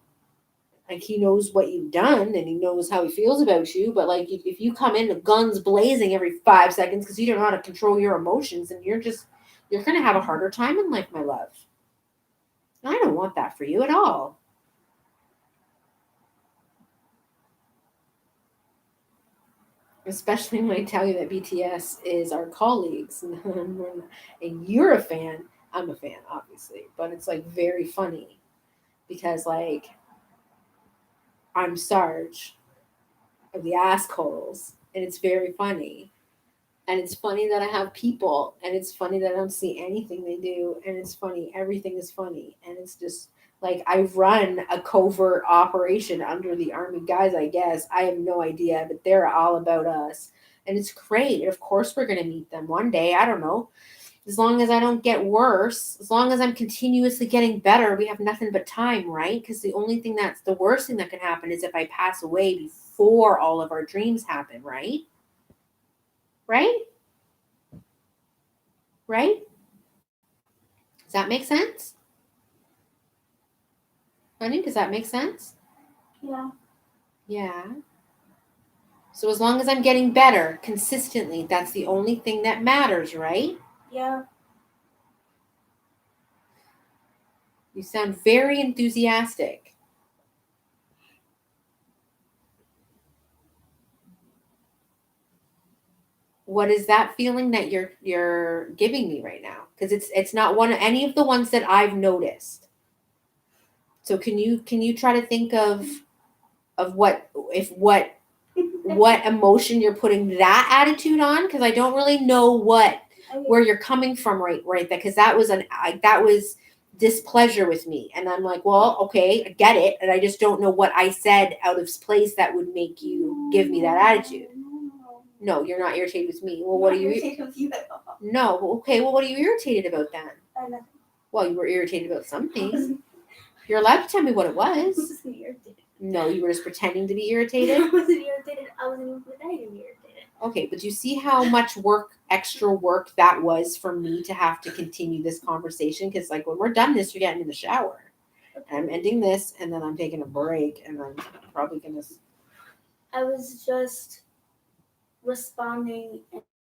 Like, he knows what you've done and he knows how he feels about you. But, like, if you come in with guns blazing every 5 seconds because you don't know how to control your emotions, and you're going to have a harder time in life, my love. And I don't want that for you at all. especially when I tell you that BTS is our colleagues and you're a fan. I'm a fan, obviously, but it's like very funny because like I'm Sarge of the assholes, and it's very funny. And it's funny that I have people, and it's funny that I don't see anything they do, and it's funny. Everything is funny, and it's just like I run a covert operation under the army guys. I guess I have no idea, but they're all about us, and it's great. Of course, we're gonna meet them one day. I don't know. As long as I don't get worse, as long as I'm continuously getting better, we have nothing but time, right? Because the only thing that's the worst thing that can happen is if I pass away before all of our dreams happen, right? Right? Right? Does that make sense? Honey, does that make sense? Yeah. Yeah. So as long as I'm getting better consistently, that's the only thing that matters, right? Yeah. You sound very enthusiastic. What is that feeling that you're giving me right now? Because it's not one any of the ones that I've noticed. So can you try to think of what emotion you're putting that attitude on? Because I don't really know where you're coming from right there, because that was displeasure with me, and I'm like, well, okay, I get it, and I just don't know what I said out of place that would make you give me that attitude. No, you're not irritated with me. Well, what are you irritated with you at all? No, okay, well, what are you irritated about then? Nothing. Well, you were irritated about something. You're allowed to tell me what it I was. wasn't irritated. No, you were just pretending to be I irritated. wasn't irritated. I wasn't even pretending to be irritated. Okay, but do you see how much extra work that was for me to have to continue this conversation? Because like when we're done this, you're getting in the shower. And I'm ending this, and then I'm taking a break, and I'm probably gonna. I was just responding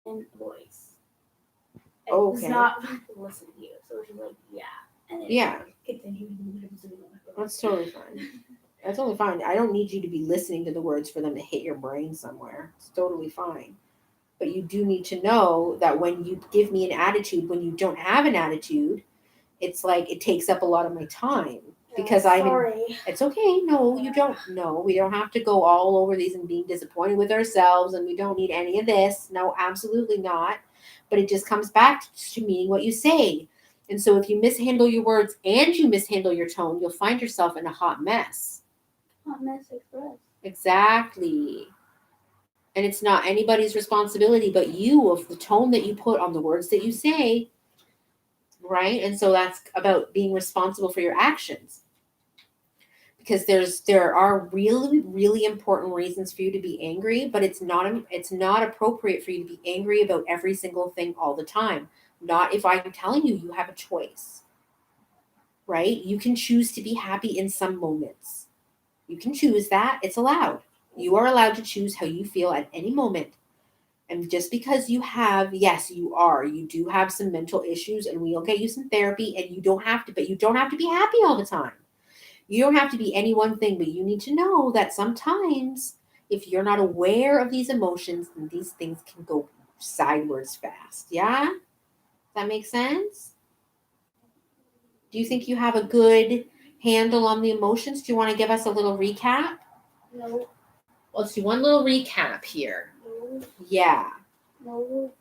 in voice. I was Okay. not listening to you, so it was just like, yeah. And then Yeah. continue. That's totally fine. That's totally fine. I don't need you to be listening to the words for them to hit your brain somewhere. It's totally fine. But you do need to know that when you give me an attitude, when you don't have an attitude, it's like it takes up a lot of my time because sorry. It's okay. No, you don't. No, we don't have to go all over these and being disappointed with ourselves, and we don't need any of this. No, absolutely not. But it just comes back to meaning what you say. And so if you mishandle your words and you mishandle your tone, you'll find yourself in a hot mess. Hot mess express. Exactly. And it's not anybody's responsibility but you, of the tone that you put on the words that you say. Right? And so that's about being responsible for your actions. Because there are really, really important reasons for you to be angry, but it's not appropriate for you to be angry about every single thing all the time. Not if I'm telling you you have a choice. Right? You can choose to be happy in some moments. You can choose that. It's allowed. You are allowed to choose how you feel at any moment. And just because you do have some mental issues, and we'll get you some therapy, and you don't have to be happy all the time. You don't have to be any one thing, but you need to know that sometimes if you're not aware of these emotions, then these things can go sideways fast. Yeah? Does that make sense? Do you think you have a good handle on the emotions? Do you want to give us a little recap? No. Let's do one little recap here. No. Yeah. No.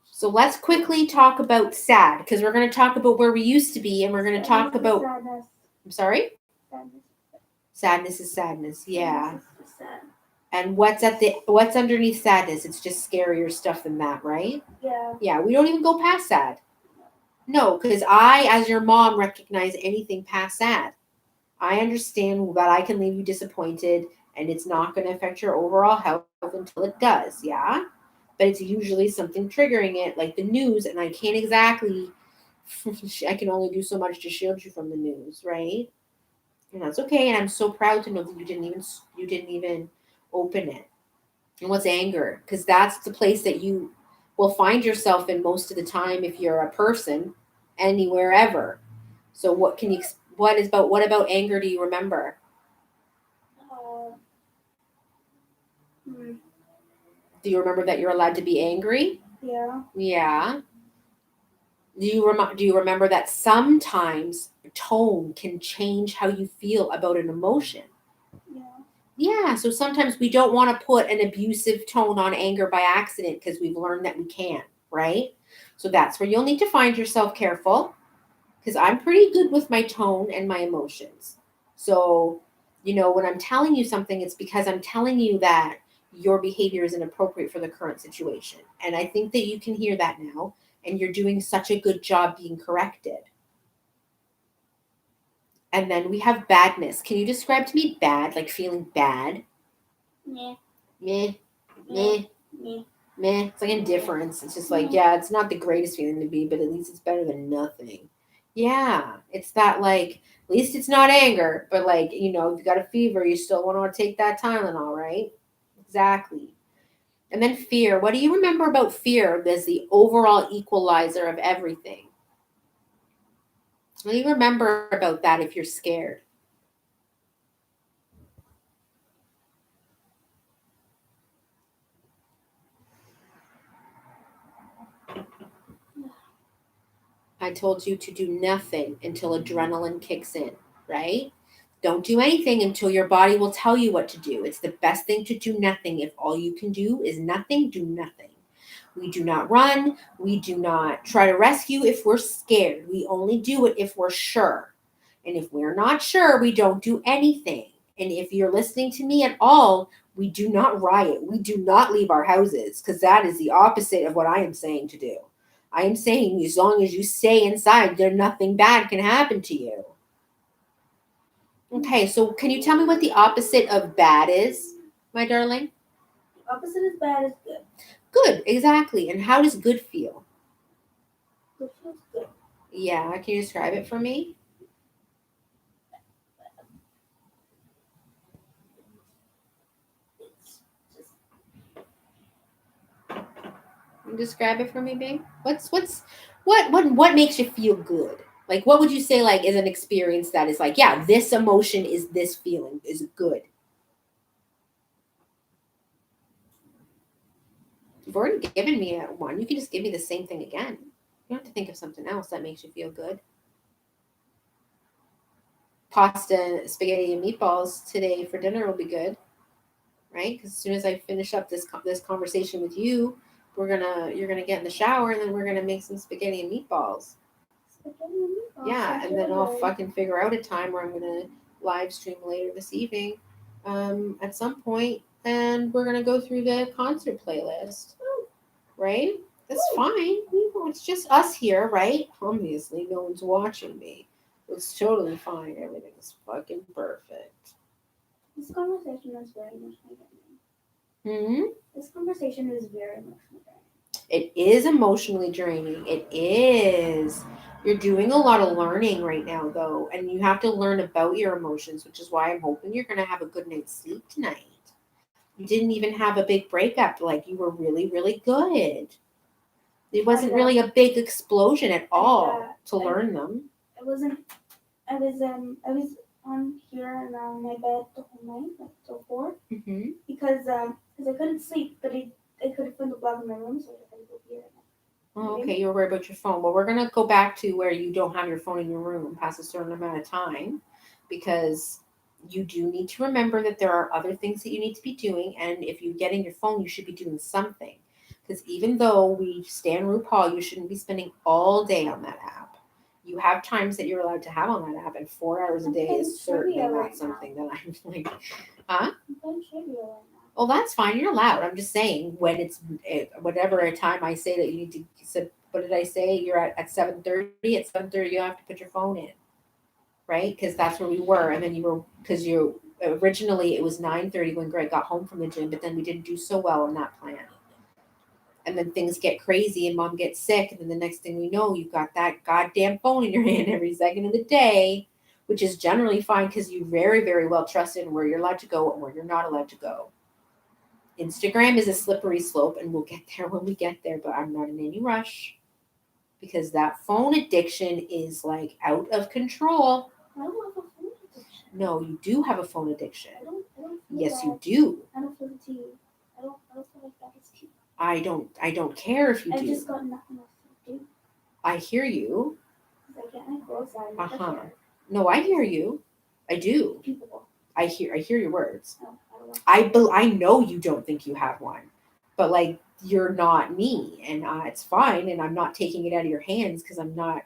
So let's quickly talk about sad, because we're going to talk about where we used to be, and we're going to talk about. Sadness. I'm sorry? Sadness. Sadness is sadness. Yeah. Sadness is sad. And what's underneath sadness? It's just scarier stuff than that, right? Yeah. Yeah, we don't even go past sad. No, because I, as your mom, recognize anything past sad. I understand that I can leave you disappointed, and it's not going to affect your overall health until it does, yeah? But it's usually something triggering it, like the news, and I can't exactly, I can only do so much to shield you from the news, right? And that's okay, and I'm so proud to know that you didn't even open it. And what's anger? Because that's the place that you will find yourself in most of the time if you're a person, anywhere ever. So what about anger do you remember? Do you remember that you're allowed to be angry? Yeah. Yeah. Do you remember that sometimes tone can change how you feel about an emotion? Yeah. Yeah, so sometimes we don't want to put an abusive tone on anger by accident because we've learned that we can't, right? So that's where you'll need to find yourself careful because I'm pretty good with my tone and my emotions. So, when I'm telling you something, it's because I'm telling you that your behavior is inappropriate for the current situation. And I think that you can hear that now, and you're doing such a good job being corrected. And then we have badness. Can you describe to me bad, like feeling bad? Yeah. Meh, Yeah. meh, Yeah. meh. It's like indifference. It's just like, yeah, it's not the greatest feeling to be, but at least it's better than nothing. Yeah, it's that like, at least it's not anger, but like, if you got a fever, you still want to take that Tylenol, right? Exactly. And then fear. What do you remember about fear as the overall equalizer of everything? What do you remember about that if you're scared? I told you to do nothing until adrenaline kicks in, right? Don't do anything until your body will tell you what to do. It's the best thing to do nothing. If all you can do is nothing, do nothing. We do not run. We do not try to rescue if we're scared. We only do it if we're sure. And if we're not sure, we don't do anything. And if you're listening to me at all, we do not riot. We do not leave our houses because that is the opposite of what I am saying to do. I am saying as long as you stay inside, there nothing bad can happen to you. Okay, so can you tell me what the opposite of bad is, my darling? Opposite is bad is good. Good, exactly. And how does good feel? Good feels good. Yeah, can you describe it for me? It's just Can you describe it for me, babe? What makes you feel good? Like what would you say like is an experience that is like, yeah, this emotion is this feeling is good. You've already given me one. You can just give me the same thing again. You don't have to think of something else that makes you feel good. Pasta, spaghetti, and meatballs today for dinner will be good, right? Because as soon as I finish up this conversation with you, you're gonna get in the shower and then we're gonna make some spaghetti and meatballs. spaghetti and meatballs. Yeah, Sounds and then really I'll good. fucking figure out a time where I'm gonna live stream later this evening, at some point, and we're gonna go through the concert playlist, right? That's fine. It's just us here, right? Obviously, no one's watching me. It's totally fine. Everything's fucking perfect. This conversation is very emotional. Hmm. This conversation is very emotional. It is emotionally draining. It is. You're doing a lot of learning right now, though, and you have to learn about your emotions, which is why I'm hoping you're going to have a good night's sleep tonight. You didn't even have a big breakup. Like, you were really, really good. It wasn't really a big explosion at all to learn them. I wasn't. I was on here and on my bed the whole night, like till 4, Mm-hmm. because I couldn't sleep, but I couldn't find the plug in my room, so I had to go here. Oh, okay, you were worried about your phone. Well, we're gonna go back to where you don't have your phone in your room past a certain amount of time, because you do need to remember that there are other things that you need to be doing, and if you get in your phone, you should be doing something. Because even though we stand RuPaul, you shouldn't be spending all day on that app. You have times that you're allowed to have on that app, and 4 hours a day is certainly not something that I'm like, huh? I'm playing trivia right now. Well, that's fine. You're allowed. I'm just saying when it's whatever time I say that you need to. So what did I say? You're at 7:30. At 7:30, you have to put your phone in, right? Because that's where we were. And then you originally it was 9:30 when Greg got home from the gym, but then we didn't do so well on that plan. And then things get crazy and mom gets sick, and then the next thing we know, you've got that goddamn phone in your hand every second of the day, which is generally fine because you very, very well trust in where you're allowed to go and where you're not allowed to go. Instagram is a slippery slope, and we'll get there when we get there, but I'm not in any rush because that phone addiction is like out of control. I don't have a phone addiction. No, you do have a phone addiction. I don't feel Yes, that. you do. I don't feel the TV. I don't feel like that is TV. I don't care if you I've do. just got nothing else to do. I hear you. I get my clothes on. Uh-huh. No, I hear you. I do. People. I hear your words. No, I don't know. I know you don't think you have one, but like you're not me, and it's fine, and I'm not taking it out of your hands because I'm not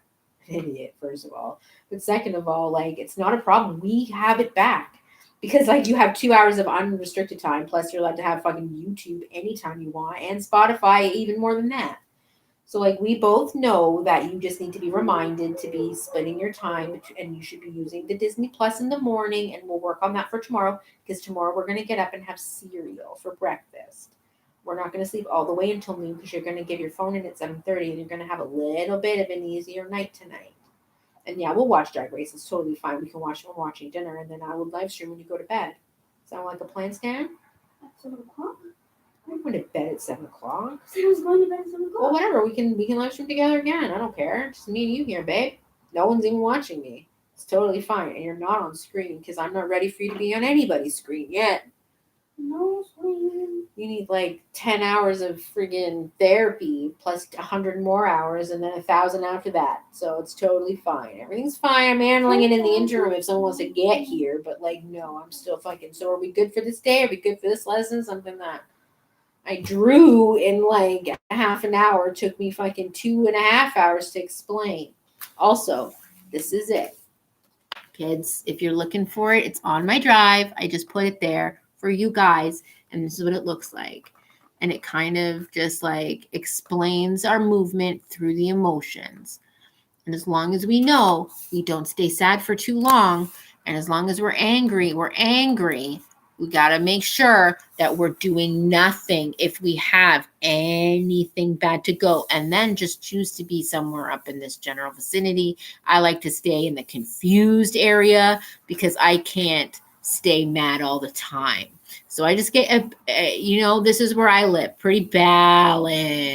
an idiot, first of all. But second of all, like it's not a problem. We have it back because like you have 2 hours of unrestricted time, plus you're allowed to have fucking YouTube anytime you want, and Spotify even more than that. So like we both know that you just need to be reminded to be splitting your time, and you should be using the Disney Plus in the morning, and we'll work on that for tomorrow because tomorrow we're going to get up and have cereal for breakfast. We're not going to sleep all the way until noon because you're going to give your phone in at 7:30 and you're going to have a little bit of an easier night tonight. And yeah, we'll watch Drag Race. It's totally fine. We can watch it when we're watching dinner, and then I will live stream when you go to bed. Sound like a plan, Stan? At 7 o'clock? I'm going to bed at 7 o'clock. I said I was going to bed at 7 o'clock. Well, whatever. We can live stream together again. I don't care. Just me and you here, babe. No one's even watching me. It's totally fine. And you're not on screen because I'm not ready for you to be on anybody's screen yet. No screen. You need like 10 hours of friggin' therapy plus 100 more hours and then 1,000 after that. So it's totally fine. Everything's fine. I'm handling it in the interim if someone wants to get here. But like, no, I'm still fucking. So are we good for this day? Are we good for this lesson? Something that I drew in like half an hour took me fucking 2.5 hours to explain. Also, this is it. Kids, if you're looking for it, it's on my drive. I just put it there for you guys, and this is what it looks like. And it kind of just like explains our movement through the emotions. And as long as we know we don't stay sad for too long, and as long as we're angry, we got to make sure that we're doing nothing if we have anything bad to go, and then just choose to be somewhere up in this general vicinity. I like to stay in the confused area because I can't stay mad all the time. So I just get, this is where I live, pretty balanced,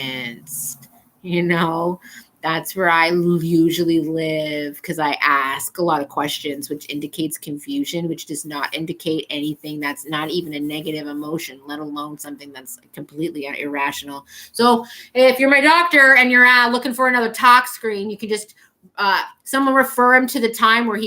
That's where I usually live because I ask a lot of questions, which indicates confusion, which does not indicate anything that's not even a negative emotion, let alone something that's completely irrational. So if you're my doctor and you're looking for another talk screen, you can just someone refer him to the time where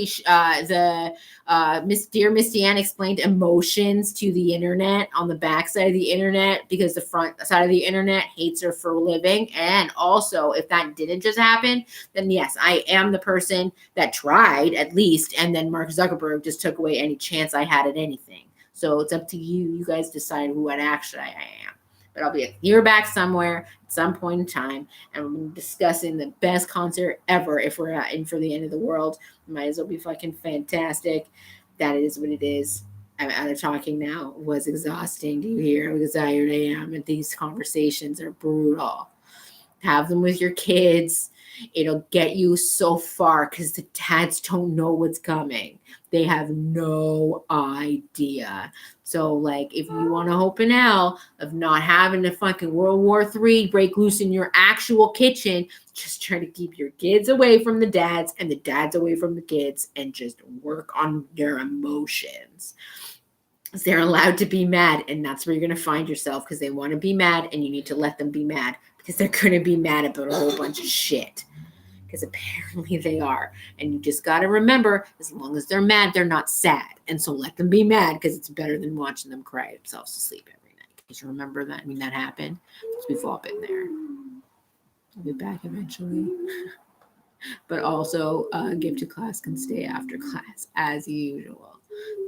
Dear Misty Ann explained emotions to the internet on the back side of the internet because the front side of the internet hates her for a living. And also, if that didn't just happen, then yes, I am the person that tried at least, and then Mark Zuckerberg just took away any chance I had at anything. So it's up to you. You guys decide what actually I am. But I'll be here back somewhere at some point in time, and we're discussing the best concert ever. If we're in for the end of the world, might as well be fucking fantastic. That is what it is. I'm out of talking now. It was exhausting. Do you hear how tired I am? And these conversations are brutal. Have them with your kids. It'll get you so far because the dads don't know what's coming. They have no idea. So, like, if you want to hope in hell of not having a fucking World War III break loose in your actual kitchen, just try to keep your kids away from the dads and the dads away from the kids and just work on their emotions. They're allowed to be mad, and that's where you're going to find yourself because they want to be mad, and you need to let them be mad because they're going to be mad about a whole bunch of shit. Because apparently they are. And you just got to remember, as long as they're mad, they're not sad. And so let them be mad because it's better than watching them cry themselves to sleep every night. Because you remember that? I mean, that happened. Because we've all been there. I'll be back eventually. But also, Give to Class can stay after class as usual.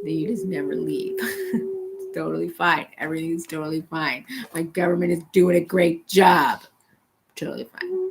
You just never leave. It's totally fine. Everything's totally fine. My government is doing a great job. Totally fine.